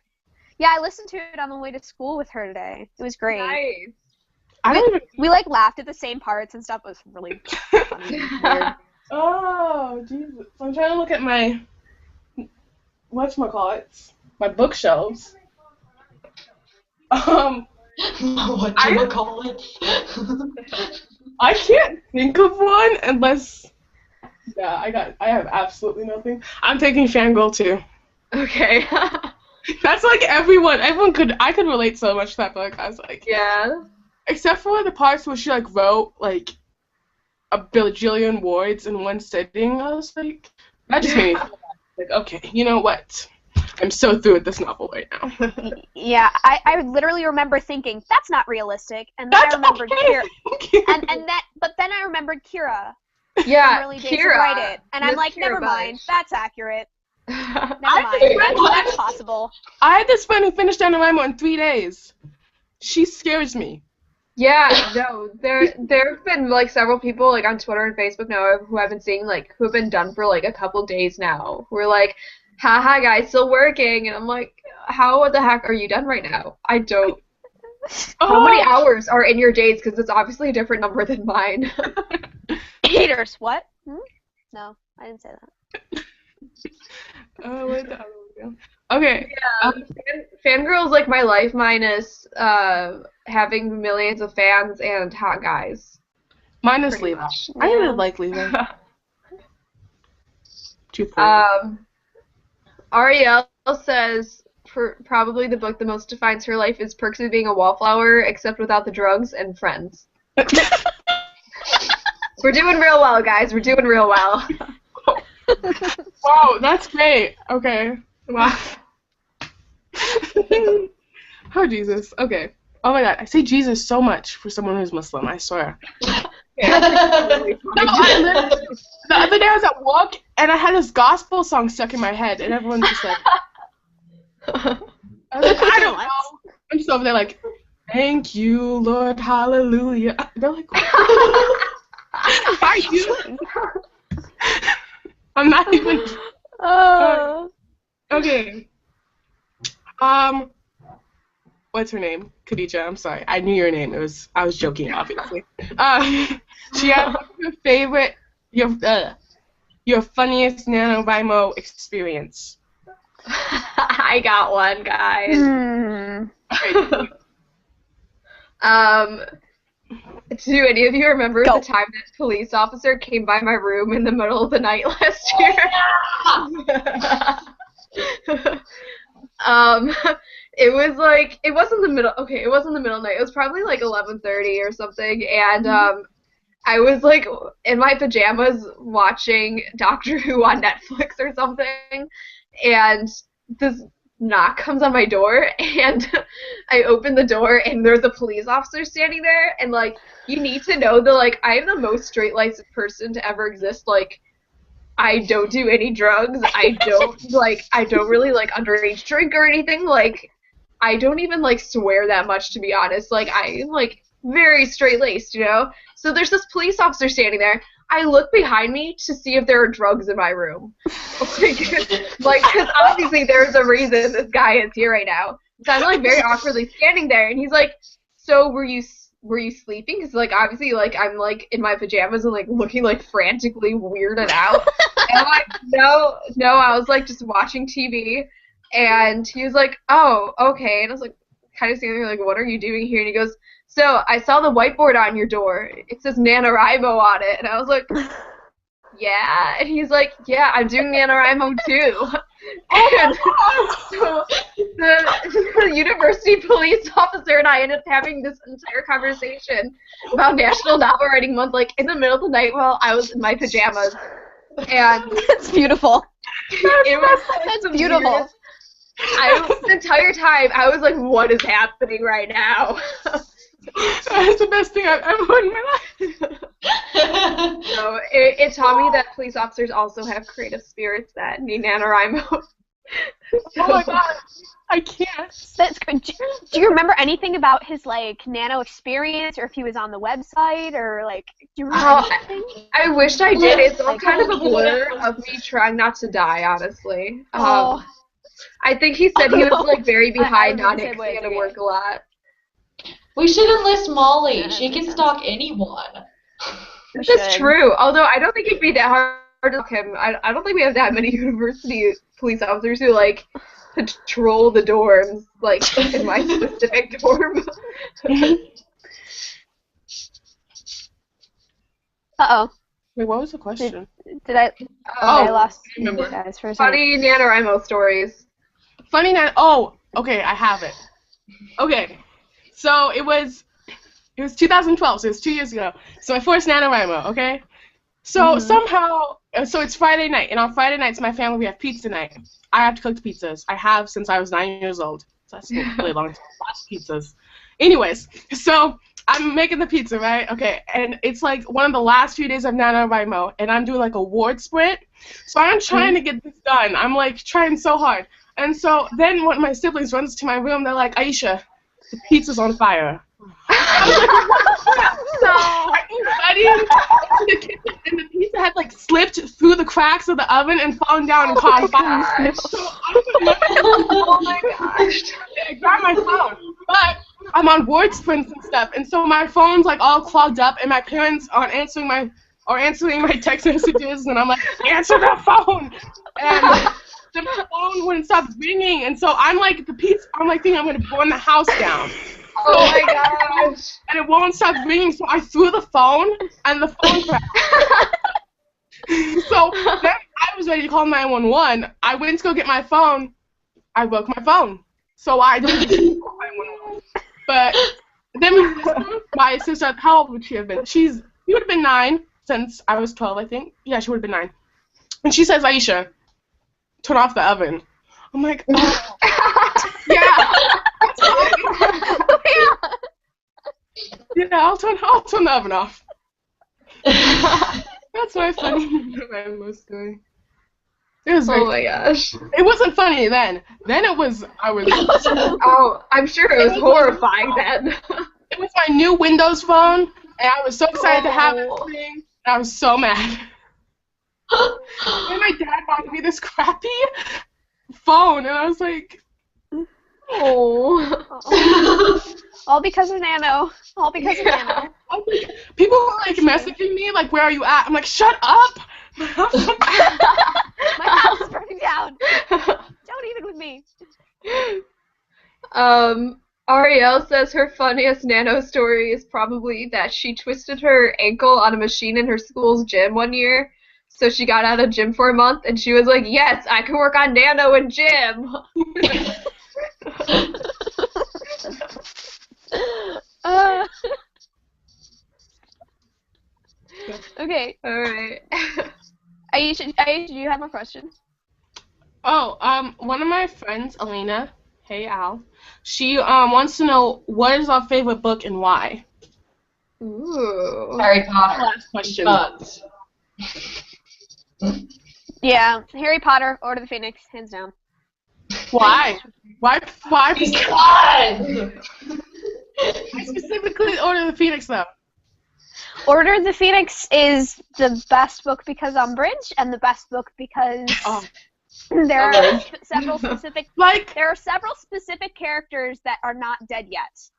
[SPEAKER 5] Yeah, I listened to it on the way to school with her today. It was great.
[SPEAKER 1] Nice.
[SPEAKER 2] I don't even.
[SPEAKER 5] We like laughed at the same parts and stuff. It was really funny. And weird.
[SPEAKER 2] Oh, Jesus. I'm trying to look at my, whatchamacallits, my bookshelves.
[SPEAKER 3] Whatchamacallit?
[SPEAKER 2] I can't think of one unless, yeah, I have absolutely nothing. I'm taking Fangirl too.
[SPEAKER 1] Okay.
[SPEAKER 2] That's like everyone I could relate so much to that book. I was like,
[SPEAKER 1] Yeah.
[SPEAKER 2] except for the parts where she like wrote like a bajillion words in one sitting, I was like, that just made me feel bad. Like, okay, you know what? I'm so through with this novel right now.
[SPEAKER 5] Yeah, I literally remember thinking that's not realistic, and then I remembered Kira, but then I remembered Kira.
[SPEAKER 1] Yeah,
[SPEAKER 5] Early days to
[SPEAKER 1] Kira.
[SPEAKER 5] write it, and I'm
[SPEAKER 1] Miss
[SPEAKER 5] like,
[SPEAKER 1] Kira
[SPEAKER 5] never mind,
[SPEAKER 1] Budge.
[SPEAKER 5] that's accurate. Never
[SPEAKER 2] I-
[SPEAKER 5] mind, that's possible.
[SPEAKER 2] I had this friend who finished NaNoWriMo in 3 days. She scares me.
[SPEAKER 1] Yeah, no, there have been like several people like on Twitter and Facebook now who I've been seeing like who have been done for like a couple days now. Who are like, haha guys, still working, and I'm like, how the heck are you done right now? I don't. How many hours are in your days? Because it's obviously a different number than mine.
[SPEAKER 5] Haters, what? No, I didn't say that.
[SPEAKER 2] Oh, what the other one? Okay.
[SPEAKER 1] Yeah, Fangirl's like my life minus having millions of fans and hot guys.
[SPEAKER 2] Mine is
[SPEAKER 1] Pretty
[SPEAKER 2] Levi.
[SPEAKER 1] much.
[SPEAKER 2] I really like Levi.
[SPEAKER 1] Ariel says probably the book that most defines her life is Perks of Being a Wallflower, except without the drugs and friends. We're doing real well, guys. We're doing real well.
[SPEAKER 2] Wow, that's great. Okay. Wow. Oh, Jesus. Okay. Oh, my God. I say Jesus so much for someone who's Muslim, I swear. The other day I was at work, and I had this gospel song stuck in my head, and everyone's just like, I don't know. I'm just over there like, thank you, Lord, hallelujah. They're like, I do. I'm not even. Okay. What's her name? Khadija. I'm sorry. I knew your name. I was joking, obviously. She had your favorite, your funniest NaNoWriMo experience.
[SPEAKER 1] I got one, guys. Do any of you remember the time that police officer came by my room in the middle of the night last year? It was like, it wasn't the middle of the night. It was probably like 11:30 or something, and I was like in my pajamas watching Doctor Who on Netflix or something, and this knock comes on my door, and I open the door, and there's a police officer standing there, and like, you need to know that like I am the most straight-laced person to ever exist. Like, I don't do any drugs. I don't really like underage drink or anything. Like, I don't even like swear that much, to be honest. Like, I am like very straight-laced, you know? So there's this police officer standing there. I look behind me to see if there are drugs in my room. Like, because obviously there's a reason this guy is here right now. So I'm like very awkwardly standing there, and he's like, so were you sleeping? Because like obviously like I'm like in my pajamas and like looking like frantically weirded out. And I'm like, no, I was like just watching TV. And he was like, oh, okay. And I was like, kind of standing there like, what are you doing here? And he goes, so I saw the whiteboard on your door. It says NaNoWriMo on it. And I was like, yeah. And he's like, yeah, I'm doing NaNoWriMo too. And so the university police officer and I ended up having this entire conversation about National Novel Writing Month, like in the middle of the night while I was in my pajamas. And
[SPEAKER 5] that's beautiful.
[SPEAKER 1] That's
[SPEAKER 5] beautiful.
[SPEAKER 1] The entire time I was like, what is happening right now?
[SPEAKER 2] That's the best thing I've ever heard in my life.
[SPEAKER 1] So it taught me that police officers also have creative spirits that need NaNoWriMo.
[SPEAKER 2] Oh my god, I can't.
[SPEAKER 5] That's good. Do you remember anything about his like nano experience, or if he was on the website, or like do you remember anything?
[SPEAKER 1] I wished I did. It's all kind of a blur of me trying not to die, honestly. I think he said he was like very behind on it because he had to work a lot.
[SPEAKER 3] We should enlist Molly. She can stalk anyone.
[SPEAKER 1] This is true. Although I don't think it'd be that hard to stalk him. I don't think we have that many university police officers who like patrol the dorms like in my specific dorm.
[SPEAKER 5] Uh-oh.
[SPEAKER 2] Wait, what was the question?
[SPEAKER 5] Did I lost you
[SPEAKER 2] remember.
[SPEAKER 5] guys for a second.
[SPEAKER 1] Funny NaNoWriMo stories.
[SPEAKER 2] Funny night. Oh, okay, I have it. Okay, so it was 2012, so it was 2 years ago. So my first NaNoWriMo, okay? So somehow, so it's Friday night, and on Friday nights, my family, we have pizza night. I have to cook the pizzas. I have since I was 9 years old. So that's a really long time. Lots of pizzas. Anyways, so I'm making the pizza, right? Okay, and it's like one of the last few days of NaNoWriMo, and I'm doing like a word sprint. So I'm trying to get this done. I'm like trying so hard. And so then one of my siblings runs to my room. They're like, Aisha, the pizza's on fire. So I was running to the kitchen, and the pizza had like slipped through the cracks of the oven and fallen down and caught on fire. So
[SPEAKER 1] Oh my gosh.
[SPEAKER 2] I grabbed my phone, but I'm on word sprints and stuff, and so my phone's like all clogged up, and my parents aren't answering my text messages, and I'm like, answer the phone, and the phone wouldn't stop ringing, and so I'm like thinking I'm gonna burn the house down.
[SPEAKER 1] Oh my gosh.
[SPEAKER 2] And it won't stop ringing, so I threw the phone, and the phone cracked. So then I was ready to call 911. I went to go get my phone. I broke my phone. So I didn't call 911. But then my sister, how old would she have been? She would have been 9 since I was 12, I think. Yeah, she would have been 9. And she says, Aisha, turn off the oven. I'm like, oh. Yeah. Yeah, I'll turn the oven off. That's my funny NaNoWriMo story. It was
[SPEAKER 1] Oh my gosh.
[SPEAKER 2] It wasn't funny then. Then I was.
[SPEAKER 1] Oh, I'm sure it was horrifying then.
[SPEAKER 2] It was my new Windows phone, and I was so excited to have this thing, and I was so mad. And my dad bought me this crappy phone, and I was like,
[SPEAKER 1] oh.
[SPEAKER 5] All because of Nano. All because of Nano.
[SPEAKER 2] People were like messaging me, like, where are you at? I'm like, shut up!
[SPEAKER 5] My house is burning down. Don't even with me.
[SPEAKER 1] Ariel says her funniest Nano story is probably that she twisted her ankle on a machine in her school's gym one year. So she got out of gym for a month, and she was like, yes, I can work on Nano in gym.
[SPEAKER 5] Okay.
[SPEAKER 1] All right.
[SPEAKER 5] Aisha, do you have more questions?
[SPEAKER 2] Oh, one of my friends, Elena, hey Al, she wants to know what is our favorite book and why.
[SPEAKER 1] Ooh.
[SPEAKER 3] Harry Potter.
[SPEAKER 2] Last question.
[SPEAKER 5] Yeah, Harry Potter, Order of the Phoenix, hands down.
[SPEAKER 2] Why? Why?
[SPEAKER 3] Because!
[SPEAKER 2] Specifically Order of the Phoenix, though.
[SPEAKER 5] Order of the Phoenix is the best book because Umbridge, and the best book because there are several specific characters that are not dead yet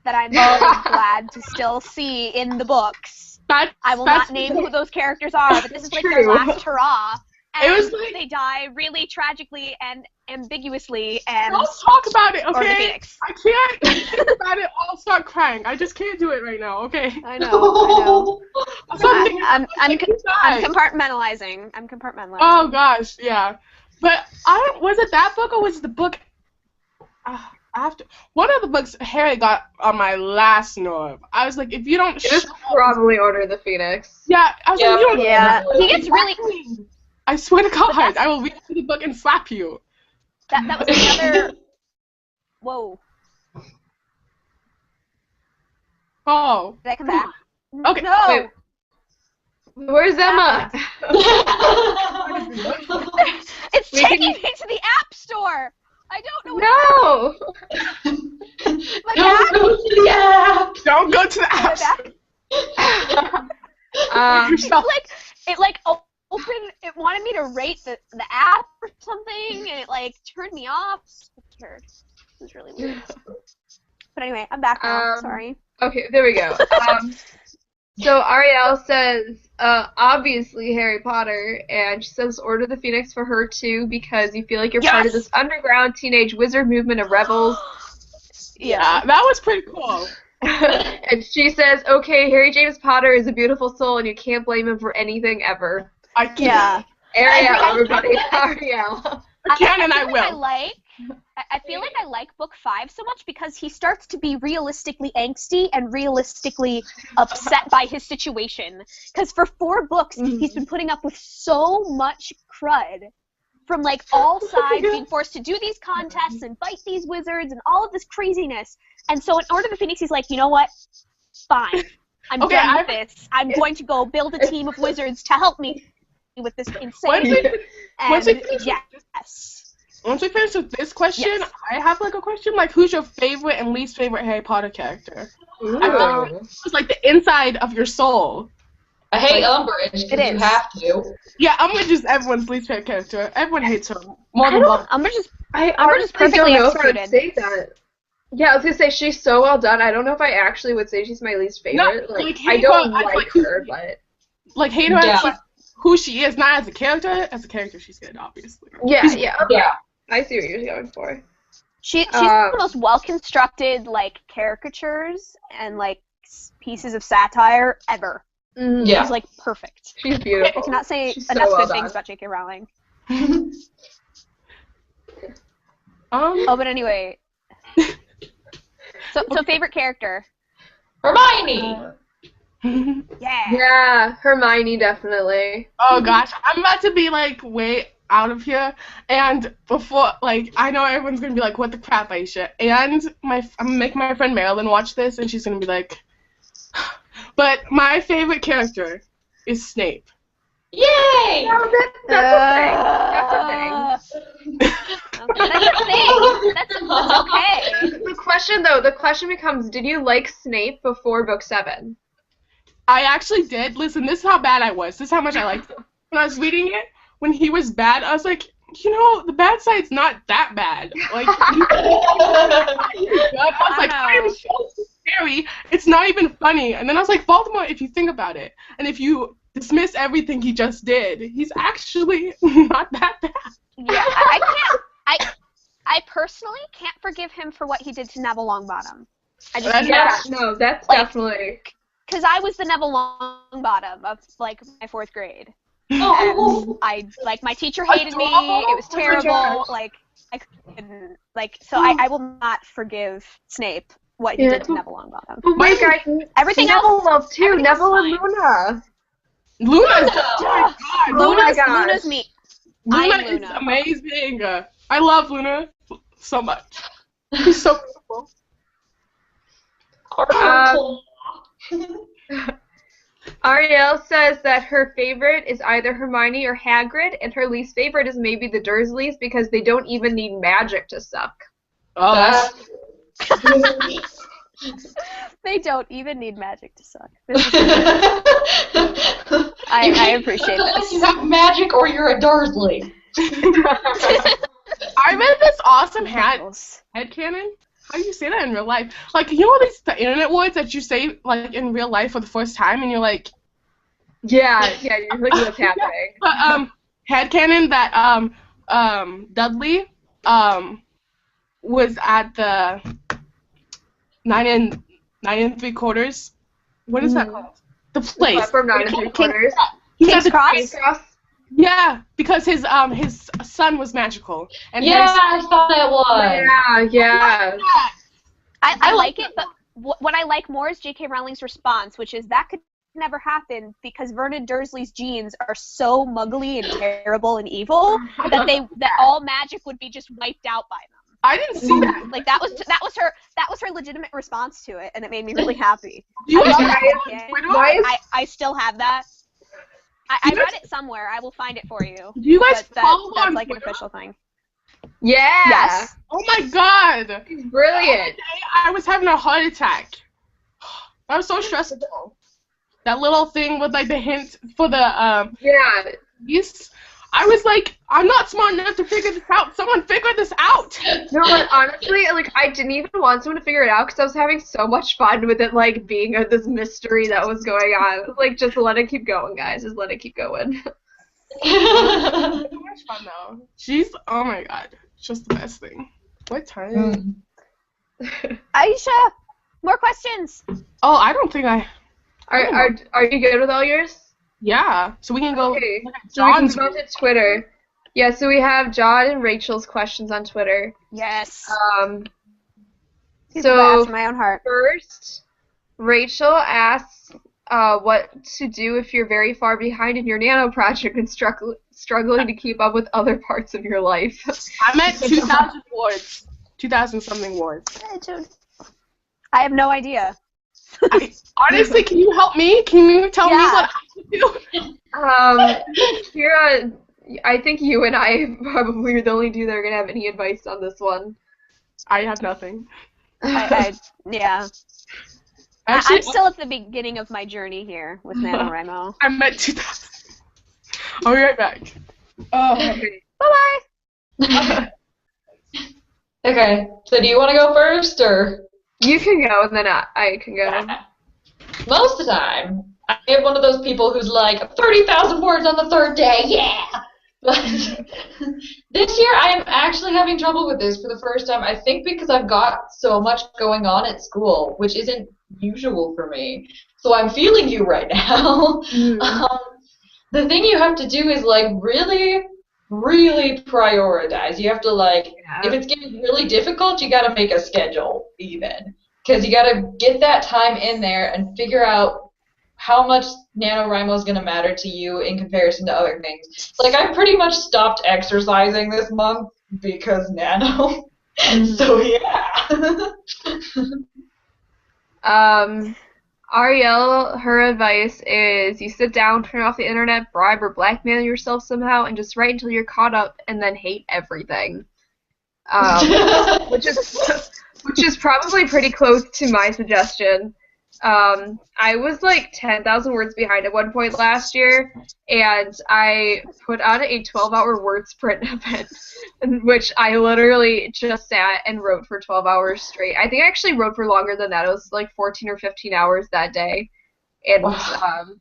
[SPEAKER 5] that I'm very glad to still see in the books. I will not name who those characters are, but this is like their last hurrah. And
[SPEAKER 2] it was like,
[SPEAKER 5] they die really tragically and ambiguously. And
[SPEAKER 2] don't talk about it, okay?
[SPEAKER 5] Or the Phoenix.
[SPEAKER 2] I can't think about it. I'll start crying. I just can't do it right now, okay?
[SPEAKER 5] I know. I'm
[SPEAKER 2] compartmentalizing.
[SPEAKER 5] I'm compartmentalizing.
[SPEAKER 2] Oh gosh, yeah. But was it that book or was it the book after? One of the books Harry got on my last nerve. I was like, if you don't.
[SPEAKER 1] It was probably Order of the Phoenix.
[SPEAKER 2] Yeah, I was like, you don't.
[SPEAKER 5] Yeah, he gets really.
[SPEAKER 2] I swear to God, I will read through the book and slap you.
[SPEAKER 5] That was another. Whoa.
[SPEAKER 2] Oh.
[SPEAKER 5] Did I come back?
[SPEAKER 2] Okay.
[SPEAKER 5] No.
[SPEAKER 1] Wait. Where's Emma?
[SPEAKER 5] It's taking me to the App Store. I don't know.
[SPEAKER 3] Don't go to the app.
[SPEAKER 2] Don't go to the app.
[SPEAKER 5] It opened. It wanted me to rate the app or something, and it like turned me off. It was really weird. But anyway, I'm back now.
[SPEAKER 1] Um,
[SPEAKER 5] Sorry.
[SPEAKER 1] Okay, there we go. So Ariel says, obviously Harry Potter, and she says Order of the Phoenix for her too because you feel like you're part of this underground teenage wizard movement of rebels.
[SPEAKER 2] Yeah, that was pretty cool.
[SPEAKER 1] And she says, okay, Harry James Potter is a beautiful soul, and you can't blame him for anything ever.
[SPEAKER 2] I can't.
[SPEAKER 5] Yeah.
[SPEAKER 1] Ariel, everybody, Ariel.
[SPEAKER 2] I can and I will.
[SPEAKER 5] I feel like I like book 5 so much because he starts to be realistically angsty and realistically upset by his situation. Because for 4 books, he's been putting up with so much crud from like all sides, being forced to do these contests and fight these wizards and all of this craziness. And so in Order of the Phoenix, he's like, you know what? Fine. I'm done with this. I'm going to go build a team of wizards to help me with this insane.
[SPEAKER 2] Once we finish with this question, I have like a question like, who's your favorite and least favorite Harry Potter character? I feel like it's like the inside of your soul.
[SPEAKER 3] I hate Umbridge because you have to.
[SPEAKER 2] Yeah, Umbridge is everyone's least favorite character. Everyone hates her more than Buffy.
[SPEAKER 5] Umbridge is
[SPEAKER 1] Umbridge
[SPEAKER 5] perfectly
[SPEAKER 1] don't know if I would
[SPEAKER 5] executed.
[SPEAKER 1] say that. Yeah, I was gonna say she's so well done. I don't know if I actually would say she's my least favorite.
[SPEAKER 2] No,
[SPEAKER 1] like,
[SPEAKER 2] like,
[SPEAKER 1] I don't
[SPEAKER 2] her,
[SPEAKER 1] like her, but
[SPEAKER 2] like hate her as like, who she is, not as a character. As a character, she's good, obviously.
[SPEAKER 1] Yeah, yeah. I see what you're going for.
[SPEAKER 5] She's the most well-constructed, like, caricatures and, like, pieces of satire ever.
[SPEAKER 3] Yeah.
[SPEAKER 5] She's, like, perfect.
[SPEAKER 1] She's beautiful.
[SPEAKER 5] I cannot say
[SPEAKER 1] She's
[SPEAKER 5] enough
[SPEAKER 1] so well
[SPEAKER 5] good things
[SPEAKER 1] done.
[SPEAKER 5] about J.K. Rowling. But anyway. So favorite character?
[SPEAKER 3] Hermione!
[SPEAKER 1] Yeah, Hermione, definitely.
[SPEAKER 2] Oh, gosh. I'm about to be, like, way out of here, and before, like, I know everyone's gonna be like, what the crap, Aisha, and I'm gonna make my friend Marilyn watch this, and she's gonna be like, but my favorite character is Snape.
[SPEAKER 3] Yay!
[SPEAKER 1] No, that's a thing.
[SPEAKER 5] That's a thing. That's okay.
[SPEAKER 1] The question becomes, did you like Snape before book 7?
[SPEAKER 2] I actually did. Listen, this is how bad I was. This is how much I liked it. When I was reading it, when he was bad, I was like, you know, the bad side's not that bad. Like, I was like, I am so scary. It's not even funny. And then I was like, Voldemort, if you think about it, and if you dismiss everything he just did, he's actually not that bad.
[SPEAKER 5] Yeah, I personally can't forgive him for what he did to Neville Longbottom.
[SPEAKER 1] That's definitely.
[SPEAKER 5] Because I was the Neville Longbottom of, like, my 4th grade. And my teacher hated me, it was terrible, like, I couldn't, like, so I will not forgive Snape what he did to Neville Longbottom.
[SPEAKER 1] Oh my god,
[SPEAKER 5] everything
[SPEAKER 1] Neville
[SPEAKER 5] else,
[SPEAKER 1] loved too, Neville and Luna.
[SPEAKER 5] Luna's me.
[SPEAKER 2] Luna is amazing. I love Luna so much. She's so beautiful.
[SPEAKER 1] Ariel says that her favorite is either Hermione or Hagrid, and her least favorite is maybe the Dursleys because they don't even need magic to suck.
[SPEAKER 2] Oh,
[SPEAKER 5] They don't even need magic to suck. I appreciate this.
[SPEAKER 3] You have magic or you're a Dursley.
[SPEAKER 2] I read this awesome headcanon. How do you say that in real life? Like, you know the internet words that you say, like, in real life for the first time, and you're like...
[SPEAKER 1] Yeah, you're looking what's happening.
[SPEAKER 2] But, headcanon that, Dudley, was at the 9 3/4. What is that called? The place.
[SPEAKER 1] From 9 3/4.
[SPEAKER 5] King's Cross?
[SPEAKER 2] Yeah, because his son was magical. And
[SPEAKER 3] I saw that one.
[SPEAKER 1] Yeah.
[SPEAKER 5] I like it, but what I like more is J.K. Rowling's response, which is that could never happen because Vernon Dursley's genes are so muggly and terrible and evil that all magic would be just wiped out by them.
[SPEAKER 2] I didn't see that.
[SPEAKER 5] Like that was her legitimate response to it, and it made me really happy. I still have that. I read it somewhere. I will find it for you.
[SPEAKER 2] Do you guys follow
[SPEAKER 5] that's
[SPEAKER 2] on
[SPEAKER 5] like
[SPEAKER 2] Twitter?
[SPEAKER 5] an official thing.
[SPEAKER 1] Yeah.
[SPEAKER 5] Yes.
[SPEAKER 2] Oh my god.
[SPEAKER 1] He's brilliant.
[SPEAKER 2] I was having a heart attack. That was so stressful. That little thing with like the hint for the I was like, I'm not smart enough to figure this out. Someone figure this out.
[SPEAKER 1] No, but honestly, like, I didn't even want someone to figure it out because I was having so much fun with it, like, being this mystery that was going on. Like, just let it keep going, guys. Just let it keep going.
[SPEAKER 2] So much fun though. She's, oh my god, it's just the best thing. What time?
[SPEAKER 5] Aisha, more questions.
[SPEAKER 2] Oh, I don't think I.
[SPEAKER 1] Are you good with all yours?
[SPEAKER 2] Yeah. So we can go.
[SPEAKER 1] Okay.
[SPEAKER 2] Look at
[SPEAKER 1] So we can
[SPEAKER 2] John's.
[SPEAKER 1] go to Twitter. Yeah, so we have John and Rachel's questions on Twitter.
[SPEAKER 5] Yes. She's
[SPEAKER 1] So
[SPEAKER 5] a blast from my own heart.
[SPEAKER 1] first, Rachel asks what to do if you're very far behind in your nano project and struggling to keep up with other parts of your life.
[SPEAKER 2] I'm at 2,000 wards. 2,000 something wards.
[SPEAKER 5] I have no idea.
[SPEAKER 2] Honestly, can you help me? Can you tell me what I should do?
[SPEAKER 1] Kira, I think you and I probably are the only two that are going to have any advice on this one.
[SPEAKER 2] I have nothing.
[SPEAKER 5] Yeah.
[SPEAKER 2] Actually,
[SPEAKER 5] I'm still at the beginning of my journey here with NaNoWriMo.
[SPEAKER 2] I'm at 2,000. I'll be right back. Oh.
[SPEAKER 1] Okay.
[SPEAKER 5] Bye-bye.
[SPEAKER 3] Okay, so do you want to go first, or?
[SPEAKER 1] You can go, and then I can go.
[SPEAKER 3] Most of the time, I am one of those people who's like, 30,000 words on the third day, yeah! But this year, I am actually having trouble with this for the first time, I think because I've got so much going on at school, which isn't usual for me. So I'm feeling you right now. The thing you have to do is, like, really prioritize. You have to, like, if it's getting really difficult, you gotta make a schedule, even. Because you gotta get that time in there and figure out how much NaNoWriMo is gonna matter to you in comparison to other things. Like, I pretty much stopped exercising this month because Nano. So, yeah.
[SPEAKER 1] Ariel, her advice is you sit down, turn off the internet, bribe or blackmail yourself somehow, and just write until you're caught up and then hate everything. Which is probably pretty close to my suggestion. I was like 10,000 words behind at one point last year, and I put on a 12-hour word sprint event, in which I literally just sat and wrote for 12 hours straight. I think I actually wrote for longer than that. It was like 14 or 15 hours that day. And I'm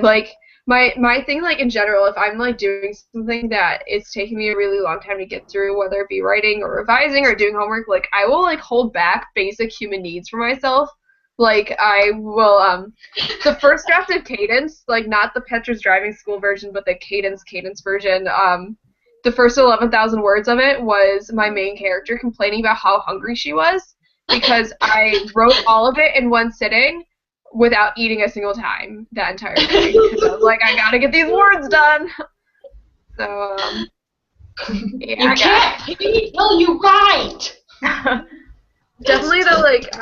[SPEAKER 1] like, my thing, like, in general, if I'm like doing something that is taking me a really long time to get through, whether it be writing or revising or doing homework, like, I will like hold back basic human needs for myself. Like, I will, the first draft of Cadence, like, not the Petra's Driving School version, but the Cadence version, the first 11,000 words of it was my main character complaining about how hungry she was, because I wrote all of it in one sitting without eating a single time that entire day. Because I was like, I gotta get these words done. So, yeah.
[SPEAKER 3] You can't pee till you write!
[SPEAKER 1] Definitely, though, like,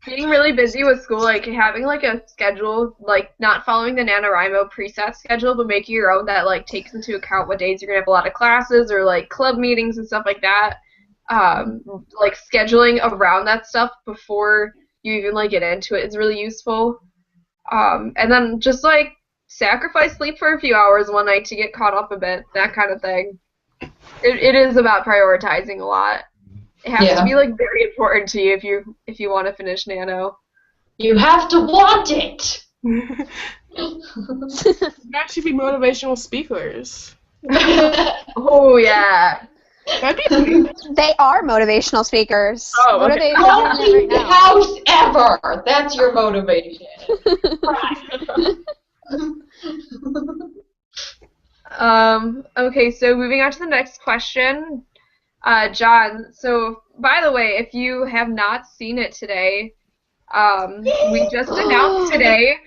[SPEAKER 1] being really busy with school, like having like a schedule, like not following the NaNoWriMo preset schedule, but making your own that like takes into account what days you're gonna have a lot of classes or like club meetings and stuff like that. Like scheduling around that stuff before you even like get into it is really useful. And then just like sacrifice sleep for a few hours one night to get caught up a bit, that kind of thing. It is about prioritizing a lot. It has to be like very important to you if you want to finish Nano.
[SPEAKER 3] You have to want it.
[SPEAKER 2] You actually be motivational speakers.
[SPEAKER 1] Oh yeah.
[SPEAKER 2] That'd be
[SPEAKER 5] They are motivational speakers.
[SPEAKER 2] Oh,
[SPEAKER 5] What are
[SPEAKER 2] okay.
[SPEAKER 5] they doing right now?
[SPEAKER 3] House ever. That's your motivation.
[SPEAKER 1] Okay, so moving on to the next question. John, so by the way, if you have not seen it today, we just announced today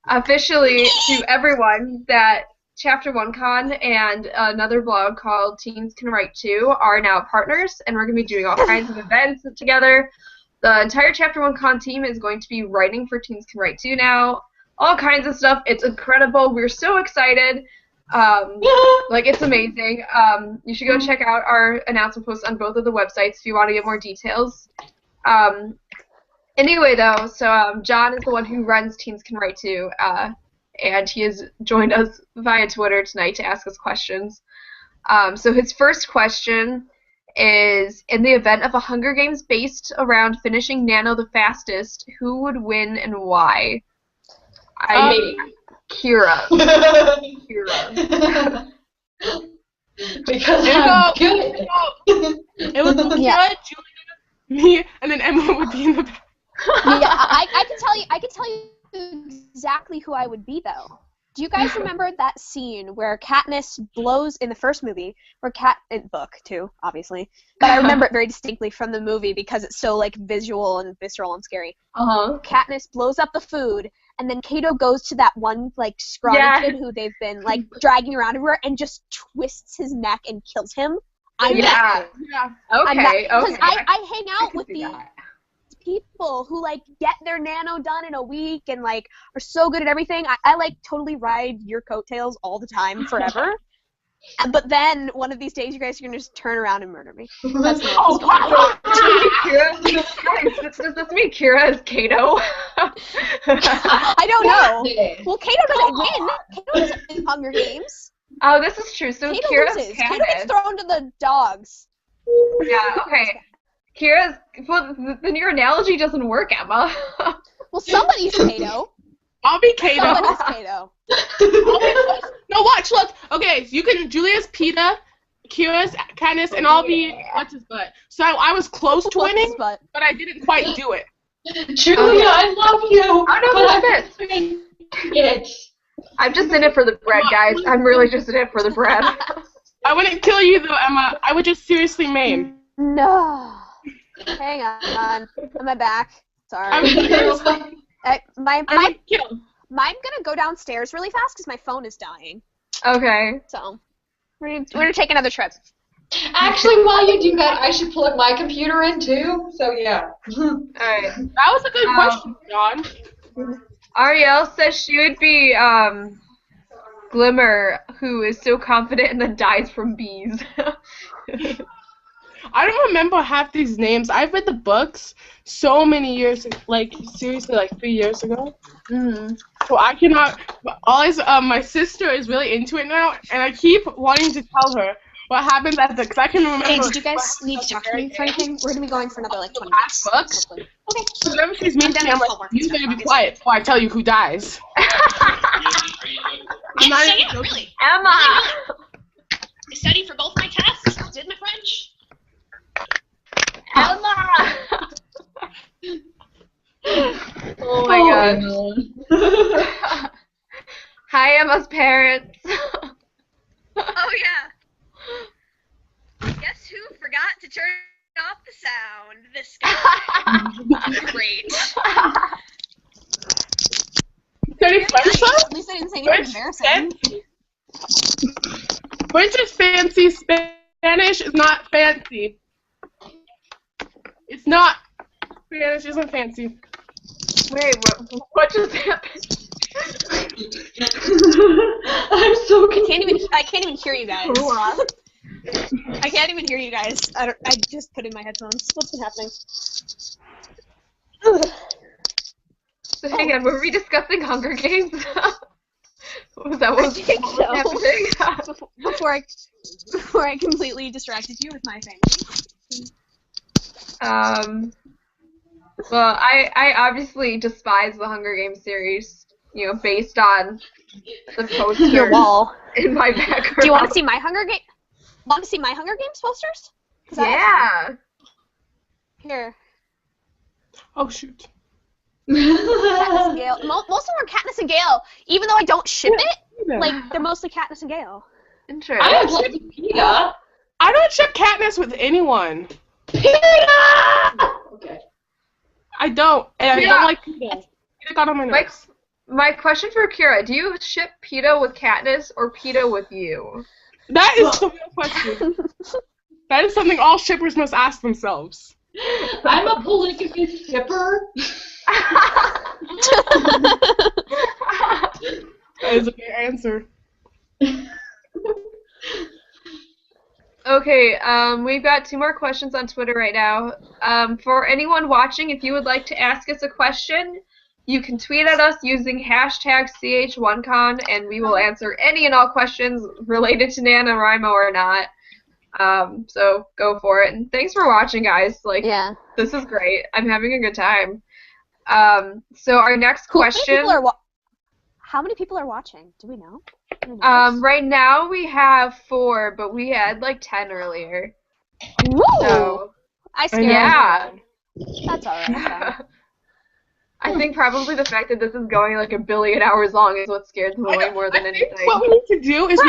[SPEAKER 1] officially to everyone that Chapter 1Con and another blog called Teens Can Write Too are now partners, and we're going to be doing all kinds of events together. The entire Chapter 1Con team is going to be writing for Teens Can Write Too now. All kinds of stuff. It's incredible. We're so excited. Like, it's amazing. You should go check out our announcement posts on both of the websites if you want to get more details. Anyway, though, so John is the one who runs Teens Can Write Too, and he has joined us via Twitter tonight to ask us questions. So his first question is, in the event of a Hunger Games based around finishing Nano the fastest, who would win and why? Kira. Kira.
[SPEAKER 3] Because I'm good.
[SPEAKER 2] It was Kira, Julia, me, and then Emma would be in the back.
[SPEAKER 5] Yeah, I can tell you exactly who I would be though. Do you guys remember that scene where Katniss blows in the first movie, where book too, obviously, but I remember it very distinctly from the movie because it's so like visual and visceral and scary. Katniss blows up the food, and then Kato goes to that one like scrawny kid who they've been like dragging around everywhere and just twists his neck and kills him.
[SPEAKER 1] Okay.
[SPEAKER 5] Because I hang out with these people who like get their nano done in a week and like are so good at everything. I like totally ride your coattails all the time forever. But then one of these days you guys are gonna just turn around and murder me. That's
[SPEAKER 1] Does this mean Kira is Kato?
[SPEAKER 5] I don't know. Well, Kato doesn't win. Kato doesn't win Hunger Games.
[SPEAKER 1] Oh, this is true. So
[SPEAKER 5] Kato
[SPEAKER 1] Kira's
[SPEAKER 5] loses. Kato gets thrown to the dogs.
[SPEAKER 1] Yeah, okay. Well, then your analogy doesn't work, Emma.
[SPEAKER 5] Well, somebody's Kato.
[SPEAKER 2] I'll be Kato.
[SPEAKER 5] Somebody's Kato.
[SPEAKER 2] No, watch, look. Okay, so you can, Julia's Peta, Kira's Katniss, and I'll be what's his butt. So I was close to winning, but I didn't quite do it.
[SPEAKER 3] Julia, I love you.
[SPEAKER 1] It. I'm just in it for the bread, guys. I'm really just in it for the bread.
[SPEAKER 2] I wouldn't kill you though, Emma. I would just seriously maim.
[SPEAKER 5] No. Hang on. On my back. Sorry. I'm gonna go downstairs really fast because my phone is dying.
[SPEAKER 1] Okay.
[SPEAKER 5] So we're gonna take another trip.
[SPEAKER 3] Actually, while you do that, I should plug my computer in too. So yeah.
[SPEAKER 1] Alright.
[SPEAKER 2] That was a good question, John.
[SPEAKER 1] Ariel says she would be Glimmer, who is so confident and then dies from bees.
[SPEAKER 2] I don't remember half these names. I've read the books so many years, like seriously, like 3 years ago. So I cannot. Always, my sister is really into it now, and I keep wanting to tell her what happens at the. Because I can remember.
[SPEAKER 5] Hey, did you guys need to talk to me for anything? We're gonna be going for another like 20 minutes.
[SPEAKER 2] Books.
[SPEAKER 5] Okay.
[SPEAKER 2] Whenever she's mean to me, I'm like, you better be quiet before I tell you who dies.
[SPEAKER 4] Yes, I am, really.
[SPEAKER 1] Emma!
[SPEAKER 4] I studied for both my tests, did my French.
[SPEAKER 1] Emma! Oh my god. Hi, Emma's parents.
[SPEAKER 4] Oh yeah. Guess who forgot to turn off the sound? This guy. Great.
[SPEAKER 5] At least I didn't say anything embarrassing.
[SPEAKER 2] French is fancy. Spanish is not fancy. It's not. Spanish isn't fancy.
[SPEAKER 1] Wait, what just happened?
[SPEAKER 3] I'm so
[SPEAKER 5] I can't even hear you guys. I can't even hear you guys. I just put in my headphones. What's been happening?
[SPEAKER 1] So hang on, were we discussing Hunger Games? Was that what was happening?
[SPEAKER 5] Before I completely distracted you with my family.
[SPEAKER 1] Well, I obviously despise the Hunger Games series, you know, based on the poster
[SPEAKER 5] Your wall.
[SPEAKER 1] in my background.
[SPEAKER 5] Do you want to see my Hunger Games? Want to see my Hunger Games posters?
[SPEAKER 1] Yeah.
[SPEAKER 5] Here.
[SPEAKER 2] Oh shoot.
[SPEAKER 5] Katniss and Gale. Most of them are Katniss and Gale, even though I don't ship it. Like they're mostly Katniss and Gale.
[SPEAKER 1] Interesting.
[SPEAKER 3] I would like Peta.
[SPEAKER 2] I don't ship Katniss with anyone.
[SPEAKER 3] Peta! Okay.
[SPEAKER 2] I don't, and I don't like Peta. Peta got on my nerves.
[SPEAKER 1] My question for Kira, do you ship Peta with Katniss or Peta with you?
[SPEAKER 2] That is the real question. That is something all shippers must ask themselves.
[SPEAKER 3] I'm a polygamous shipper.
[SPEAKER 2] That is a good answer.
[SPEAKER 1] Okay, we've got 2 more questions on Twitter right now. For anyone watching, if you would like to ask us a question, You can tweet at us using hashtag #Ch1Con, and we will answer any and all questions related to NaNoWriMo or not. So go for it. And thanks for watching, guys. Like,
[SPEAKER 5] Yeah.
[SPEAKER 1] this is great. I'm having a good time. So our next question.
[SPEAKER 5] How many people are watching? Do we know?
[SPEAKER 1] Right now we have 4, but we had like 10 earlier.
[SPEAKER 5] Woo!
[SPEAKER 1] So,
[SPEAKER 5] I scared everyone. That's alright.
[SPEAKER 1] I think probably the fact that this is going like 1 billion hours long is what scared them away more than anything.
[SPEAKER 2] What we need to do is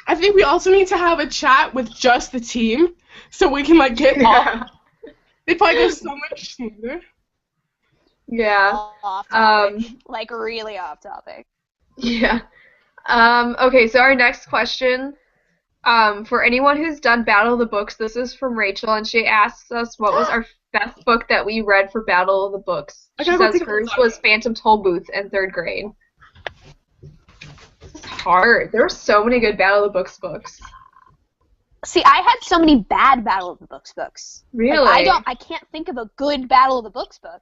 [SPEAKER 2] I think we also need to have a chat with just the team, so we can like get off. They probably go so much smoother.
[SPEAKER 1] Yeah.
[SPEAKER 5] Off topic. Like really off topic.
[SPEAKER 1] Yeah. Okay, so our next question, for anyone who's done Battle of the Books, this is from Rachel, and she asks us what was our best book that we read for Battle of the Books. She says hers was Phantom Tollbooth in 3rd grade. This is hard. There were so many good Battle of the Books books.
[SPEAKER 5] See, I had so many bad Battle of the Books books.
[SPEAKER 1] Really?
[SPEAKER 5] Like, I can't think of a good Battle of the Books book.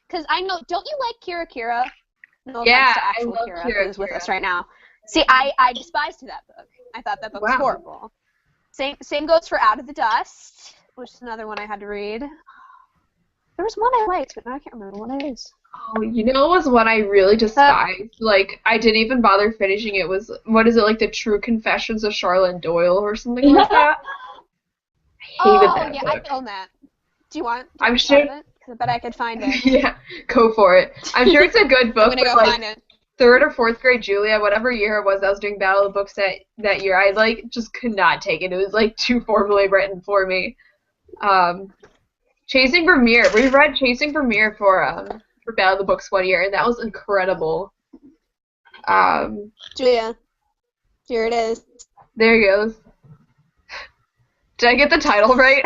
[SPEAKER 5] Because I know, don't you like Kira? No offense to actual Kira, who's with us right now. See, I despised that book. I thought that book was horrible. Same goes for Out of the Dust, which is another one I had to read. There was one I liked, but now I can't remember what it is.
[SPEAKER 1] Oh, you know what was one I really despised? Like, I didn't even bother finishing it. Was, what is it, like The True Confessions of Charlotte Doyle or something like that? I hated that book.
[SPEAKER 5] I own that. Do you want
[SPEAKER 1] I'm sure.
[SPEAKER 5] Because I bet I could find it.
[SPEAKER 1] Yeah, go for it. I'm sure it's a good book.
[SPEAKER 5] I'm gonna go
[SPEAKER 1] but,
[SPEAKER 5] find it.
[SPEAKER 1] 3rd or 4th grade Julia, whatever year it was, I was doing Battle of the Books that year. I like just could not take it. It was like too formally written for me. Chasing Vermeer. We read Chasing Vermeer for Battle of the Books one year, and that was incredible.
[SPEAKER 5] Julia, here it is.
[SPEAKER 1] There he goes. Did I get the title right?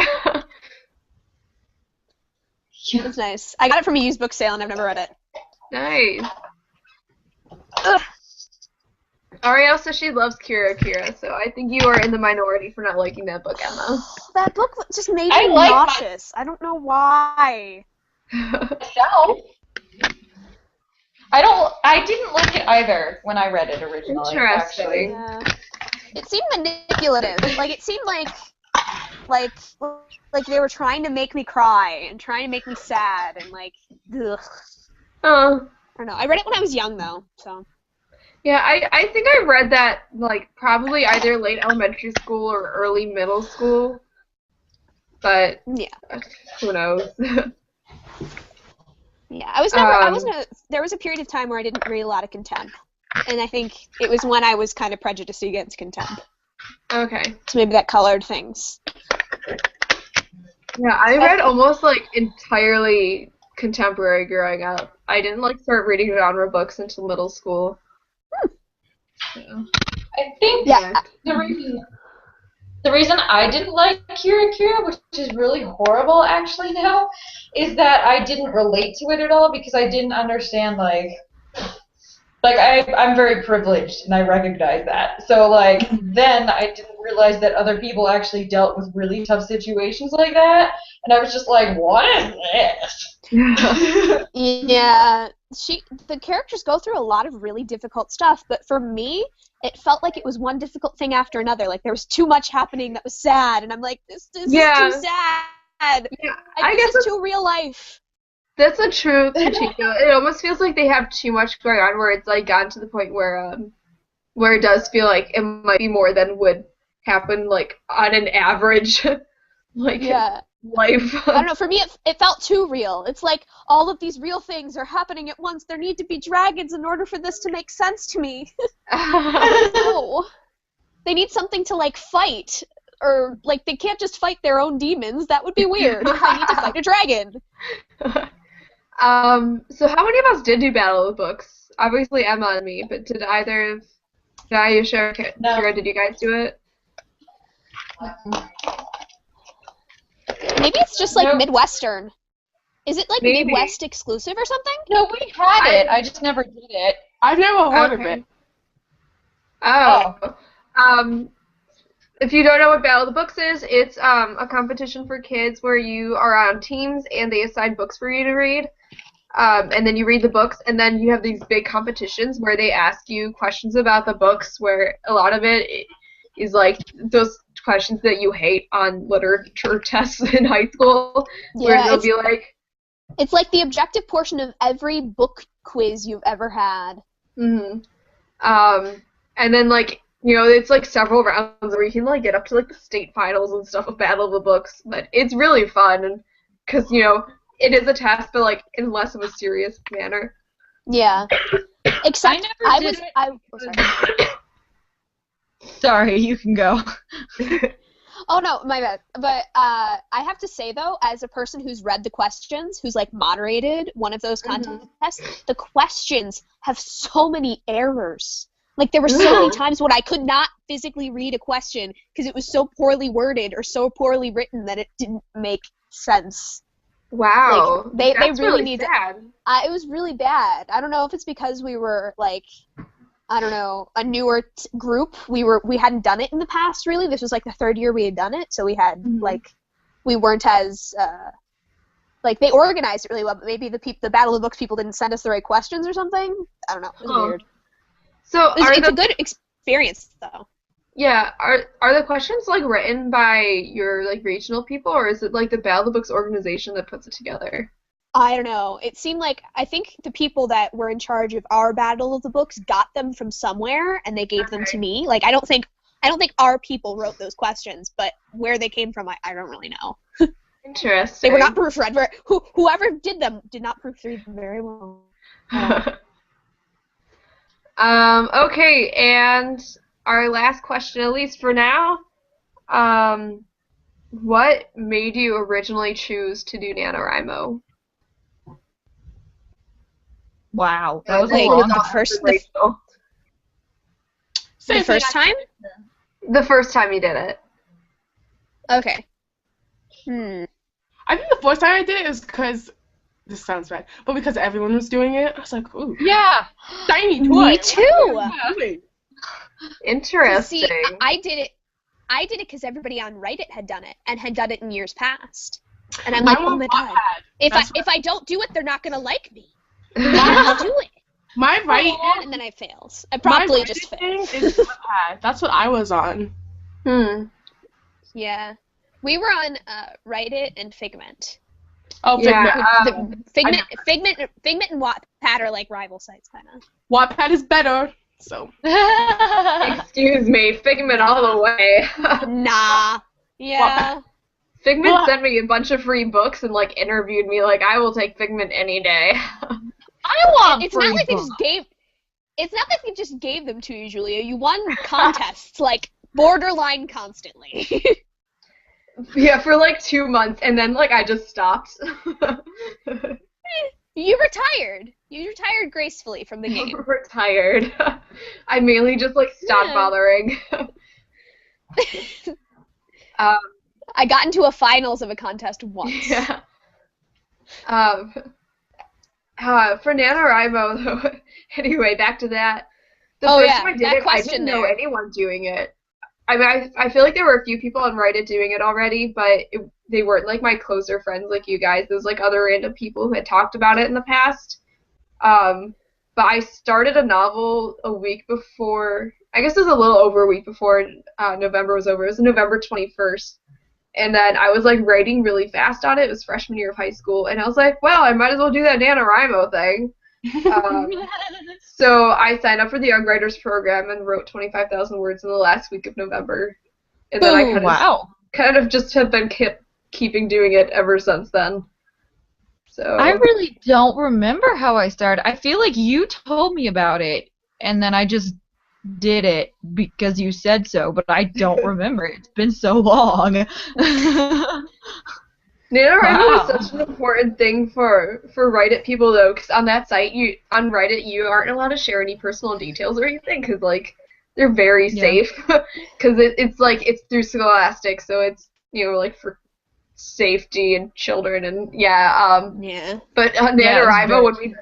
[SPEAKER 5] It's nice. I got it from a used book sale, and I've never read it.
[SPEAKER 1] Nice. Ugh. Ariel says she loves Kira, so I think you are in the minority for not liking that book, Emma.
[SPEAKER 5] That book just made me nauseous. I don't know why.
[SPEAKER 3] Myself. I didn't like it either when I read it originally.
[SPEAKER 1] Interesting.
[SPEAKER 5] Yeah. It seemed manipulative. Like it seemed like they were trying to make me cry and trying to make me sad and like ugh. I don't know. I read it when I was young though, so.
[SPEAKER 1] Yeah, I think I read that like probably either late elementary school or early middle school. But
[SPEAKER 5] yeah,
[SPEAKER 1] who knows?
[SPEAKER 5] Yeah, I was never. There was a period of time where I didn't read a lot of contempt, and I think it was when I was kind of prejudiced against contempt.
[SPEAKER 1] Okay.
[SPEAKER 5] So maybe that colored things.
[SPEAKER 1] Yeah, I read almost like entirely contemporary growing up. I didn't like start reading genre books until middle school. So.
[SPEAKER 3] I think the reason I didn't like Kira, which is really horrible actually now, is that I didn't relate to it at all because I didn't understand I'm very privileged and I recognize that. So then I didn't realize that other people actually dealt with really tough situations like that, and I was just like, what is this?
[SPEAKER 5] Yeah, the characters go through a lot of really difficult stuff, but for me, it felt like it was one difficult thing after another. Like there was too much happening that was sad, and I'm like, this is too sad.
[SPEAKER 1] Yeah,
[SPEAKER 5] I guess it's too real life.
[SPEAKER 1] That's a true critique. It almost feels like they have too much going on, where it's like gotten to the point where it does feel like it might be more than would happen like on an average life.
[SPEAKER 5] I don't know, for me it felt too real. It's like all of these real things are happening at once. There need to be dragons in order for this to make sense to me. No. They need something to fight, or they can't just fight their own demons. That would be weird. They need to fight a dragon.
[SPEAKER 1] So how many of us did do Battle of the Books? Obviously Emma and me, but did either of Ayesha or Kira, did you guys do it?
[SPEAKER 5] Maybe it's just Midwestern. Is it
[SPEAKER 1] Maybe.
[SPEAKER 5] Midwest exclusive or something?
[SPEAKER 3] No, we had it. I just never did it.
[SPEAKER 2] I've never heard of it.
[SPEAKER 1] Oh. If you don't know what Battle of the Books is, it's a competition for kids where you are on teams and they assign books for you to read. and then you read the books, and then you have these big competitions where they ask you questions about the books, where a lot of it is like those questions that you hate on literature tests in high school, where
[SPEAKER 5] Yeah,
[SPEAKER 1] they'll be like,
[SPEAKER 5] it's like the objective portion of every book quiz you've ever had.
[SPEAKER 1] and then like, you know, it's like several rounds where you can like get up to like the state finals and stuff of Battle of the Books, but it's really fun, and because, you know, it is a test, but like in less of a serious manner.
[SPEAKER 5] Yeah. Except
[SPEAKER 6] sorry. Sorry, you can go.
[SPEAKER 5] Oh no, my bad. But I have to say though, as a person who's read the questions, who's like moderated one of those contests, the questions have so many errors. Like there were so many times when I could not physically read a question because it was so poorly worded or so poorly written that it didn't make sense.
[SPEAKER 1] Wow.
[SPEAKER 5] Like, they really
[SPEAKER 1] need sad.
[SPEAKER 5] It was really bad. I don't know if it's because we were like, I don't know, a newer group. We hadn't done it in the past really. This was like the third year we had done it, so we had like we weren't as like they organized it really well, but maybe the Battle of the Books people didn't send us the right questions or something. I don't know. It was weird.
[SPEAKER 1] So
[SPEAKER 5] it's a good experience though.
[SPEAKER 1] Yeah, are the questions like written by your like regional people, or is it like the Battle of the Books organization that puts it together?
[SPEAKER 5] I don't know. It seemed like I think the people that were in charge of our Battle of the Books got them from somewhere and they gave them to me. Like I don't think our people wrote those questions, but where they came from I don't really know.
[SPEAKER 1] Interesting.
[SPEAKER 5] They were not proofread. Whoever did them did not proofread them very well.
[SPEAKER 1] Okay, and our last question, at least for now, what made you originally choose to do NaNoWriMo?
[SPEAKER 6] Wow, that was
[SPEAKER 5] Wait,
[SPEAKER 6] a long
[SPEAKER 5] the first time?
[SPEAKER 1] The first time you did it.
[SPEAKER 5] Okay.
[SPEAKER 2] I think the first time I did it was because, this sounds bad, but because everyone was doing it, I was like, ooh.
[SPEAKER 6] Yeah.
[SPEAKER 2] Shiny toy.
[SPEAKER 5] Me too.
[SPEAKER 1] Interesting.
[SPEAKER 5] See, I did it because everybody on Reddit had done it and had done it in years past. And I'm like, oh my god. If I don't do it, they're not gonna like me. I do it.
[SPEAKER 2] My right
[SPEAKER 5] and then I failed. I probably just
[SPEAKER 2] thing
[SPEAKER 5] failed.
[SPEAKER 2] is Wattpad. That's what I was on.
[SPEAKER 5] Yeah. We were on Reddit and Figment.
[SPEAKER 2] Oh, Figment.
[SPEAKER 5] Yeah, Figment and Wattpad are like rival sites, kind of.
[SPEAKER 2] Wattpad is better, so.
[SPEAKER 1] Excuse me, Figment all the way.
[SPEAKER 5] Nah. Yeah.
[SPEAKER 2] Wattpad.
[SPEAKER 1] Figment sent me a bunch of free books and like interviewed me. Like, I will take Figment any day.
[SPEAKER 6] I want
[SPEAKER 5] It's
[SPEAKER 6] free
[SPEAKER 5] not like they
[SPEAKER 6] books.
[SPEAKER 5] just gave. It's not like they just gave them to you, Julia. You won contests like borderline constantly.
[SPEAKER 1] Yeah, for like 2 months, and then like I just stopped.
[SPEAKER 5] You retired. You retired gracefully from the game.
[SPEAKER 1] Retired. I mainly just like stopped bothering.
[SPEAKER 5] I got into a finals of a contest once.
[SPEAKER 1] Yeah. For NaNoWriMo, though, anyway, back to that. The first time I did it, I didn't know anyone doing it. I mean, I feel like there were a few people on Reddit doing it already, but they weren't like my closer friends like you guys. There was like other random people who had talked about it in the past. But I started a novel a week before, I guess it was a little over a week before November was over. It was November 21st. And then I was like writing really fast on it. It was freshman year of high school. And I was like, well, I might as well do that NaNoWriMo thing. So I signed up for the Young Writers Program and wrote 25,000 words in the last week of November. And then I kind of just have been keeping doing it ever since then. So
[SPEAKER 6] I really don't remember how I started. I feel like you told me about it, and then I just did it because you said so, but I don't remember. It's been so long.
[SPEAKER 1] NaNoWriMo is such an important thing for Reddit people, though, because on that site, on Reddit, you aren't allowed to share any personal details or anything, because, like, they're very safe, because it's through Scholastic, so it's, you know, like, for safety and children, and, but NaNoWriMo,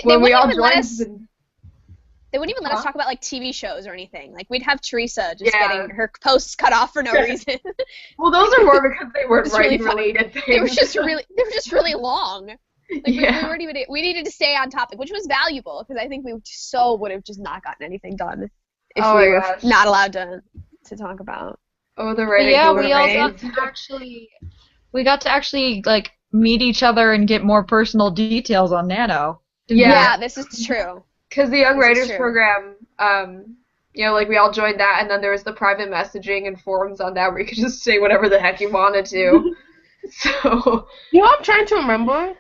[SPEAKER 1] when we all joined...
[SPEAKER 5] They wouldn't even let us talk about like TV shows or anything. Like we'd have Teresa just getting her posts cut off for no reason.
[SPEAKER 1] Well, those are more because they weren't writing related things.
[SPEAKER 5] They were just really long. Like,
[SPEAKER 1] Yeah.
[SPEAKER 5] we weren't even, we needed to stay on topic, which was valuable, because I think we would have just not gotten anything done if
[SPEAKER 1] Oh
[SPEAKER 5] we
[SPEAKER 1] my
[SPEAKER 5] were
[SPEAKER 1] gosh.
[SPEAKER 5] not allowed to talk about.
[SPEAKER 1] Oh, the writing.
[SPEAKER 6] Yeah,
[SPEAKER 1] the
[SPEAKER 6] we all
[SPEAKER 1] writing.
[SPEAKER 6] got to actually like meet each other and get more personal details on Nano.
[SPEAKER 1] Yeah.
[SPEAKER 5] This is true.
[SPEAKER 1] Because the Young
[SPEAKER 5] This is
[SPEAKER 1] Writers
[SPEAKER 5] true.
[SPEAKER 1] program, you know, like we all joined that, and then there was the private messaging and forums on that where you could just say whatever the heck you wanted to. So.
[SPEAKER 2] You know what I'm trying to remember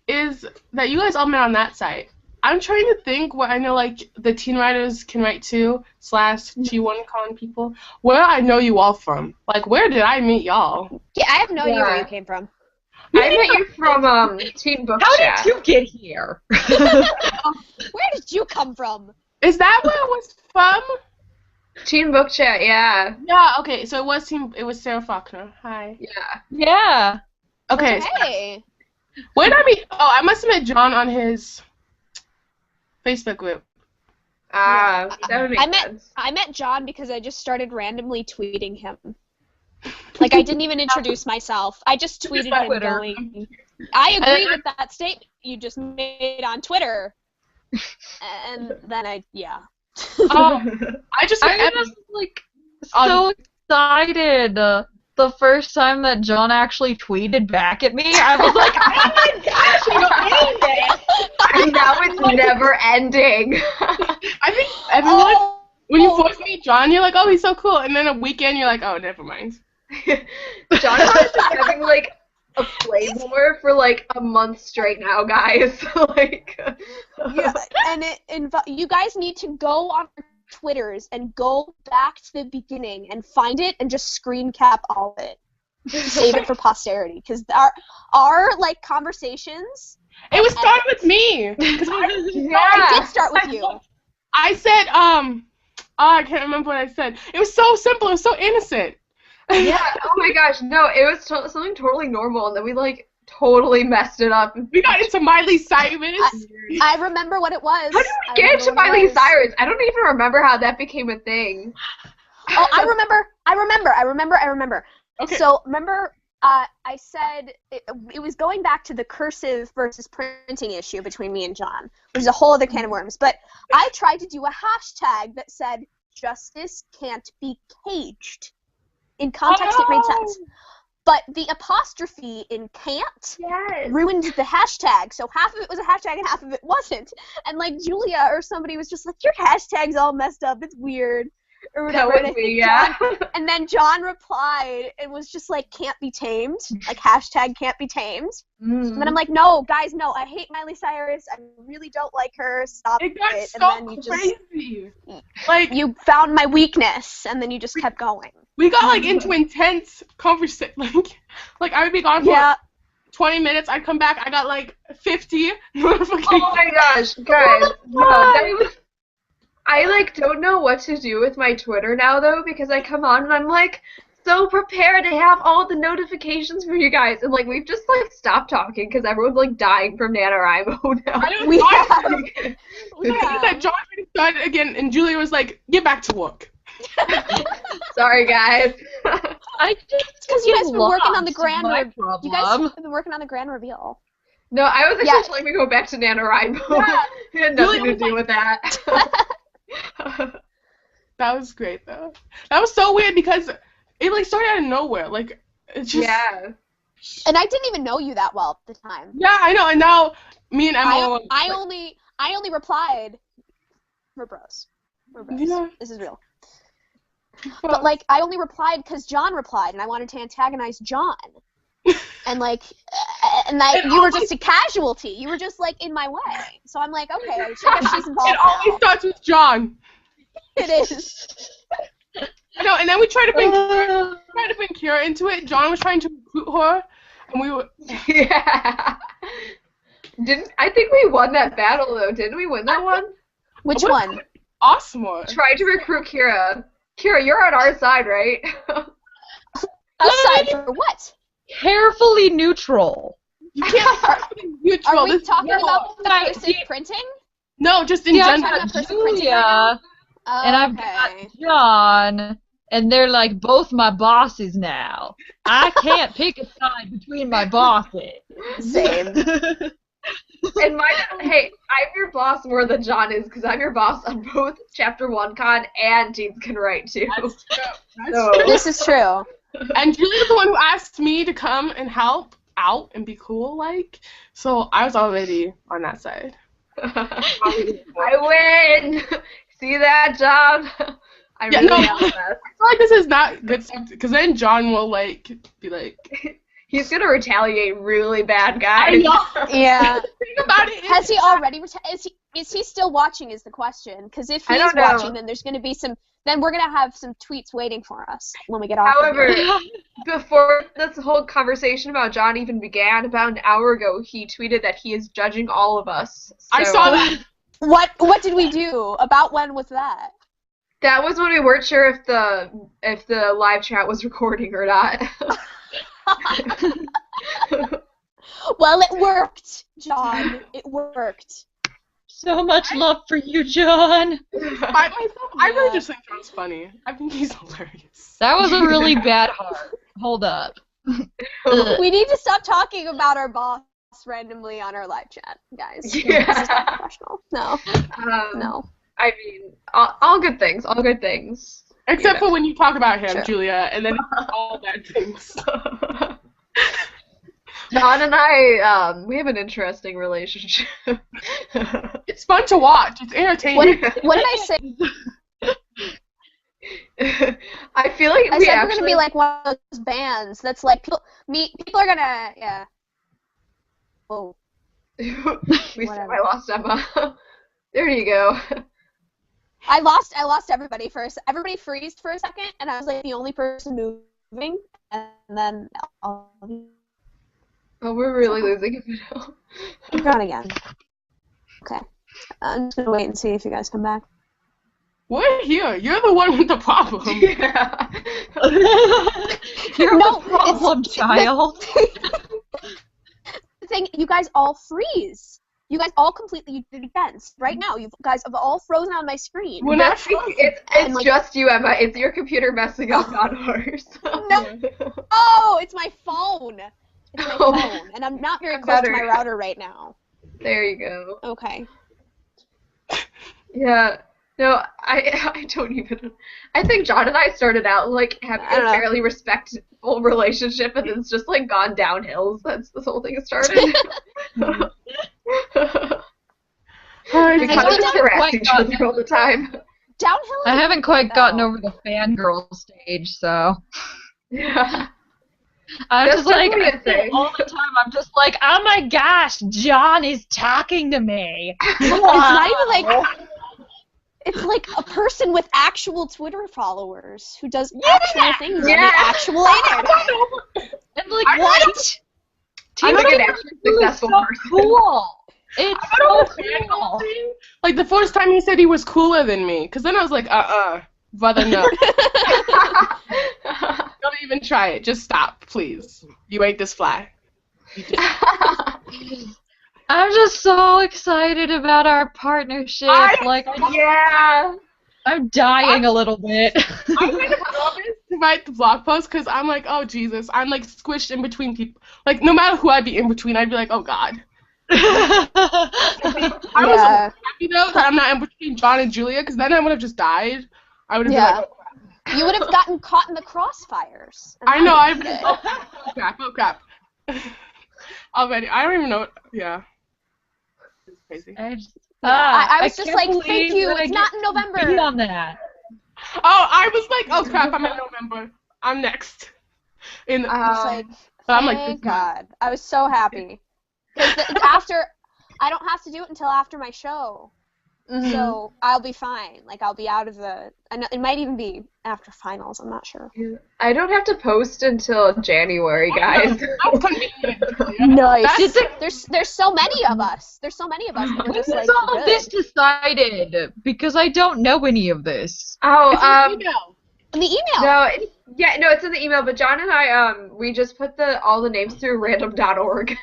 [SPEAKER 2] is that you guys all met on that site. I'm trying to think what I know, like, the Teen Writers Can Write Too / Ch1Con people, where I know you all from. Like, where did I meet y'all?
[SPEAKER 5] Yeah, I have no idea where
[SPEAKER 1] Yeah.
[SPEAKER 5] you came from.
[SPEAKER 1] I met you from Teen Book
[SPEAKER 6] How
[SPEAKER 1] Chat.
[SPEAKER 6] did you get here?
[SPEAKER 5] Where did you come from?
[SPEAKER 2] Is that where it was from?
[SPEAKER 1] Teen Book Chat, yeah.
[SPEAKER 2] Yeah, okay, so it was Sarah Faulkner. Hi.
[SPEAKER 1] Yeah.
[SPEAKER 6] Yeah.
[SPEAKER 2] Okay,
[SPEAKER 5] Hey.
[SPEAKER 2] where did I meet? Oh, I must have met John on his Facebook group.
[SPEAKER 1] That would make sense.
[SPEAKER 5] I met John because I just started randomly tweeting him. Like, I didn't even introduce myself. I just tweeted him
[SPEAKER 6] Twitter.
[SPEAKER 5] going, I agree with that statement you just made on Twitter. And then I
[SPEAKER 2] I just
[SPEAKER 6] I was like so excited the first time that John actually tweeted back at me. I was like, oh my gosh, you made it!
[SPEAKER 1] And now it's never ending.
[SPEAKER 2] I think everyone, when you first meet John, you're like, oh, he's so cool, and then a weekend you're like, oh, never mind.
[SPEAKER 1] John and I have been having like a flame war for like a month straight now, guys. Like,
[SPEAKER 5] Yeah, and you guys need to go on Twitters and go back to the beginning and find it and just screen cap all of it. Save it for posterity, because our like conversations.
[SPEAKER 2] It was started with me.
[SPEAKER 5] I did start with you.
[SPEAKER 2] I said, I can't remember what I said. It was so simple. It was so innocent.
[SPEAKER 1] yeah. Oh my gosh, no, it was something totally normal, and then we like totally messed it up.
[SPEAKER 2] We got into Miley Cyrus.
[SPEAKER 5] I remember what it was.
[SPEAKER 1] How did we get into Miley Cyrus? I don't even remember how that became a thing.
[SPEAKER 5] Oh, I remember.
[SPEAKER 2] Okay.
[SPEAKER 5] So remember, I said it was going back to the cursive versus printing issue between me and John, which is a whole other can of worms. But I tried to do a hashtag that said "Justice can't be caged." In context, it made sense. But the apostrophe in "can't" ruined the hashtag, so half of it was a hashtag and half of it wasn't. And like Julia or somebody was just like, "Your hashtag's all messed up. It's weird." Or whatever.
[SPEAKER 1] That was me, yeah.
[SPEAKER 5] And then John replied and was just like, "Can't be tamed," like hashtag "can't be tamed." And then I'm like, "No, guys, no, I hate Miley Cyrus. I really don't like her. Stop it."
[SPEAKER 2] It got
[SPEAKER 5] And
[SPEAKER 2] so
[SPEAKER 5] then you
[SPEAKER 2] crazy. Like,
[SPEAKER 5] you found my weakness, and then you just kept going.
[SPEAKER 2] we got like into intense conversation. Like I would be gone for 20 minutes. I'd come back. I got like 50 notifications.
[SPEAKER 1] Oh my gosh, guys. No, I like don't know what to do with my Twitter now though, because I come on and I'm like so prepared to have all the notifications for you guys, and like we've just like stopped talking because everyone's like dying from NaNoWriMo now.
[SPEAKER 5] We
[SPEAKER 2] That John started again, and Julia was like, "Get back to work."
[SPEAKER 1] Sorry, guys.
[SPEAKER 6] I just
[SPEAKER 5] because you guys been working on the
[SPEAKER 6] lost
[SPEAKER 5] grand.
[SPEAKER 6] my
[SPEAKER 5] You guys have been working on the grand reveal.
[SPEAKER 1] No, I was actually telling me to go back to NaNoWriMo.
[SPEAKER 5] Yeah.
[SPEAKER 1] It had nothing to do with that.
[SPEAKER 2] That was great though. That was so weird because it like started out of nowhere. Like it just.
[SPEAKER 1] Yeah.
[SPEAKER 5] And I didn't even know you that well at the time.
[SPEAKER 2] Yeah, I know. And now me and Emma.
[SPEAKER 5] I only replied. We're bros.
[SPEAKER 2] Yeah.
[SPEAKER 5] This is real. But like I only replied because John replied, and I wanted to antagonize John. And like, you were just a casualty. You were just like in my way. So I'm like, okay, I guess she's involved.
[SPEAKER 2] It always starts with John.
[SPEAKER 5] It is.
[SPEAKER 2] I know, and then we tried to bring Kira into it. John was trying to recruit her, and we were.
[SPEAKER 1] Yeah. I think we won that battle though? Didn't we win that one?
[SPEAKER 5] Which one?
[SPEAKER 2] Awesome.
[SPEAKER 1] Tried to recruit Kira. Kira, you're on our side, right?
[SPEAKER 5] Aside for what?
[SPEAKER 6] Carefully neutral.
[SPEAKER 2] You can't be neutral.
[SPEAKER 5] Are we talking about the cursive printing?
[SPEAKER 2] No, just in general.
[SPEAKER 6] Julia, and I've got John, and they're like both my bosses now. I can't pick a side between my bosses.
[SPEAKER 5] Same.
[SPEAKER 1] And hey, I'm your boss more than John is, because I'm your boss on both Chapter 1Con and Teens Can Write too.
[SPEAKER 2] That's true. That's
[SPEAKER 1] So-
[SPEAKER 2] true.
[SPEAKER 5] This is true.
[SPEAKER 2] And Julia's the one who asked me to come and help out and be cool, like. So I was already on that side.
[SPEAKER 1] I win! See that, John? I
[SPEAKER 2] Yeah,
[SPEAKER 1] really
[SPEAKER 2] no.
[SPEAKER 1] am the best.
[SPEAKER 2] I feel like this is not good stuff, because then John will, like, be like...
[SPEAKER 1] He's gonna retaliate really bad, guys.
[SPEAKER 2] I know.
[SPEAKER 5] Yeah.
[SPEAKER 2] The thing about it
[SPEAKER 5] Has he already is he still watching is the question? Because if
[SPEAKER 1] I
[SPEAKER 5] he
[SPEAKER 1] don't
[SPEAKER 5] is
[SPEAKER 1] know.
[SPEAKER 5] watching, then there's going to be then we're going to have some tweets waiting for us when we get off.
[SPEAKER 1] However,
[SPEAKER 5] of here.
[SPEAKER 1] before this whole conversation about John even began, about an hour ago, he tweeted that he is judging all of us.
[SPEAKER 2] I
[SPEAKER 1] So
[SPEAKER 2] saw that.
[SPEAKER 5] What did we do? About when was that?
[SPEAKER 1] that was when we weren't sure if the live chat was recording or not.
[SPEAKER 5] Well, it worked, John. It worked.
[SPEAKER 6] So much love for you, John.
[SPEAKER 2] I really just think John's funny. I think he's hilarious.
[SPEAKER 6] That was a really bad heart. Hold up.
[SPEAKER 5] We need to stop talking about our boss randomly on our live chat, guys. This is not
[SPEAKER 1] Yeah.
[SPEAKER 5] professional. No. No.
[SPEAKER 1] I mean, all good things. All good things.
[SPEAKER 2] Except for when you talk about him,
[SPEAKER 5] Sure.
[SPEAKER 2] Julia, and then all bad things.
[SPEAKER 1] John and I, we have an interesting relationship.
[SPEAKER 2] It's fun to watch. It's entertaining.
[SPEAKER 5] What did I say?
[SPEAKER 1] I feel like
[SPEAKER 5] I
[SPEAKER 1] we
[SPEAKER 5] said
[SPEAKER 1] actually
[SPEAKER 5] we're gonna be like one of those bands that's like people are gonna Oh, Whatever.
[SPEAKER 1] I lost Emma. There you go.
[SPEAKER 5] I lost everybody first. Everybody freezed for a second, and I was like the only person moving, and then
[SPEAKER 1] Oh, we're really losing it now.
[SPEAKER 5] I'm gone again. Okay, I'm just gonna wait and see if you guys come back.
[SPEAKER 2] We're here. You're the one with the problem.
[SPEAKER 1] Yeah.
[SPEAKER 6] You're
[SPEAKER 5] No,
[SPEAKER 6] the problem, child.
[SPEAKER 5] The thing, you guys all freeze. You guys all completely did it again. Right now, you guys have all frozen on my screen.
[SPEAKER 2] We're not
[SPEAKER 1] It's
[SPEAKER 5] And, like-
[SPEAKER 1] just you, Emma. It's your computer messing up, not ours.
[SPEAKER 5] No. Oh, it's my phone. It's my
[SPEAKER 1] Oh.
[SPEAKER 5] phone, and I'm not very close to my
[SPEAKER 1] Better.
[SPEAKER 5] router right now.
[SPEAKER 1] There you go.
[SPEAKER 5] Okay.
[SPEAKER 1] Yeah. No, I don't even. I think John and I started out like having
[SPEAKER 5] I
[SPEAKER 1] a
[SPEAKER 5] don't know.
[SPEAKER 1] fairly respectful relationship, and it's just like gone downhill since this whole thing has started. We kind of just harass each other all the time.
[SPEAKER 5] Downhill.
[SPEAKER 6] I haven't quite gotten
[SPEAKER 5] though.
[SPEAKER 6] over the fangirl stage, so
[SPEAKER 1] Yeah.
[SPEAKER 6] I'm
[SPEAKER 1] That's
[SPEAKER 6] just like
[SPEAKER 1] definitely a thing.
[SPEAKER 6] all the time. I'm just like, oh my gosh, John is talking to me.
[SPEAKER 5] It's not even like. It's like a person with actual Twitter followers who does actual things on
[SPEAKER 1] Yeah.
[SPEAKER 5] the actual internet.
[SPEAKER 6] And like,
[SPEAKER 2] I
[SPEAKER 6] what?
[SPEAKER 1] I'm like
[SPEAKER 6] Team
[SPEAKER 1] an actually successful
[SPEAKER 6] so
[SPEAKER 1] person.
[SPEAKER 6] cool. It's
[SPEAKER 2] I don't
[SPEAKER 6] so
[SPEAKER 2] know,
[SPEAKER 6] cool.
[SPEAKER 2] like the first time he said he was cooler than me, because then I was like, brother, no. Don't even try it. Just stop, please. You ate this fly. You just-
[SPEAKER 6] I'm just so excited about our partnership.
[SPEAKER 1] Yeah.
[SPEAKER 6] I'm dying a little bit.
[SPEAKER 2] I'm kind of nervous to write the blog post because I'm like, oh Jesus, I'm like squished in between people. Like no matter who I'd be in between, I'd be like, oh God. I was so
[SPEAKER 5] Yeah.
[SPEAKER 2] happy though that I'm not in between John and Julia because then I would have just died. I would have
[SPEAKER 5] Yeah.
[SPEAKER 2] been like, oh,
[SPEAKER 5] You would have gotten caught in the crossfires. and
[SPEAKER 2] I
[SPEAKER 5] that
[SPEAKER 2] know.
[SPEAKER 5] would
[SPEAKER 2] I've
[SPEAKER 5] be good.
[SPEAKER 2] oh crap. Already, I don't even know. Yeah. It's crazy.
[SPEAKER 5] I was just
[SPEAKER 6] can't
[SPEAKER 5] like,
[SPEAKER 6] believe
[SPEAKER 5] thank you.
[SPEAKER 6] that I
[SPEAKER 5] It's not
[SPEAKER 6] get
[SPEAKER 5] in
[SPEAKER 6] to
[SPEAKER 5] November.
[SPEAKER 6] be on that.
[SPEAKER 2] Oh, I was like, oh crap, I'm in November. I'm next. In
[SPEAKER 5] I was like,
[SPEAKER 2] I'm like,
[SPEAKER 5] thank
[SPEAKER 2] this month.
[SPEAKER 5] God. I was so happy. Because after, I don't have to do it until after my show. So I'll be fine. Like, I'll be out of the, I know, it might even be after finals. I'm not sure.
[SPEAKER 1] I don't have to post until January, guys.
[SPEAKER 2] How convenient.
[SPEAKER 5] Nice.
[SPEAKER 2] That's-
[SPEAKER 5] There's so many of us. There's so many of us that are
[SPEAKER 6] When
[SPEAKER 5] just
[SPEAKER 6] was
[SPEAKER 5] like,
[SPEAKER 6] all
[SPEAKER 5] good.
[SPEAKER 6] this decided? Because I don't know any of this.
[SPEAKER 1] Oh,
[SPEAKER 2] It's an email.
[SPEAKER 5] In the email.
[SPEAKER 1] no, it's in the email. But John and I, we just put all the names through random.org.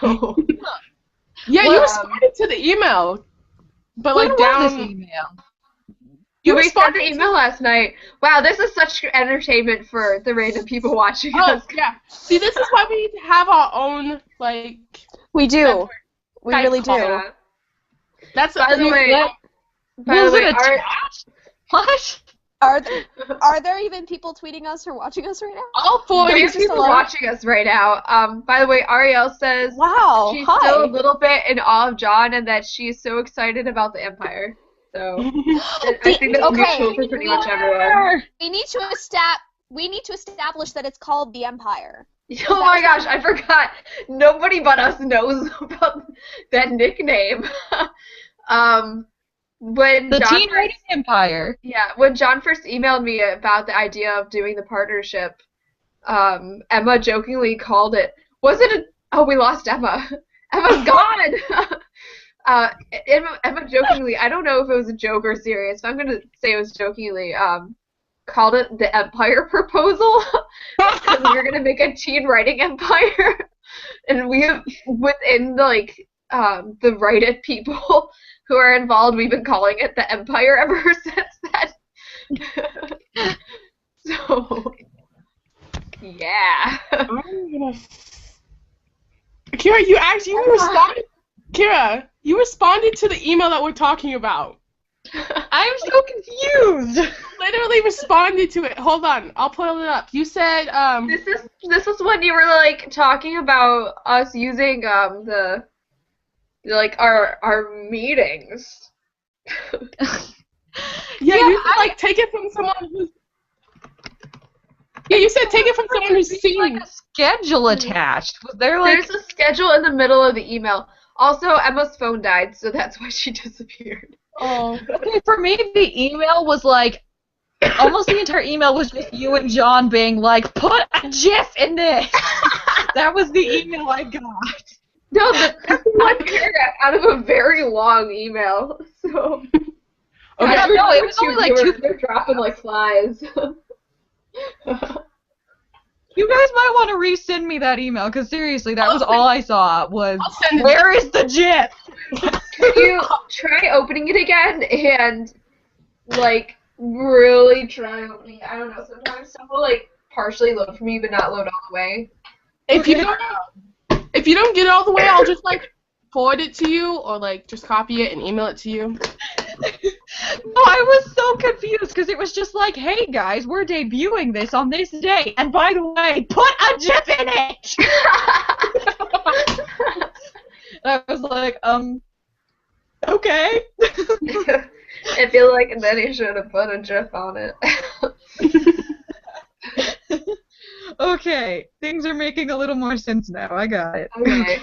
[SPEAKER 1] So
[SPEAKER 2] Yeah, you
[SPEAKER 1] Well,
[SPEAKER 2] responded to the email. But
[SPEAKER 6] When
[SPEAKER 2] like
[SPEAKER 6] was this
[SPEAKER 2] down
[SPEAKER 6] email?
[SPEAKER 1] We sent the email last night. Wow, this is such entertainment for the random people watching us.
[SPEAKER 2] Yeah. See, this is why we need to have our own, like...
[SPEAKER 5] We do. We really do.
[SPEAKER 1] Yeah.
[SPEAKER 2] That's
[SPEAKER 1] By the way,
[SPEAKER 6] What?
[SPEAKER 5] Are there even people tweeting us or watching us right now?
[SPEAKER 2] all four
[SPEAKER 1] there's people watching us right now. By the way, Ariel says she's still a little bit in awe of John and that she's so excited about the Empire. So I think that's mutual for pretty much everyone.
[SPEAKER 5] We need to establish that it's called the Empire.
[SPEAKER 1] Oh my gosh, I forgot. Nobody but us knows about that nickname. When
[SPEAKER 6] The
[SPEAKER 1] John
[SPEAKER 6] Teen Writing Empire.
[SPEAKER 1] Yeah, when John first emailed me about the idea of doing the partnership, Emma jokingly called it, oh, we lost Emma. Emma's gone! Emma jokingly, I don't know if it was a joke or serious, but I'm going to say it was jokingly, called it the Empire Proposal, because we were going to make a teen writing empire, and we have, within the Reddit people who are involved, we've been calling it the Empire ever since then. So, yeah.
[SPEAKER 2] Kira, you responded. Kira, you responded to the email that we're talking about.
[SPEAKER 6] I'm so confused.
[SPEAKER 2] Literally responded to it. Hold on, I'll pull it up. You said
[SPEAKER 1] This was when you were talking about us using our meetings.
[SPEAKER 2] Yeah, you said take it from someone who's. Yeah, you said take it from someone who's seen.
[SPEAKER 6] A schedule attached. Was there
[SPEAKER 1] There's a schedule in the middle of the email. Also, Emma's phone died, so that's why she disappeared.
[SPEAKER 2] Oh.
[SPEAKER 6] Okay, for me, the email was almost the entire email was just you and John being put a GIF in this. That was the email I got.
[SPEAKER 1] No, that's one paragraph out of a very long email. So.
[SPEAKER 6] Okay. I don't know. It was only two.
[SPEAKER 1] They're dropping like flies.
[SPEAKER 6] You guys might want to resend me that email, because seriously, that was all I saw was, where is the GIF?
[SPEAKER 1] Can you try opening it again and, really try opening it? I don't know, sometimes stuff will, partially load for me, but not load all the way.
[SPEAKER 2] If you don't get it all the way, I'll just, forward it to you, or, just copy it and email it to you.
[SPEAKER 6] No, I was so confused because it was just hey guys, we're debuting this on this day, and by the way, put a GIF in it! I was okay.
[SPEAKER 1] I feel like then he should have put a GIF on it.
[SPEAKER 6] Okay, things are making a little more sense now. I got it.
[SPEAKER 1] Okay.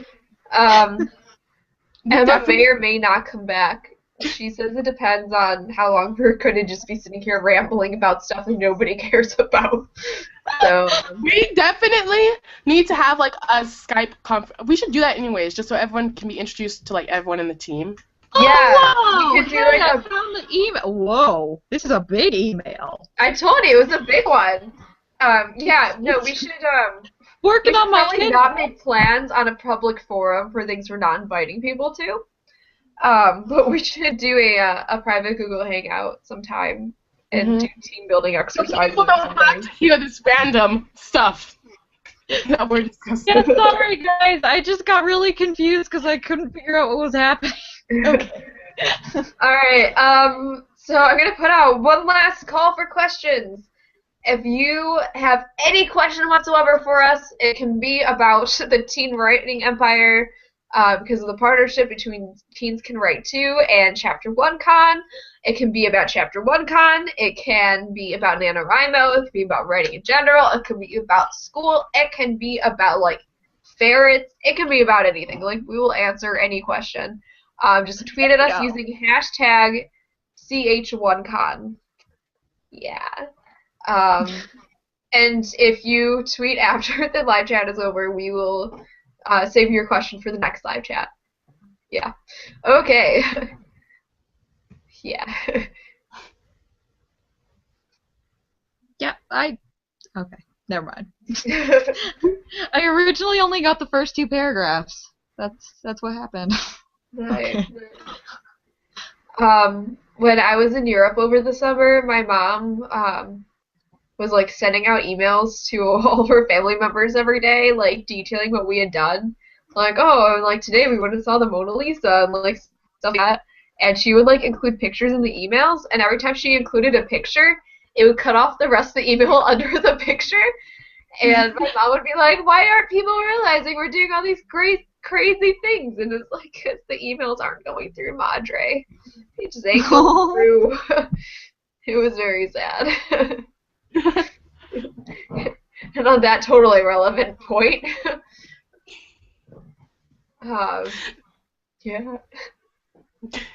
[SPEAKER 1] Emma may or may not come back. She says it depends on how long we're going to just be sitting here rambling about stuff that nobody cares about. So
[SPEAKER 2] we definitely need to have a Skype conference. We should do that anyways, just so everyone can be introduced to everyone in the team.
[SPEAKER 1] Yeah,
[SPEAKER 6] we
[SPEAKER 1] could do
[SPEAKER 6] I found the email. Whoa, this is a big email.
[SPEAKER 1] I told you it was a big one. Yeah, no, we should
[SPEAKER 6] working on my
[SPEAKER 1] schedule. Not make plans on a public forum for things we're not inviting people to. But we should do a private Google Hangout sometime and do team building exercises.
[SPEAKER 2] People don't have to hear this random stuff that we're discussing.
[SPEAKER 6] Yeah, sorry guys, I just got really confused because I couldn't figure out what was happening. Okay.
[SPEAKER 1] Alright, so I'm gonna put out one last call for questions. If you have any question whatsoever for us, it can be about the Teen Writing Empire, because of the partnership between Teens Can Write 2 and Chapter 1Con. It can be about Chapter 1Con. It can be about NaNoWriMo. It can be about writing in general. It can be about school. It can be about, ferrets. It can be about anything. We will answer any question. Just tweet at us using hashtag #CH1Con. Yeah. And if you tweet after the live chat is over, we will save your question for the next live chat. Yeah. Okay. Yeah.
[SPEAKER 6] Yeah, okay, never mind. I originally only got the first 2 paragraphs. That's what happened.
[SPEAKER 1] Right.
[SPEAKER 6] Okay.
[SPEAKER 1] when I was in Europe over the summer, my mom was like sending out emails to all of her family members every day, like detailing what we had done. Like, oh, like today we went and saw the Mona Lisa and like stuff like that. And she would like include pictures in the emails, and every time she included a picture, it would cut off the rest of the email under the picture. And my mom would be like, why aren't people realizing we're doing all these great, crazy things? And it's like, because the emails aren't going through Madre. They just ain't going through. It was very sad. And on that totally irrelevant point, yeah.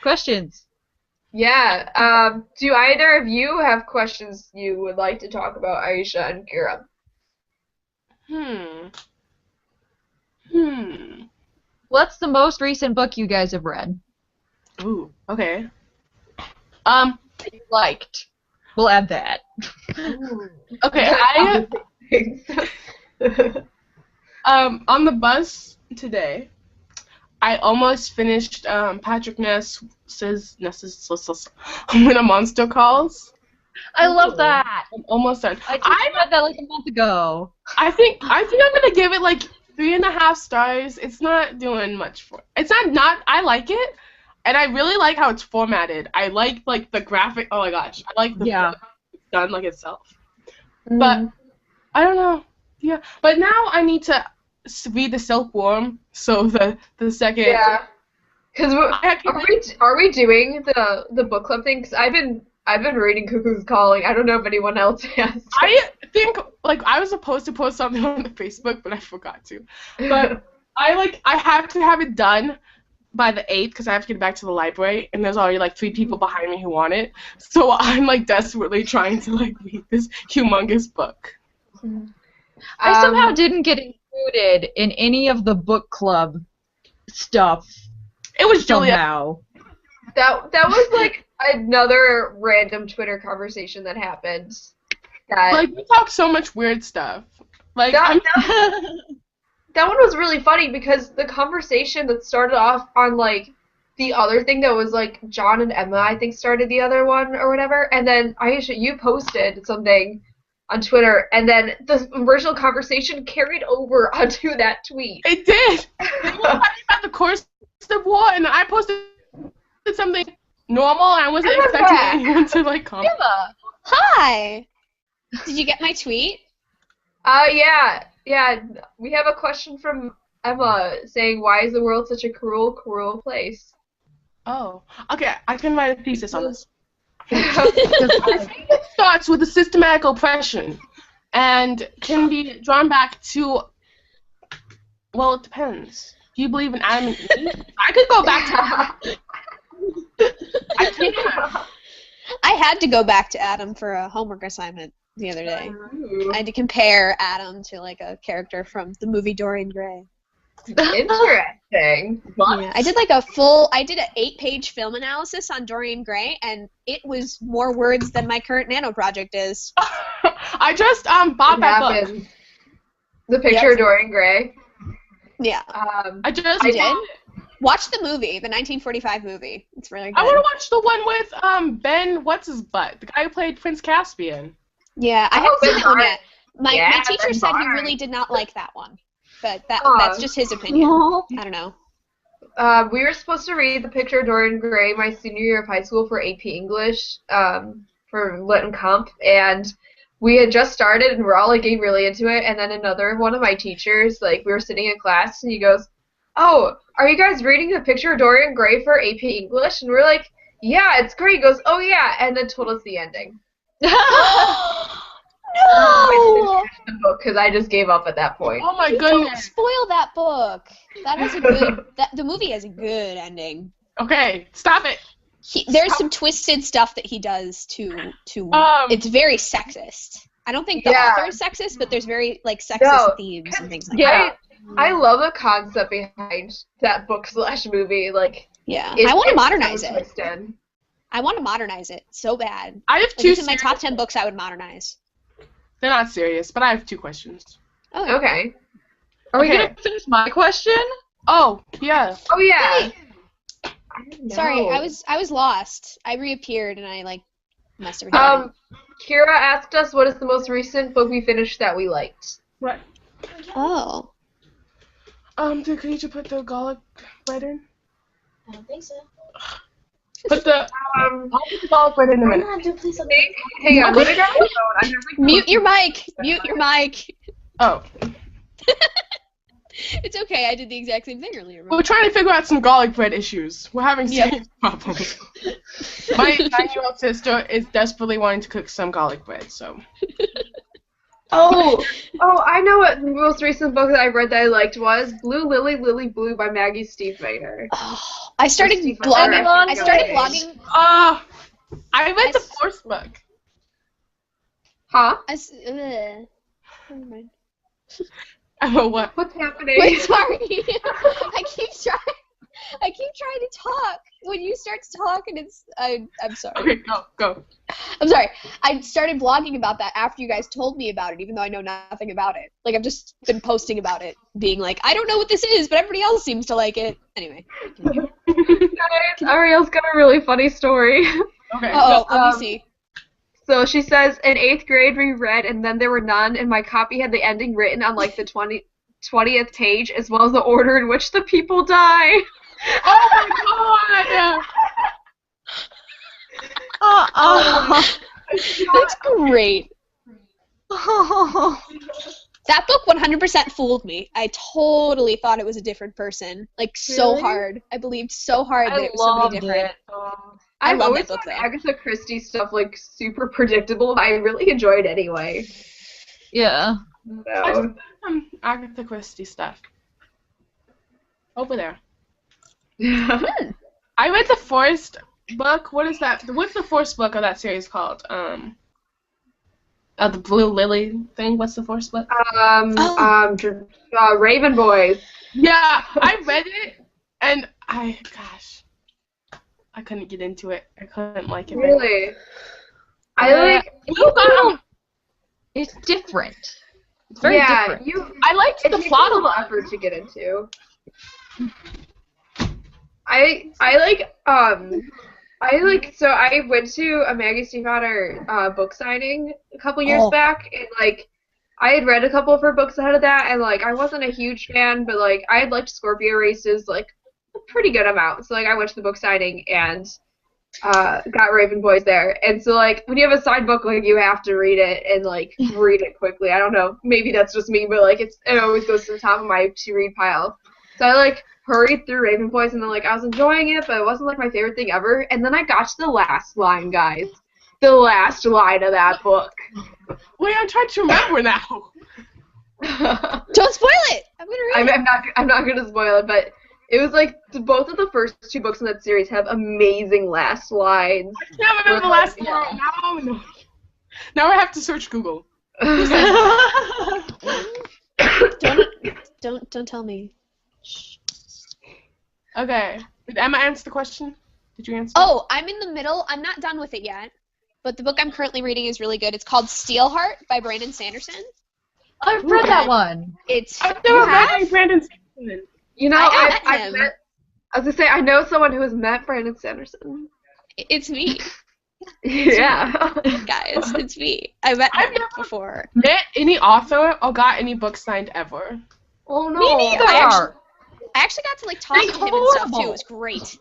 [SPEAKER 6] Questions?
[SPEAKER 1] Yeah. Do either of you have questions you would like to talk about, Aisha and Kira?
[SPEAKER 6] What's the most recent book you guys have read?
[SPEAKER 2] Ooh, okay.
[SPEAKER 6] That you liked. We'll add that.
[SPEAKER 2] Okay, on the bus today, I almost finished Patrick Ness's When a Monster Calls.
[SPEAKER 6] I love that.
[SPEAKER 2] I'm almost done.
[SPEAKER 6] I read that like a month ago.
[SPEAKER 2] I think I'm gonna give it like 3.5 stars. It's not doing much for. It's not. I like it, and I really like how it's formatted. I like the graphic. Oh my gosh, I like the it's done like itself. But I don't know. Yeah, but now I need to read the Silkworm. So the second.
[SPEAKER 1] Yeah. Because are we doing the book club thing? Because I've been reading Cuckoo's Calling. I don't know if anyone else has.
[SPEAKER 2] I think like I was supposed to post something on the Facebook, but I forgot to. But I have to have it done by the 8th because I have to get back to the library, and there's already like 3 people behind me who want it. So I'm like desperately trying to like read this humongous book.
[SPEAKER 6] I somehow didn't get included in any of the book club stuff.
[SPEAKER 2] It was
[SPEAKER 6] somehow.
[SPEAKER 1] That was like another random Twitter conversation that happened.
[SPEAKER 2] Like we talk so much weird stuff. Like
[SPEAKER 1] that one was really funny because the conversation that started off on like the other thing that was like John and Emma I think started the other one or whatever, and then Aisha, you posted something on Twitter, and then the original conversation carried over onto that tweet.
[SPEAKER 2] It did. They were talking about the course of war, and I posted something normal, and I wasn't expecting anyone to like comment.
[SPEAKER 5] Emma, hi. Did you get my tweet?
[SPEAKER 1] Yeah. We have a question from Emma saying, "Why is the world such a cruel, cruel place?"
[SPEAKER 2] Oh, okay. I can write a thesis on this. I think it starts with a systematic oppression, and can be drawn back to. Well, it depends. Do you believe in Adam and Eve? I could go back to. I can't.
[SPEAKER 5] I had to go back to Adam for a homework assignment the other day. I had to compare Adam to like a character from the movie Dorian Gray.
[SPEAKER 1] Interesting.
[SPEAKER 5] Yeah, I did like I did an 8-page film analysis on Dorian Gray, and it was more words than my current Nano project is.
[SPEAKER 2] I just bought that book.
[SPEAKER 1] The picture of Dorian Gray.
[SPEAKER 5] Yeah.
[SPEAKER 2] I did.
[SPEAKER 5] Watch the movie, the 1945 movie. It's really good.
[SPEAKER 2] I want to watch the one with Ben. What's his butt? The guy who played Prince Caspian.
[SPEAKER 5] Yeah, I haven't seen that one yet. My teacher said he really did not like that one, but that's just his opinion. I don't know.
[SPEAKER 1] We were supposed to read the picture of Dorian Gray my senior year of high school for AP English, for Lit and Comp, and we had just started and we're all like getting really into it, and then another one of my teachers, like we were sitting in class and he goes, "Oh, are you guys reading the picture of Dorian Gray for AP English?" And we're like, "Yeah, it's great." He goes, "Oh yeah," and then told us the ending.
[SPEAKER 5] No!
[SPEAKER 1] I didn't finish the book because I just gave up at that point.
[SPEAKER 2] Oh my goodness!
[SPEAKER 5] Don't spoil that book. That is a good. The movie has a good ending.
[SPEAKER 2] Okay, stop it.
[SPEAKER 5] There's some twisted stuff that he does to. It's very sexist. I don't think the author is sexist, but there's very like sexist themes and things like that.
[SPEAKER 1] I love the concept behind that book/movie. Like,
[SPEAKER 5] I want to modernize it. I want to modernize it so bad.
[SPEAKER 2] I have two.
[SPEAKER 5] These are my top 10 books I would modernize.
[SPEAKER 2] They're not serious, but I have 2 questions.
[SPEAKER 5] Oh,
[SPEAKER 1] okay.
[SPEAKER 6] Are we gonna finish my question?
[SPEAKER 2] Oh, yeah.
[SPEAKER 1] Oh, yeah.
[SPEAKER 5] Sorry, I was lost. I reappeared and I like messed everything up.
[SPEAKER 1] Kira asked us what is the most recent book we finished that we liked.
[SPEAKER 2] Right.
[SPEAKER 5] Oh.
[SPEAKER 2] Could you put the garlic bread in?
[SPEAKER 7] I don't think so.
[SPEAKER 2] I'll put the garlic bread in a minute.
[SPEAKER 1] Hang on, let me grab my phone. I have, like,
[SPEAKER 5] Mute your mic! Mute your mic!
[SPEAKER 2] Oh.
[SPEAKER 5] It's okay, I did the exact same thing earlier.
[SPEAKER 2] We're trying to figure out some garlic bread issues. We're having same problems. My 9-year-old sister is desperately wanting to cook some garlic bread, so.
[SPEAKER 1] Oh, I know what the most recent book that I read that I liked was Blue Lily, Lily Blue by Maggie Stiefvater.
[SPEAKER 5] Oh, I started
[SPEAKER 1] Steve
[SPEAKER 5] blogging.
[SPEAKER 1] Miller.
[SPEAKER 5] I started blogging.
[SPEAKER 2] I read the first book.
[SPEAKER 1] Huh?
[SPEAKER 5] Never mind.
[SPEAKER 2] What?
[SPEAKER 1] What's happening?
[SPEAKER 5] Wait, sorry. I keep trying to talk. When you start talking, I'm sorry.
[SPEAKER 2] Okay, go.
[SPEAKER 5] I'm sorry. I started blogging about that after you guys told me about it, even though I know nothing about it. Like, I've just been posting about it, being like, I don't know what this is, but everybody else seems to like it. Anyway.
[SPEAKER 1] Ariel's got a really funny story.
[SPEAKER 2] Okay.
[SPEAKER 5] Oh, let me see.
[SPEAKER 1] So she says, in 8th grade we read And Then There Were None, and my copy had the ending written on like the 20th page, as well as the order in which the people die.
[SPEAKER 2] Oh my god!
[SPEAKER 5] That's great. That book 100% fooled me. I totally thought it was a different person. Like, so
[SPEAKER 1] Really?
[SPEAKER 5] hard. I believed so hard that it was somebody different. I love that book, though.
[SPEAKER 1] Agatha Christie stuff like super predictable, but I really enjoyed it anyway.
[SPEAKER 6] Yeah.
[SPEAKER 2] I
[SPEAKER 1] So.
[SPEAKER 2] just some Agatha Christie stuff. Over there. I read the first book. What is that? What's the first book of that series called? The Blue Lily thing. What's the first book?
[SPEAKER 1] Raven Boys.
[SPEAKER 2] Yeah, I read it, and I couldn't get into it. I couldn't like it.
[SPEAKER 1] Really? I like.
[SPEAKER 6] It's different. It's very different.
[SPEAKER 2] I liked the plot a lot.
[SPEAKER 1] Effort to get into. I went to a Maggie Stiefvater book signing a couple years back, and like I had read a couple of her books ahead of that, and like I wasn't a huge fan, but like I had liked Scorpio Races like a pretty good amount, so like I went to the book signing and got Raven Boys there, and so like when you have a signed book, like you have to read it and like read it quickly. I don't know, maybe that's just me, but like it always goes to the top of my to read pile. So I like hurried through Raven Boys, and then like I was enjoying it, but it wasn't like my favorite thing ever. And then I got to the last line, guys. The last line of that book.
[SPEAKER 2] Wait, I'm trying to remember now.
[SPEAKER 5] Don't spoil it. I'm gonna read it.
[SPEAKER 1] I'm not gonna spoil it, but it was like both of the first two books in that series have amazing last lines.
[SPEAKER 2] I can't remember the last line. No. Now I have to search Google.
[SPEAKER 5] Don't tell me.
[SPEAKER 2] Okay. Did Emma answer the question? Did you answer?
[SPEAKER 5] Oh, I'm in the middle. I'm not done with it yet. But the book I'm currently reading is really good. It's called Steelheart by Brandon Sanderson.
[SPEAKER 6] I've read that one.
[SPEAKER 2] I've never read any Brandon Sanderson.
[SPEAKER 1] You know,
[SPEAKER 5] I
[SPEAKER 1] was gonna say I know someone who has met Brandon Sanderson.
[SPEAKER 5] It's me.
[SPEAKER 1] Yeah.
[SPEAKER 5] Guys, it's me. I met him before.
[SPEAKER 2] Met any author or got any book signed ever?
[SPEAKER 1] Oh no.
[SPEAKER 6] Me neither.
[SPEAKER 5] I actually got to like talk to him and stuff too. It was great.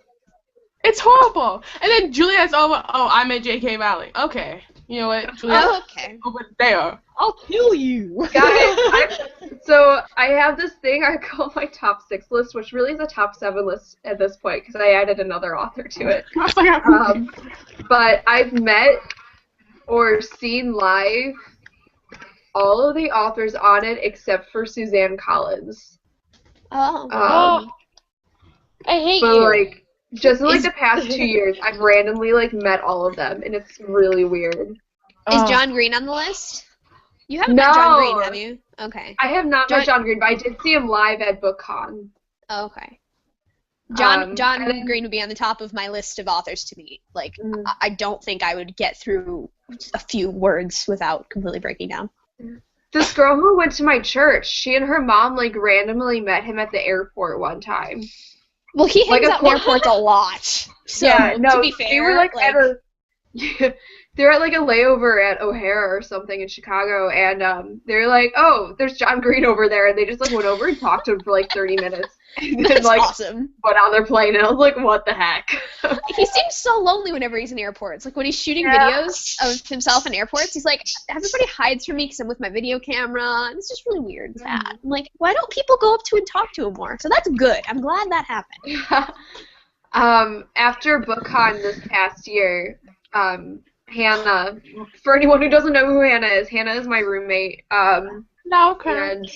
[SPEAKER 2] It's horrible. And then Juliet's over. Oh, I'm at J.K. Rowling. Okay. You know what, Juliet?
[SPEAKER 5] Oh, okay.
[SPEAKER 2] Over there.
[SPEAKER 6] I'll kill you.
[SPEAKER 1] Guys, so I have this thing I call my top 6 list, which really is a top 7 list at this point because I added another author to it. But I've met or seen live all of the authors on it except for Suzanne Collins.
[SPEAKER 5] Oh.
[SPEAKER 6] I hate
[SPEAKER 1] but
[SPEAKER 6] you.
[SPEAKER 1] like just in like the past 2 years, I've randomly like met all of them, and it's really weird.
[SPEAKER 5] Is John Green on the list? You haven't met John Green, have you? Okay.
[SPEAKER 1] I have not met John Green, but I did see him live at BookCon.
[SPEAKER 5] Oh, okay. John Green would be on the top of my list of authors to meet. Like, I don't think I would get through a few words without completely breaking down.
[SPEAKER 1] This girl who went to my church, she and her mom like randomly met him at the airport one time.
[SPEAKER 5] Well, he
[SPEAKER 1] Like
[SPEAKER 5] hangs
[SPEAKER 1] a
[SPEAKER 5] out in airports a lot. So,
[SPEAKER 1] yeah, no,
[SPEAKER 5] to be
[SPEAKER 1] they were
[SPEAKER 5] fair,
[SPEAKER 1] like at a they're at like a layover at O'Hare or something in Chicago, and they're like, oh, there's John Green over there, and they just like went over and talked to him for like 30 minutes, and then
[SPEAKER 5] that's
[SPEAKER 1] like
[SPEAKER 5] awesome.
[SPEAKER 1] went on their plane, and I was like, what the heck?
[SPEAKER 5] He seems so lonely whenever he's in airports. Like when he's shooting
[SPEAKER 1] Yeah.
[SPEAKER 5] videos of himself in airports, he's like, everybody hides from me because I'm with my video camera. And it's just really weird and sad. I'm like, why don't people go up to and talk to him more? So that's good. I'm glad that happened.
[SPEAKER 1] After BookCon this past year, Hannah, for anyone who doesn't know who Hannah is my roommate,
[SPEAKER 2] No, okay.
[SPEAKER 1] and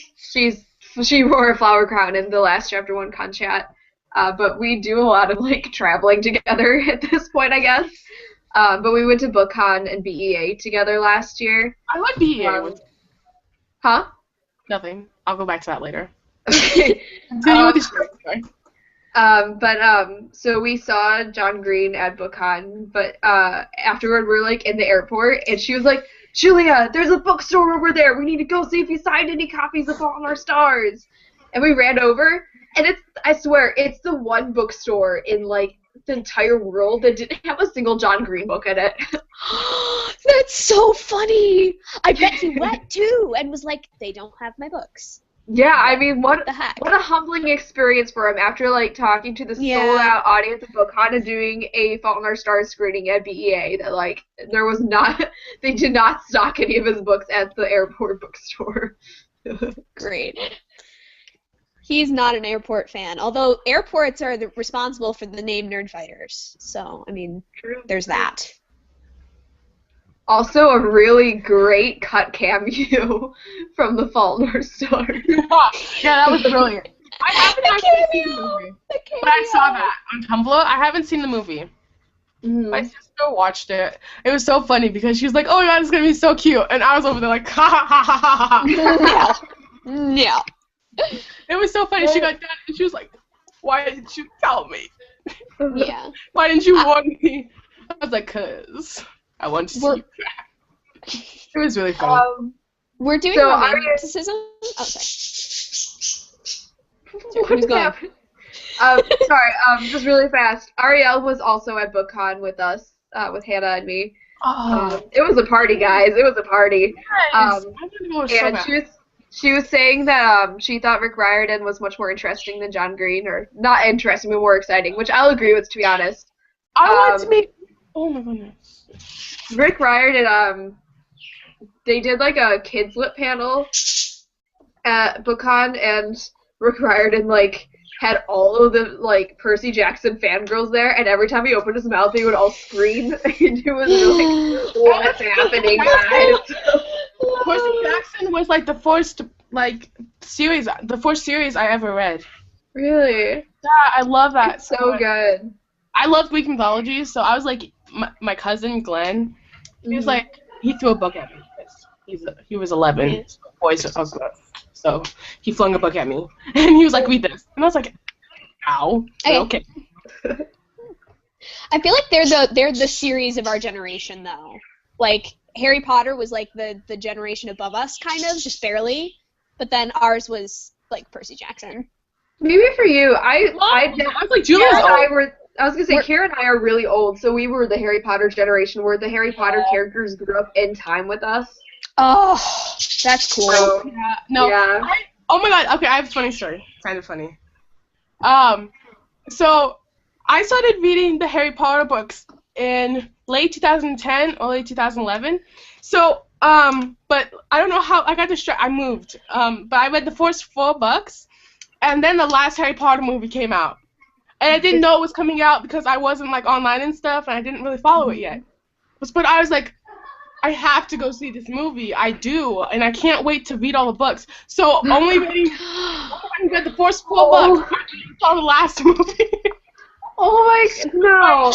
[SPEAKER 1] she wore a flower crown in the last Chapter 1 Con Chat, but we do a lot of like traveling together at this point, I guess. But we went to BookCon and BEA together last year.
[SPEAKER 2] I like BEA.
[SPEAKER 1] Huh?
[SPEAKER 2] Nothing. I'll go back to that later.
[SPEAKER 1] Okay.
[SPEAKER 2] Continue with the story. Sorry.
[SPEAKER 1] So we saw John Green at BookCon, but afterward we're like in the airport, and she was like, Julia, there's a bookstore over there. We need to go see if he signed any copies of Fault in Our Stars. And we ran over, and I swear, it's the one bookstore in like the entire world that didn't have a single John Green book in it.
[SPEAKER 5] That's so funny. I bet he went too and was like, they don't have my books.
[SPEAKER 1] Yeah, I mean, what
[SPEAKER 5] the heck?
[SPEAKER 1] a humbling experience for him after like talking to the sold-out audience of BookCon and doing a Fault in Our Stars screening at BEA. That like they did not stock any of his books at the airport bookstore.
[SPEAKER 5] Great. He's not an airport fan, although airports are responsible for the name Nerd Fighters. So I mean, there's that.
[SPEAKER 1] Also, a really great cut cameo from The Fault in Our Stars.
[SPEAKER 2] Yeah, that was brilliant. I haven't actually seen the movie, but I saw that on Tumblr. I haven't seen the movie. My sister watched it. It was so funny because she was like, "Oh my god, it's gonna be so cute," and I was over there like, "Ha ha ha ha ha ha."
[SPEAKER 5] No.
[SPEAKER 2] It was so funny. She got done and she was like, "Why didn't you tell me?
[SPEAKER 5] Yeah.
[SPEAKER 2] Why didn't you warn me?" I was like, "'Cause I want to see you back." It was really funny.
[SPEAKER 5] We're doing
[SPEAKER 1] So
[SPEAKER 5] romanticism. Oh, sorry. Who's going?
[SPEAKER 1] Sorry, just really fast. Ariel was also at BookCon with us, with Hannah and me. It was a party, guys. It was a party. And she was saying that she thought Rick Riordan was much more interesting than John Green, or not interesting, but more exciting, which I'll agree with, to be honest.
[SPEAKER 2] I want to meet. Oh my goodness.
[SPEAKER 1] Rick Riordan, they did like a kids lit panel at BookCon, and Rick Riordan like had all of the like Percy Jackson fangirls there, and every time he opened his mouth, they would all scream. And it was like, what's happening, guys?
[SPEAKER 2] Percy Jackson was like the first series I ever read.
[SPEAKER 1] Really?
[SPEAKER 2] Yeah, I love that.
[SPEAKER 1] It's so good.
[SPEAKER 2] I love Greek mythology, so I was like, my cousin Glenn, he was like, he threw a book at me. He was 11, so boys are gross. So he flung a book at me, and he was like, read this. And I was like, ow. Okay.
[SPEAKER 5] I feel like they're the series of our generation, though. Like, Harry Potter was like the generation above us, kind of, just barely. But then ours was like Percy Jackson.
[SPEAKER 1] Maybe for you, I
[SPEAKER 2] was like, Julia's old.
[SPEAKER 1] I was gonna say, Kara and I are really old, so we were the Harry Potter generation, where the Harry Potter characters grew up in time with us.
[SPEAKER 5] Oh, that's cool.
[SPEAKER 1] So,
[SPEAKER 2] yeah. No.
[SPEAKER 1] Yeah.
[SPEAKER 2] Oh my god. Okay, I have a funny story. Kind of funny. So I started reading the Harry Potter books in late 2010 or late 2011. So, but I don't know how I got distracted. I moved. But I read the first 4 books, and then the last Harry Potter movie came out. And I didn't know it was coming out because I wasn't like online and stuff, and I didn't really follow it yet. But I was like, I have to go see this movie. I do, and I can't wait to read all the books. So only read the first 4 books. I saw the last movie.
[SPEAKER 1] Oh my no.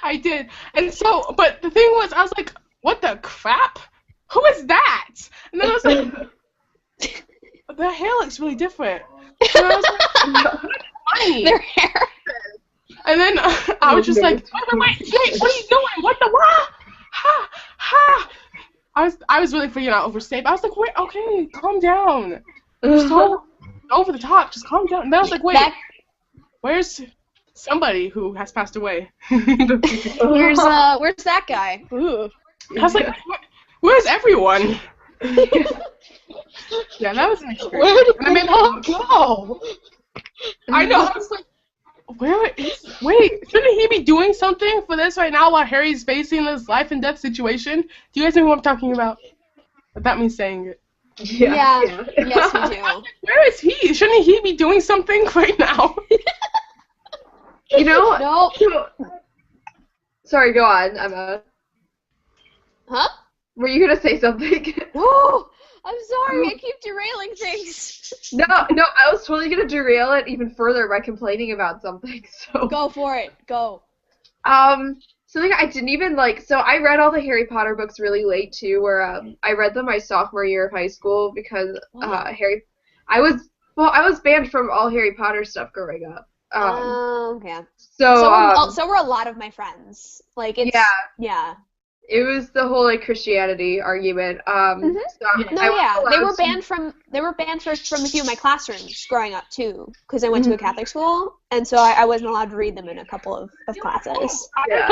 [SPEAKER 2] I did. And so, but the thing was, I was like, what the crap? Who is that? And then I was like, their hair looks really different. And I was like, what funny.
[SPEAKER 5] Their hair.
[SPEAKER 2] And then I was just like, wait, what are you doing? What the what? Ha, ha. I was really freaking out over Snape. I was like, wait, okay, calm down. You're so over the top. Just calm down. And then I was like, wait, where's somebody who has passed away?
[SPEAKER 5] Where's that guy? Ooh.
[SPEAKER 2] I was like, where's everyone? Yeah, that was an experience.
[SPEAKER 6] Where did they all go?
[SPEAKER 2] I know. I was like, wait, shouldn't he be doing something for this right now while Harry's facing this life and death situation? Do you guys know who I'm talking about? Without me saying it.
[SPEAKER 5] Yeah. Yes, we do.
[SPEAKER 2] Where is he? Shouldn't he be doing something right now?
[SPEAKER 1] You know?
[SPEAKER 5] No.
[SPEAKER 1] Sorry, go on, Emma.
[SPEAKER 5] Huh?
[SPEAKER 1] Were you gonna say something?
[SPEAKER 5] No. I'm sorry. I keep derailing things.
[SPEAKER 1] No, I was totally gonna derail it even further by complaining about something. So.
[SPEAKER 5] Go for it. Go.
[SPEAKER 1] Something I didn't even like. So I read all the Harry Potter books really late too. Where I read them my sophomore year of high school because I was banned from all Harry Potter stuff growing up.
[SPEAKER 5] Okay.
[SPEAKER 1] So
[SPEAKER 5] were a lot of my friends. Like it's yeah.
[SPEAKER 1] It was the whole like Christianity argument.
[SPEAKER 5] They were banned from a few of my classrooms growing up too, because I went to a Catholic school, and so I wasn't allowed to read them in a couple of classes.
[SPEAKER 1] Yeah.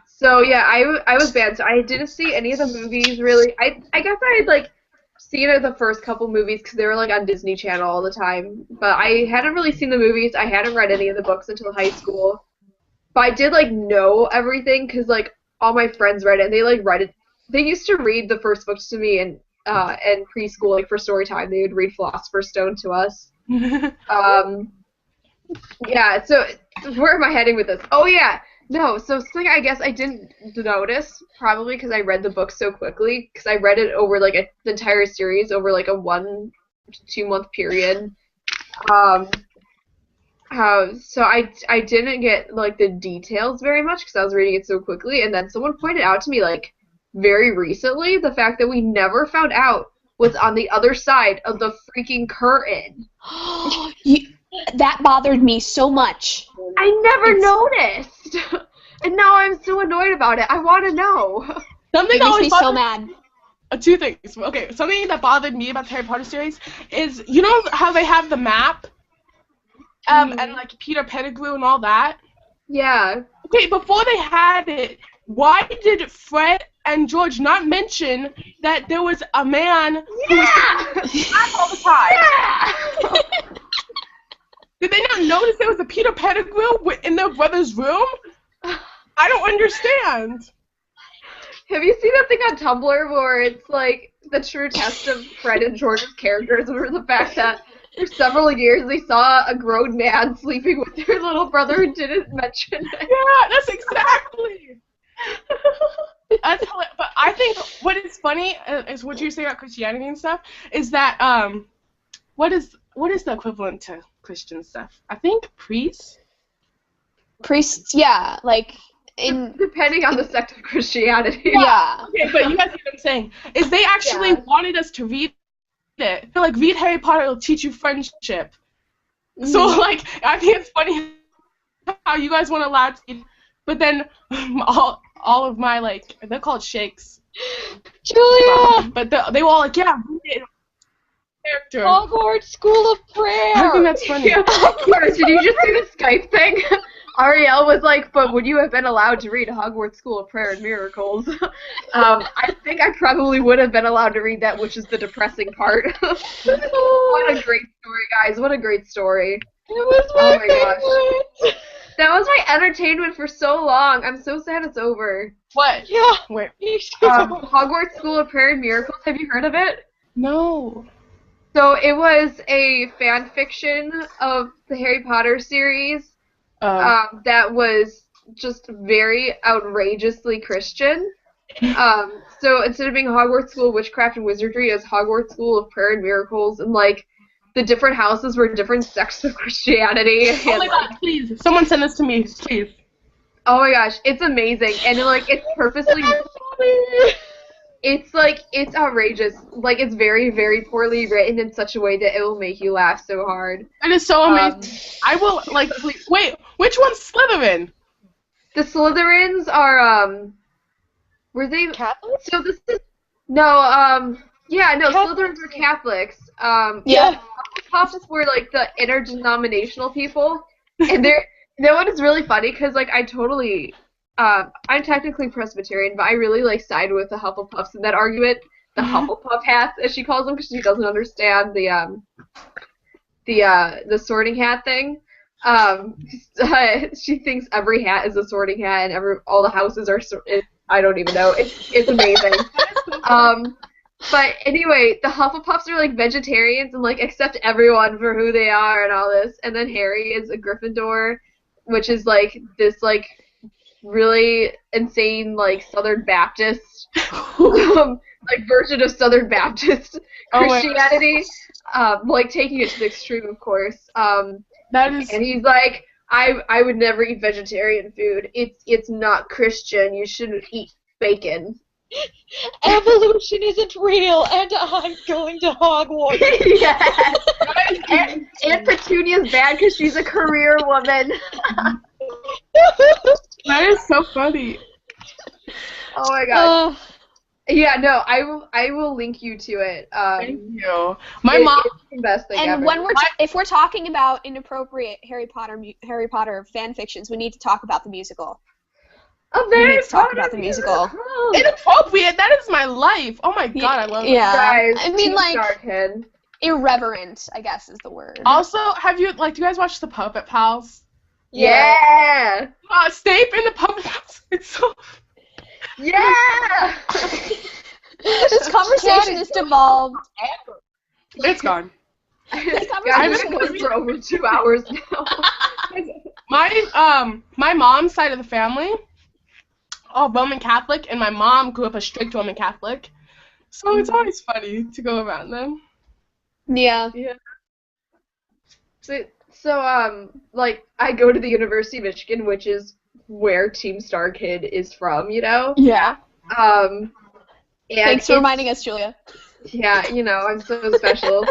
[SPEAKER 1] So yeah, I was banned. So I didn't see any of the movies really. I guess I had like seen the first couple movies because they were like on Disney Channel all the time, but I hadn't really seen the movies. I hadn't read any of the books until high school. But I did, like, know everything because, like, all my friends read it, and they, like, read it. They used to read the first books to me in preschool, like, for story time. They would read Philosopher's Stone to us. Yeah, so where am I heading with this? Oh, yeah. No, so something I guess I didn't notice, probably because I read the book so quickly, because I read it over, like, the entire series over, like, a 1 to 2 month period. So I didn't get, like, the details very much because I was reading it so quickly, and then someone pointed out to me, like, very recently, the fact that we never found out what's on the other side of the freaking curtain.
[SPEAKER 5] That bothered me so much.
[SPEAKER 1] I never noticed! And now I'm so annoyed about it. I want to know.
[SPEAKER 2] Something
[SPEAKER 5] It makes me so mad.
[SPEAKER 2] Two things. Okay, something that bothered me about the Harry Potter series is, you know how they have the map? And like Peter Pettigrew and all that.
[SPEAKER 1] Yeah.
[SPEAKER 2] Okay, before they had it, why did Fred and George not mention that there was a man who was all the time? Yeah. Did they not notice there was a Peter Pettigrew in their brother's room? I don't understand.
[SPEAKER 1] Have you seen that thing on Tumblr where it's like the true test of Fred and George's characters were the fact that for several years they saw a grown man sleeping with their little brother and didn't mention it?
[SPEAKER 2] Yeah, that's exactly. That's hilarious. But I think what is funny is what you say about Christianity and stuff is that what is the equivalent to Christian stuff? I think priests.
[SPEAKER 5] Priests, yeah, like
[SPEAKER 1] depending on the sect of Christianity.
[SPEAKER 5] Yeah.
[SPEAKER 2] Okay, but you guys see what I'm saying? Is they actually wanted us to read it. They're like, read Harry Potter, it'll teach you friendship. Mm-hmm. So, like, I think it's funny how you guys want to allow it, but then all of my, like, they're called shakes.
[SPEAKER 6] Julia!
[SPEAKER 2] But they were all like, yeah, read it. Character.
[SPEAKER 6] Hogwarts School of Prayer!
[SPEAKER 2] I think that's funny.
[SPEAKER 1] Yeah. Did you just see the Skype thing? Ariel was like, but would you have been allowed to read Hogwarts School of Prayer and Miracles? I think I probably would have been allowed to read that, which is the depressing part. What a great story, guys. What a great story.
[SPEAKER 6] It was my
[SPEAKER 1] gosh. That was my entertainment for so long. I'm so sad it's over.
[SPEAKER 2] What?
[SPEAKER 6] Yeah.
[SPEAKER 2] Wait.
[SPEAKER 1] Hogwarts School of Prayer and Miracles. Have you heard of it?
[SPEAKER 2] No.
[SPEAKER 1] So it was a fan fiction of the Harry Potter series. That was just very outrageously Christian. So instead of being Hogwarts School of Witchcraft and Wizardry, it's Hogwarts School of Prayer and Miracles, and like the different houses were different sects of Christianity.
[SPEAKER 2] Oh my god, please! Someone send this to me, please.
[SPEAKER 1] Oh my gosh, it's amazing, and like it's purposely. It's outrageous. Like, it's very, very poorly written in such a way that it will make you laugh so hard.
[SPEAKER 2] That is so amazing. I will, like, wait, which one's Slytherin?
[SPEAKER 1] The Slytherins are, were they...
[SPEAKER 6] Catholic?
[SPEAKER 1] So this is... No, Yeah, no, Slytherins are Catholics.
[SPEAKER 5] Yeah.
[SPEAKER 1] Hufflepuffs were like the interdenominational people, and they're. You know what is really funny? Because like I'm technically Presbyterian, but I really like side with the Hufflepuffs in that argument. The Hufflepuff hats, as she calls them, because she doesn't understand the sorting hat thing. Um, she thinks every hat is a sorting hat, and all the houses are. I don't even know. It's amazing. But anyway, the Hufflepuffs are like vegetarians and like accept everyone for who they are and all this. And then Harry is a Gryffindor, which is like this like really insane like Southern Baptist like version of Southern Baptist Christianity. Like taking it to the extreme, of course.
[SPEAKER 2] That is.
[SPEAKER 1] And he's like, I would never eat vegetarian food. It's not Christian. You shouldn't eat bacon.
[SPEAKER 6] Evolution isn't real, and I'm going to Hogwarts.
[SPEAKER 1] Yes. And Petunia's bad because she's a career woman.
[SPEAKER 2] That is so funny.
[SPEAKER 1] Oh my god. Yeah, no, I will link you to it.
[SPEAKER 2] Thank you. My mom.
[SPEAKER 1] It's the best thing
[SPEAKER 5] And
[SPEAKER 1] ever.
[SPEAKER 5] when if we're talking about inappropriate Harry Potter fan fictions, we need to talk about the musical. We need to talk about the musical.
[SPEAKER 2] Inappropriate. That is my life. Oh my god, I love it.
[SPEAKER 5] Yeah.
[SPEAKER 1] Guys,
[SPEAKER 5] I mean, like,
[SPEAKER 1] Starkid.
[SPEAKER 5] irreverent, I guess is the word.
[SPEAKER 2] Also, do you guys watch the Puppet Pals?
[SPEAKER 1] Yeah.
[SPEAKER 2] Snape in the Puppet Pals. It's so.
[SPEAKER 1] Yeah.
[SPEAKER 5] This conversation has devolved.
[SPEAKER 2] It's gone.
[SPEAKER 1] This conversation goes for over 2 hours now.
[SPEAKER 2] My mom's side of the family, all Roman Catholic, and my mom grew up a strict Roman Catholic, so it's always funny to go around them.
[SPEAKER 5] Yeah.
[SPEAKER 1] So, like, I go to the University of Michigan, which is where Team Starkid is from, you know?
[SPEAKER 5] Yeah.
[SPEAKER 1] And
[SPEAKER 5] Thanks for reminding us, Julia.
[SPEAKER 1] Yeah, you know, I'm so special.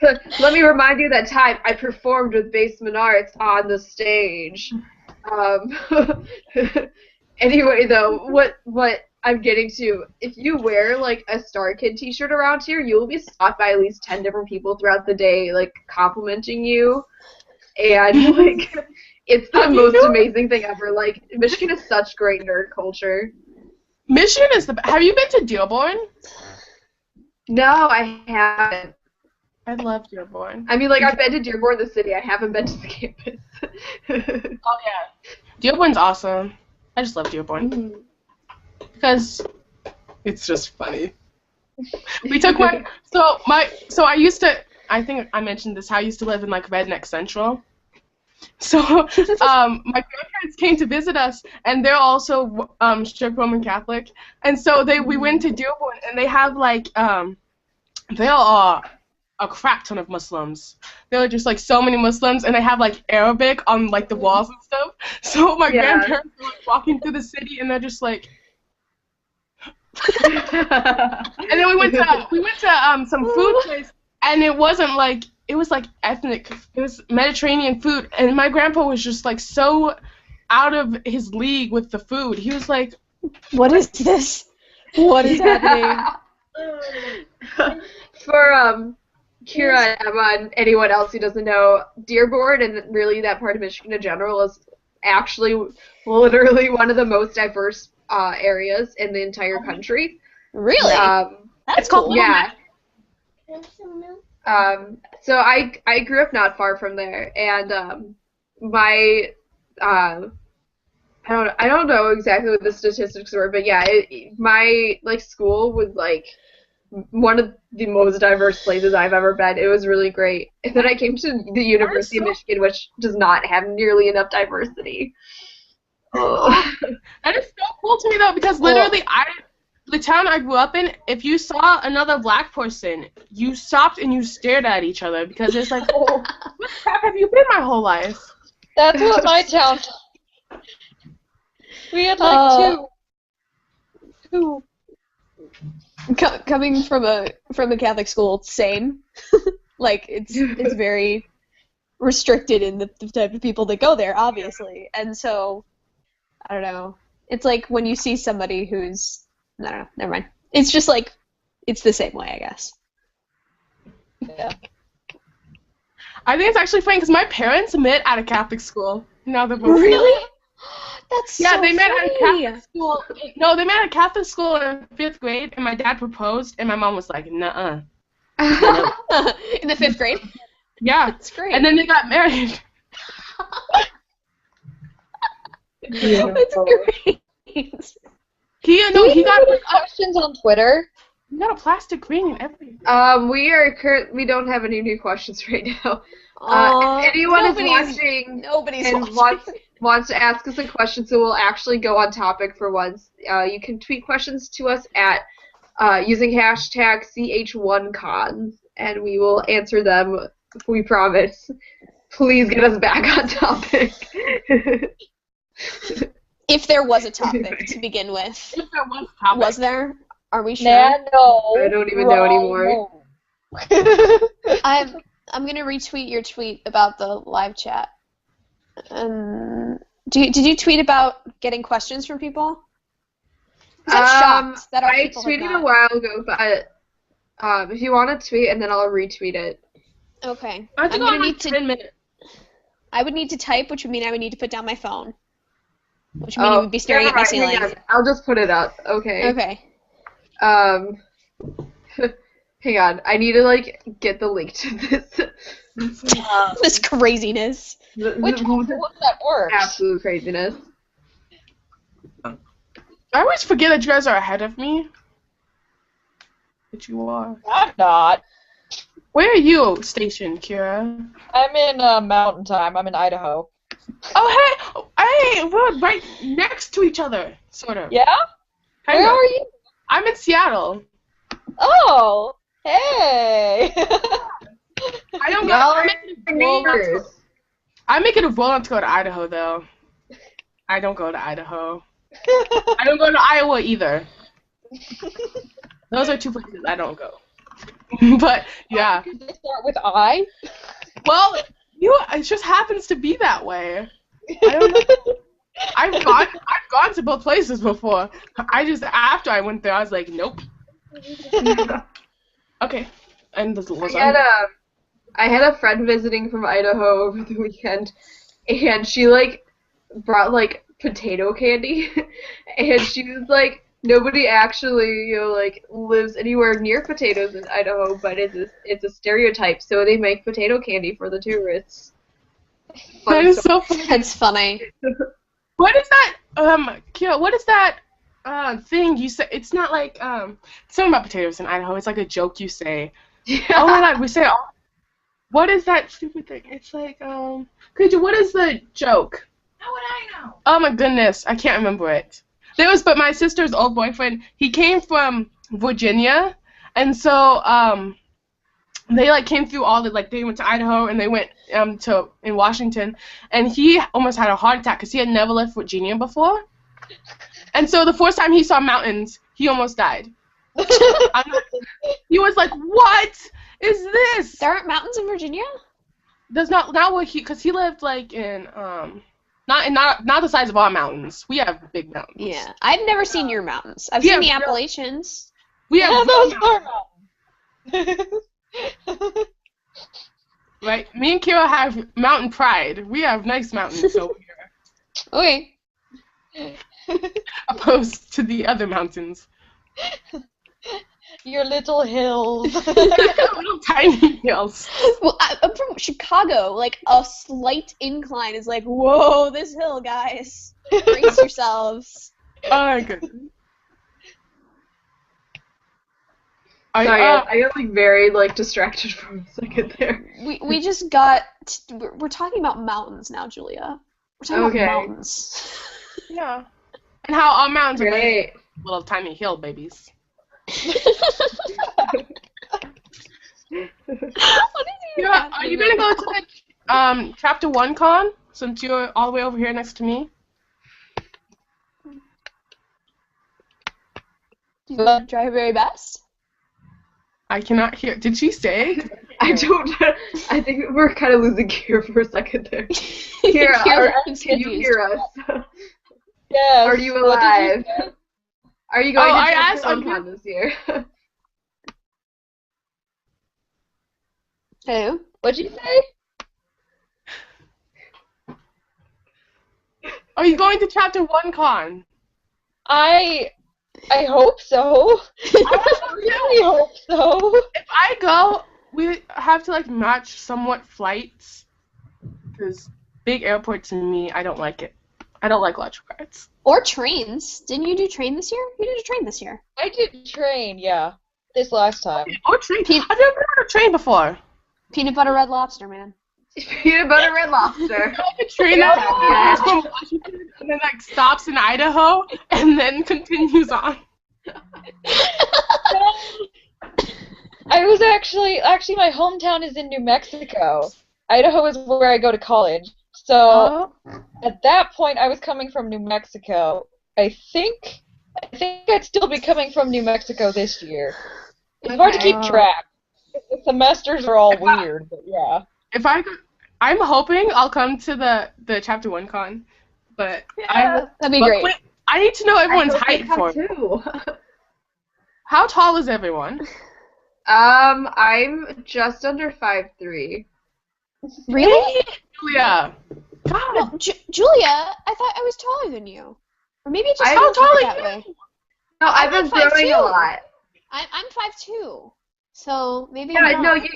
[SPEAKER 1] Let me remind you that time I performed with Basement Arts on the stage. Anyway, though, what I'm getting to, if you wear, like, a Starkid t-shirt around here, you will be stopped by at least 10 different people throughout the day, like, complimenting you. And, like, it's the most amazing thing ever. Like, Michigan is such great nerd culture.
[SPEAKER 2] Michigan is Have you been to Dearborn?
[SPEAKER 1] No, I haven't.
[SPEAKER 2] I love Dearborn.
[SPEAKER 1] I mean, like, I've been to Dearborn, the city. I haven't been to the campus.
[SPEAKER 2] Oh, yeah. Dearborn's awesome. I just love Dearborn. Because it's just funny. We took So I used to, I think I mentioned this, how I used to live in, like, Redneck Central. So, my grandparents came to visit us, and they're also strict Roman Catholic. And so we went to Dearborn, and they have, like, there are a crap ton of Muslims. There are just, like, so many Muslims, and they have, like, Arabic on, like, the walls and stuff. So my grandparents were, like, walking through the city, and they're just like... And then we went to some food place, and it wasn't, like... It was, like, ethnic. It was Mediterranean food, and my grandpa was just, like, so out of his league with the food. He was like,
[SPEAKER 5] "What is this? What is happening?"
[SPEAKER 1] For Kira, Emma, and anyone else who doesn't know, Dearborn and really that part of Michigan in general is actually literally one of the most diverse areas in the entire country.
[SPEAKER 5] Really? That's cool.
[SPEAKER 1] Yeah. So I grew up not far from there, and my I don't know exactly what the statistics were, but yeah, my like school was like one of the most diverse places I've ever been. It was really great. And then I came to the University of Michigan, which does not have nearly enough diversity.
[SPEAKER 2] That is so cool to me though, because literally the town I grew up in, if you saw another black person, you stopped and you stared at each other because it's like, oh, what the crap have you been my whole life?
[SPEAKER 6] That's what my town. We had like two.
[SPEAKER 5] Coming from a Catholic school, same. Like it's very restricted in the type of people that go there, obviously, and so I don't know. It's like when you see somebody who's I don't know. Never mind. It's just like it's the same way, I guess.
[SPEAKER 6] Yeah.
[SPEAKER 2] I think it's actually funny because my parents met at a Catholic school. Now they're both
[SPEAKER 5] Really? That's
[SPEAKER 2] Yeah,
[SPEAKER 5] so
[SPEAKER 2] they met at a
[SPEAKER 5] funny.
[SPEAKER 2] Catholic school. No, they met at a Catholic school in 5th grade, and my dad proposed, and my mom was like, "Nuh-uh."
[SPEAKER 5] In the 5th grade?
[SPEAKER 2] Yeah.
[SPEAKER 5] That's great.
[SPEAKER 2] And then they got married.
[SPEAKER 5] That's great.
[SPEAKER 2] He got
[SPEAKER 6] Questions on Twitter?
[SPEAKER 2] he got a plastic ring and everything.
[SPEAKER 1] We don't have any new questions right now.
[SPEAKER 5] Aw,
[SPEAKER 1] If anyone is
[SPEAKER 5] nobody's
[SPEAKER 1] watching
[SPEAKER 5] Nobody's
[SPEAKER 1] and
[SPEAKER 5] watching.
[SPEAKER 1] wants to ask us a question, so we'll actually go on topic for once, you can tweet questions to us at using hashtag Ch1Con, and we will answer them. We promise. Please get us back on topic.
[SPEAKER 5] If there was a topic to begin with.
[SPEAKER 2] If there was a topic.
[SPEAKER 5] Was there? Are we sure?
[SPEAKER 1] I don't even know anymore.
[SPEAKER 5] I'm gonna retweet your tweet about the live chat. Did you tweet about getting questions from people? 'Cause I'm shocked that our
[SPEAKER 1] I
[SPEAKER 5] people have
[SPEAKER 1] tweeted
[SPEAKER 5] not.
[SPEAKER 1] a while ago, but if you want to tweet, and then I'll retweet it.
[SPEAKER 5] Okay.
[SPEAKER 2] I have to
[SPEAKER 5] I'm
[SPEAKER 2] go
[SPEAKER 5] gonna
[SPEAKER 2] in
[SPEAKER 5] need
[SPEAKER 2] like
[SPEAKER 5] to.
[SPEAKER 2] 10 minutes.
[SPEAKER 5] I would need to type, which would mean I would need to put down my phone. Which would mean you would be staring at my
[SPEAKER 1] never mind,
[SPEAKER 5] ceiling.
[SPEAKER 1] hang on. I'll just put it up. Okay.
[SPEAKER 5] Okay.
[SPEAKER 1] Hang on. I need to get the link to this.
[SPEAKER 5] This craziness.
[SPEAKER 6] Which one was that works?
[SPEAKER 1] Absolute craziness.
[SPEAKER 2] I always forget that you guys are ahead of me. But you are.
[SPEAKER 6] I'm not.
[SPEAKER 2] Where are you stationed, Kira?
[SPEAKER 6] I'm in Mountain Time. I'm in Idaho.
[SPEAKER 2] Oh, hey, we're right next to each other, sort of.
[SPEAKER 6] Yeah?
[SPEAKER 2] Kind
[SPEAKER 6] Where
[SPEAKER 2] of.
[SPEAKER 6] are you?
[SPEAKER 2] I'm in Seattle.
[SPEAKER 6] Oh, hey.
[SPEAKER 2] I don't go.
[SPEAKER 1] Y'all
[SPEAKER 2] I'm
[SPEAKER 1] are
[SPEAKER 2] making a roll not to-
[SPEAKER 1] neighbors.
[SPEAKER 2] I'm making a roll not to go to Idaho, though. I don't go to Idaho. I don't go to Iowa either. Those are 2 places I don't go. But yeah.
[SPEAKER 6] Did they start with I?
[SPEAKER 2] Well, it just happens to be that way. I don't know. I've gone to both places before. After I went there, I was like, nope. Okay. And this was
[SPEAKER 1] I had a friend visiting from Idaho over the weekend, and she brought potato candy, and she was like, nobody actually lives anywhere near potatoes in Idaho, but it's a stereotype. So they make potato candy for the tourists.
[SPEAKER 2] That is so funny.
[SPEAKER 5] That's funny.
[SPEAKER 2] What is that? Kira, what is that thing you say? It's not like something about potatoes in Idaho. It's like a joke you say.
[SPEAKER 1] Yeah.
[SPEAKER 2] Oh my God, we say it all. What is that stupid thing? It's like what is the joke?
[SPEAKER 7] How would I know?
[SPEAKER 2] Oh my goodness, I can't remember it. But my sister's old boyfriend, he came from Virginia, and so they came through all the they went to Idaho and they went in Washington, and he almost had a heart attack because he had never left Virginia before, and so the first time he saw mountains, he almost died. He was like, "What is this?"
[SPEAKER 5] There aren't mountains in Virginia?
[SPEAKER 2] There's not where because he lived in not the size of our mountains. We have big mountains.
[SPEAKER 5] Yeah. I've never seen your mountains. I've
[SPEAKER 2] Yeah,
[SPEAKER 5] seen the
[SPEAKER 2] no.
[SPEAKER 5] Appalachians.
[SPEAKER 2] We have
[SPEAKER 6] those
[SPEAKER 2] mountains.
[SPEAKER 6] are mountains.
[SPEAKER 2] Right? Me and Kira have mountain pride. We have nice mountains over here,
[SPEAKER 5] Okay.
[SPEAKER 2] opposed to the other mountains.
[SPEAKER 6] Your little hills.
[SPEAKER 2] Little tiny hills.
[SPEAKER 5] Well, I'm from Chicago. A slight incline is whoa, this hill, guys. Brace yourselves.
[SPEAKER 2] Oh my goodness.
[SPEAKER 1] Sorry, I got very distracted for a second there.
[SPEAKER 5] We just got. We're talking about mountains now, Julia. We're talking
[SPEAKER 1] Okay.
[SPEAKER 5] about mountains.
[SPEAKER 2] Yeah. And how our mountains are
[SPEAKER 1] Great.
[SPEAKER 2] little tiny hill babies. Yeah, are you gonna go to the Chapter 1 Con since you're all the way over here next to me?
[SPEAKER 5] Do you want to try her very best?
[SPEAKER 2] I cannot hear. Did she say?
[SPEAKER 1] I don't. I think we're kind of losing gear for a second there. Kira, can you hear us?
[SPEAKER 6] Yes.
[SPEAKER 1] Are you
[SPEAKER 6] What did you
[SPEAKER 1] alive?
[SPEAKER 6] say?
[SPEAKER 1] Are you going
[SPEAKER 2] Oh,
[SPEAKER 1] to
[SPEAKER 2] I
[SPEAKER 1] Chapter
[SPEAKER 2] asked,
[SPEAKER 1] 1 Con this year?
[SPEAKER 5] Hello?
[SPEAKER 6] What'd you say?
[SPEAKER 2] Are you going to Chapter 1Con?
[SPEAKER 6] I hope so. I really hope so.
[SPEAKER 2] If I go, we have to like match somewhat flights, because big airport to me, I don't like it. I don't like large carts.
[SPEAKER 5] Or trains. Didn't you do train this year? You did a train this year.
[SPEAKER 6] I did train, yeah. This last time.
[SPEAKER 2] Or train. I've never been on a train before.
[SPEAKER 5] Peanut butter red lobster, man.
[SPEAKER 1] Peanut butter red lobster.
[SPEAKER 2] A train that goes from Washington and then like stops in Idaho and then continues on.
[SPEAKER 6] I was actually my hometown is in New Mexico. Idaho is where I go to college. So at that point I was coming from New Mexico. I think I'd still be coming from New Mexico this year. It's hard to keep track. The semesters are all weird, but yeah.
[SPEAKER 2] If I'm hoping I'll come to the Chapter 1Con, but
[SPEAKER 5] That'd be great.
[SPEAKER 2] Wait, I need to know everyone's height for me.
[SPEAKER 1] Too.
[SPEAKER 2] How tall is everyone?
[SPEAKER 1] I'm just under 5'3".
[SPEAKER 5] Really?
[SPEAKER 2] Julia. God.
[SPEAKER 5] No, Julia, I thought I was taller than you. Or maybe it just
[SPEAKER 1] How
[SPEAKER 5] felt
[SPEAKER 2] tall are
[SPEAKER 5] that
[SPEAKER 2] you?
[SPEAKER 5] way.
[SPEAKER 1] No, I've been growing
[SPEAKER 5] 5'2".
[SPEAKER 1] a lot.
[SPEAKER 5] I'm 5'2". So maybe
[SPEAKER 1] Yeah,
[SPEAKER 5] I'm
[SPEAKER 1] no,
[SPEAKER 5] not.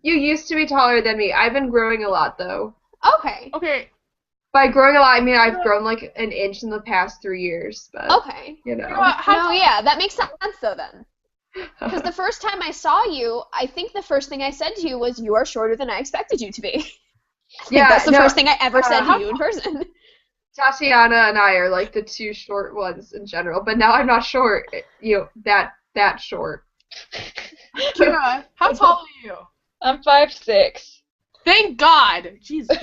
[SPEAKER 1] you used to be taller than me. I've been growing a lot though.
[SPEAKER 5] Okay.
[SPEAKER 2] Okay.
[SPEAKER 1] By growing a lot, I mean I've grown like an inch in the past 3 years, but
[SPEAKER 5] Okay.
[SPEAKER 1] you know.
[SPEAKER 5] No, yeah, that makes sense though then. Because the first time I saw you, I think the first thing I said to you was, "You are shorter than I expected you to be."
[SPEAKER 1] Yeah,
[SPEAKER 5] that's the first thing I ever said to you in person.
[SPEAKER 1] Tatiana and I are like the two short ones in general, but now I'm not short. That short.
[SPEAKER 2] Kira, how tall are you?
[SPEAKER 6] I'm 5'6".
[SPEAKER 2] Thank God. Jesus.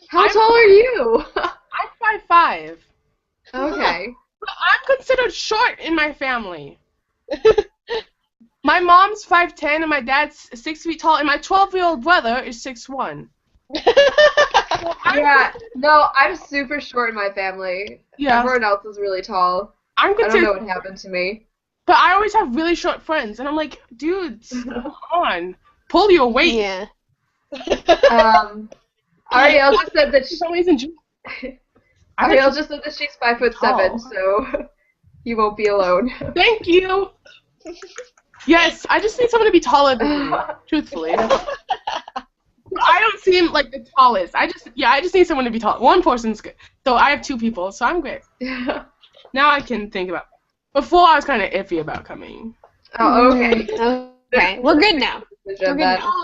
[SPEAKER 1] How tall are you?
[SPEAKER 2] I'm 5'5".
[SPEAKER 1] Okay.
[SPEAKER 2] I'm considered short in my family. My mom's 5'10" and my dad's 6 feet tall, and my 12-year-old brother is 6'1".
[SPEAKER 1] Yeah, no, I'm super short in my family.
[SPEAKER 2] Yeah.
[SPEAKER 1] Everyone else is really tall.
[SPEAKER 2] I'm
[SPEAKER 1] I don't
[SPEAKER 2] considered,
[SPEAKER 1] know what happened to me.
[SPEAKER 2] but I always have really short friends, and I'm like, dudes, come on, pull your weight.
[SPEAKER 5] Yeah.
[SPEAKER 1] Ariel just said that
[SPEAKER 2] For some reason,
[SPEAKER 1] Ariel just said that she's 5'7",
[SPEAKER 2] tall.
[SPEAKER 1] so you won't be alone.
[SPEAKER 2] Thank you. Yes, I just need someone to be taller than me, truthfully. I don't seem like the tallest. I just need someone to be tall. One person's good. So I have 2 people, so I'm great. Now I can think about it. Before I was kind of iffy about coming.
[SPEAKER 1] Oh, okay.
[SPEAKER 5] Okay, we're good now. We're good
[SPEAKER 1] Then.
[SPEAKER 5] now.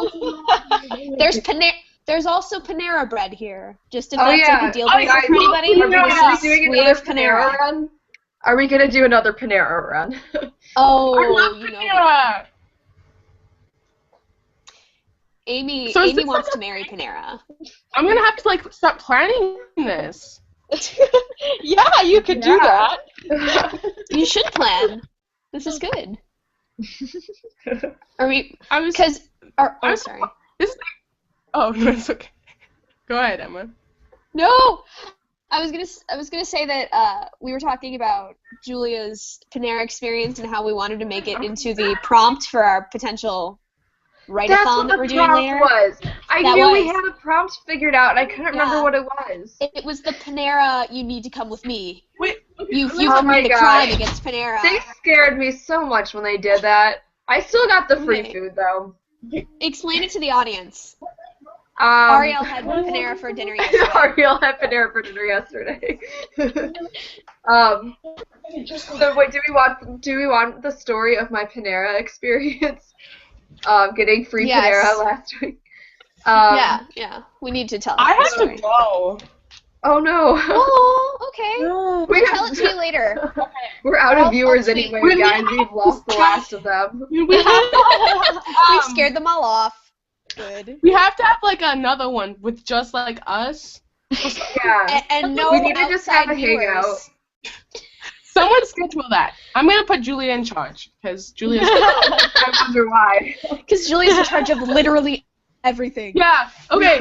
[SPEAKER 5] There's also Panera bread here. Just if
[SPEAKER 1] Oh,
[SPEAKER 5] that's
[SPEAKER 1] yeah.
[SPEAKER 5] like a deal breaker
[SPEAKER 1] Guys,
[SPEAKER 5] for anybody.
[SPEAKER 1] Are we doing
[SPEAKER 5] We
[SPEAKER 1] another
[SPEAKER 5] have Panera.
[SPEAKER 1] run? Are we gonna do another Panera run?
[SPEAKER 5] Oh,
[SPEAKER 2] I love
[SPEAKER 5] you know.
[SPEAKER 2] Panera.
[SPEAKER 5] Amy
[SPEAKER 2] So is this
[SPEAKER 5] wants
[SPEAKER 2] like
[SPEAKER 5] to marry Panera.
[SPEAKER 2] I'm gonna have to like start planning this.
[SPEAKER 6] Yeah, you could do that.
[SPEAKER 5] You should plan. This is good. Are we?
[SPEAKER 2] I was.
[SPEAKER 5] Sorry.
[SPEAKER 2] This. Oh, no, it's okay. Go ahead, Emma.
[SPEAKER 5] No, I was gonna say that we were talking about Julia's Panera experience and how we wanted to make it into the prompt for our potential write-a-thon that we're doing later.
[SPEAKER 1] Was. I
[SPEAKER 5] That
[SPEAKER 1] knew
[SPEAKER 5] was.
[SPEAKER 1] we had a prompt figured out, and I couldn't remember what it was.
[SPEAKER 5] It was the Panera. You need to come with me.
[SPEAKER 2] Wait.
[SPEAKER 5] You
[SPEAKER 1] Oh my
[SPEAKER 5] committed a
[SPEAKER 1] God.
[SPEAKER 5] crime against Panera.
[SPEAKER 1] They scared me so much when they did that. I still got the free
[SPEAKER 5] Okay.
[SPEAKER 1] food though.
[SPEAKER 5] Explain it to the audience. Ariel had Panera for dinner yesterday.
[SPEAKER 1] Ariel had Panera for dinner yesterday. So wait, do we want the story of my Panera experience? Getting free
[SPEAKER 5] Yes.
[SPEAKER 1] Panera last week.
[SPEAKER 5] Yeah. We need to tell.
[SPEAKER 2] I
[SPEAKER 5] the
[SPEAKER 2] have
[SPEAKER 5] story.
[SPEAKER 2] to go.
[SPEAKER 1] Oh no.
[SPEAKER 5] Oh, okay.
[SPEAKER 2] No.
[SPEAKER 5] We'll tell it to you later.
[SPEAKER 1] We're out of viewers
[SPEAKER 5] I'll tweet.
[SPEAKER 1] anyway, guys. We've lost the last of them.
[SPEAKER 2] We have to,
[SPEAKER 5] We've scared them all off. Good.
[SPEAKER 2] we have to have like another one with just like us.
[SPEAKER 1] Yeah.
[SPEAKER 5] And no
[SPEAKER 1] We need to just have
[SPEAKER 5] outside
[SPEAKER 1] a hangout.
[SPEAKER 5] viewers.
[SPEAKER 2] Someone schedule that. I'm gonna put Julia in charge because Julia's.
[SPEAKER 1] I wonder why.
[SPEAKER 5] Because Julia's in charge of literally everything.
[SPEAKER 2] Yeah. Okay.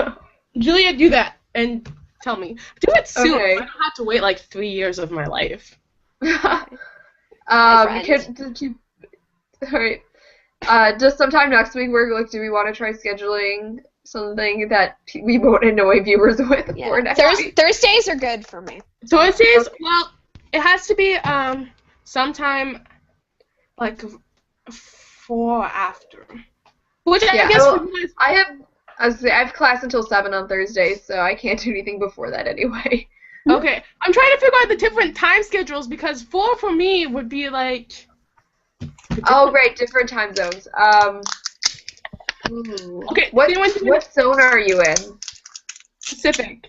[SPEAKER 2] Julia, do that and tell me. Do it soon.
[SPEAKER 1] Okay.
[SPEAKER 2] I don't have to wait like 3 years of my life.
[SPEAKER 5] friend.
[SPEAKER 1] Alright. Just sometime next week, do we want to try scheduling something that we won't annoy viewers with for next week?
[SPEAKER 5] Thursdays are good for me.
[SPEAKER 2] Thursdays? Well, it has to be sometime like 4 after. Which I guess for you guys...
[SPEAKER 1] I have class until 7 on Thursdays, so I can't do anything before that anyway.
[SPEAKER 2] Okay. I'm trying to figure out the different time schedules because 4 for me would be like...
[SPEAKER 1] Oh, right, different time zones.
[SPEAKER 2] Okay,
[SPEAKER 1] what zone are you in?
[SPEAKER 2] Pacific.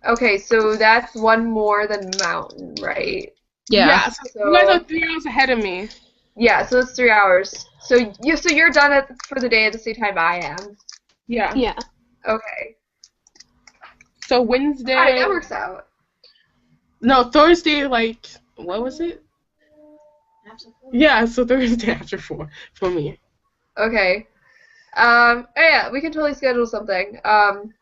[SPEAKER 1] Okay, so that's one more than Mountain, right?
[SPEAKER 2] Yeah, so you guys are 3 hours ahead of me.
[SPEAKER 1] Yeah, so it's 3 hours. So you're done for the day at the same time I am.
[SPEAKER 2] Yeah.
[SPEAKER 5] Yeah.
[SPEAKER 1] Okay.
[SPEAKER 2] So Wednesday...
[SPEAKER 1] Alright, that works out.
[SPEAKER 2] No, Thursday, like, what was it? Yeah, so Thursday after 4 for me.
[SPEAKER 1] Okay. Oh yeah, we can totally schedule something. In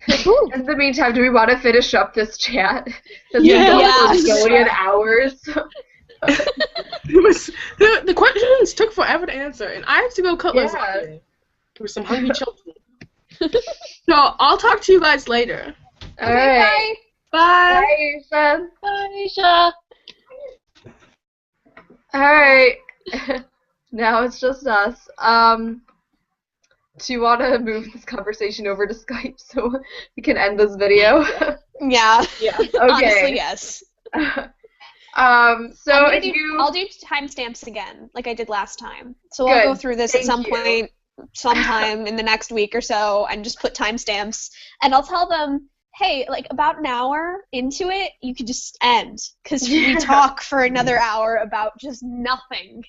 [SPEAKER 1] the meantime, do we want to finish up this chat? It's going in hours.
[SPEAKER 2] The questions took forever to answer, and I have to go cut lasagna for some hungry children. So I'll talk to you guys later.
[SPEAKER 1] All right.
[SPEAKER 2] Bye.
[SPEAKER 1] Bye, Isha.
[SPEAKER 6] Bye, Isha.
[SPEAKER 1] Alright. Now it's just us. Do you want to move this conversation over to Skype so we can end this video?
[SPEAKER 5] Yeah.
[SPEAKER 1] Okay.
[SPEAKER 5] Honestly, yes.
[SPEAKER 1] So
[SPEAKER 5] I'll do timestamps again, like I did last time. So I'll go through this at some point, sometime in the next week or so, and just put timestamps. And I'll tell them, hey, like about an hour into it, you could just end, because we talk for another hour about just nothing.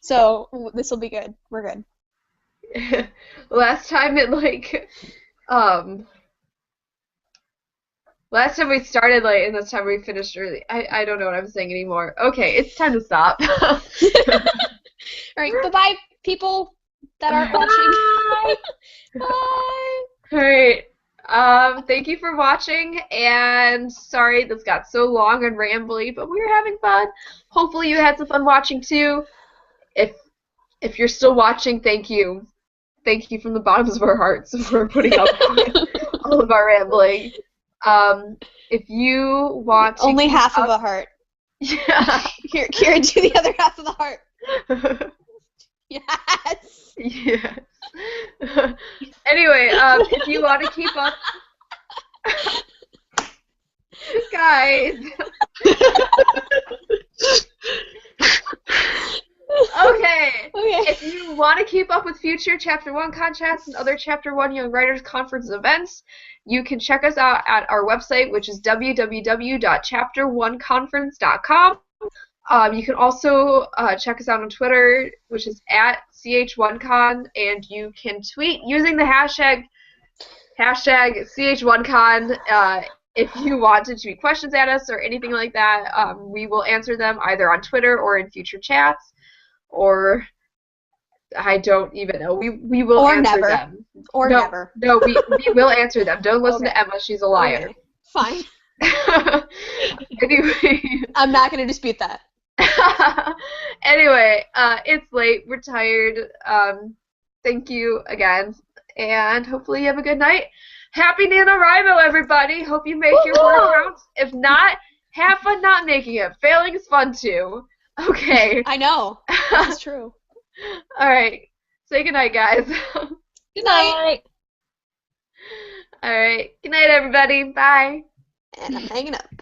[SPEAKER 5] So this will be good. We're good.
[SPEAKER 1] Last time last time we started late and this time we finished early. I don't know what I'm saying anymore. Okay, it's time to stop.
[SPEAKER 5] All right, bye-bye, people that aren't watching. Bye.
[SPEAKER 1] All right. Thank you for watching, and sorry this got so long and rambly, but we were having fun. Hopefully you had some fun watching too. If you're still watching, thank you. Thank you from the bottoms of our hearts for putting up with all of our rambling. If you want to
[SPEAKER 5] only half of a heart.
[SPEAKER 1] Yeah.
[SPEAKER 5] Here, Kira, do the other half of the heart. Yes.
[SPEAKER 1] Yes. Anyway, if you want to keep up, guys. Okay. If you want to keep up with future Chapter 1 chats and other Chapter 1 Young Writers Conference events, you can check us out at our website, which is www.chapter1conference.com. You can also check us out on Twitter, which is at Ch1Con, and you can tweet using the hashtag Ch1Con if you want to tweet questions at us or anything like that. We will answer them either on Twitter or in future chats, or I don't even know. We will answer them.
[SPEAKER 5] Never.
[SPEAKER 1] No, we will answer them. Don't listen to Emma. She's a liar.
[SPEAKER 5] Okay. Fine.
[SPEAKER 1] Anyway.
[SPEAKER 5] I'm not going to dispute that.
[SPEAKER 1] Anyway, it's late. We're tired. Thank you again, and hopefully you have a good night. Happy NaNoWriMo, everybody. Hope you make your word counts. If not, have fun not making it. Failing is fun too. Okay.
[SPEAKER 5] I know. That's true.
[SPEAKER 1] All right. Say goodnight, guys.
[SPEAKER 5] Good night.
[SPEAKER 1] All right. Good night, everybody. Bye.
[SPEAKER 5] And I'm hanging up.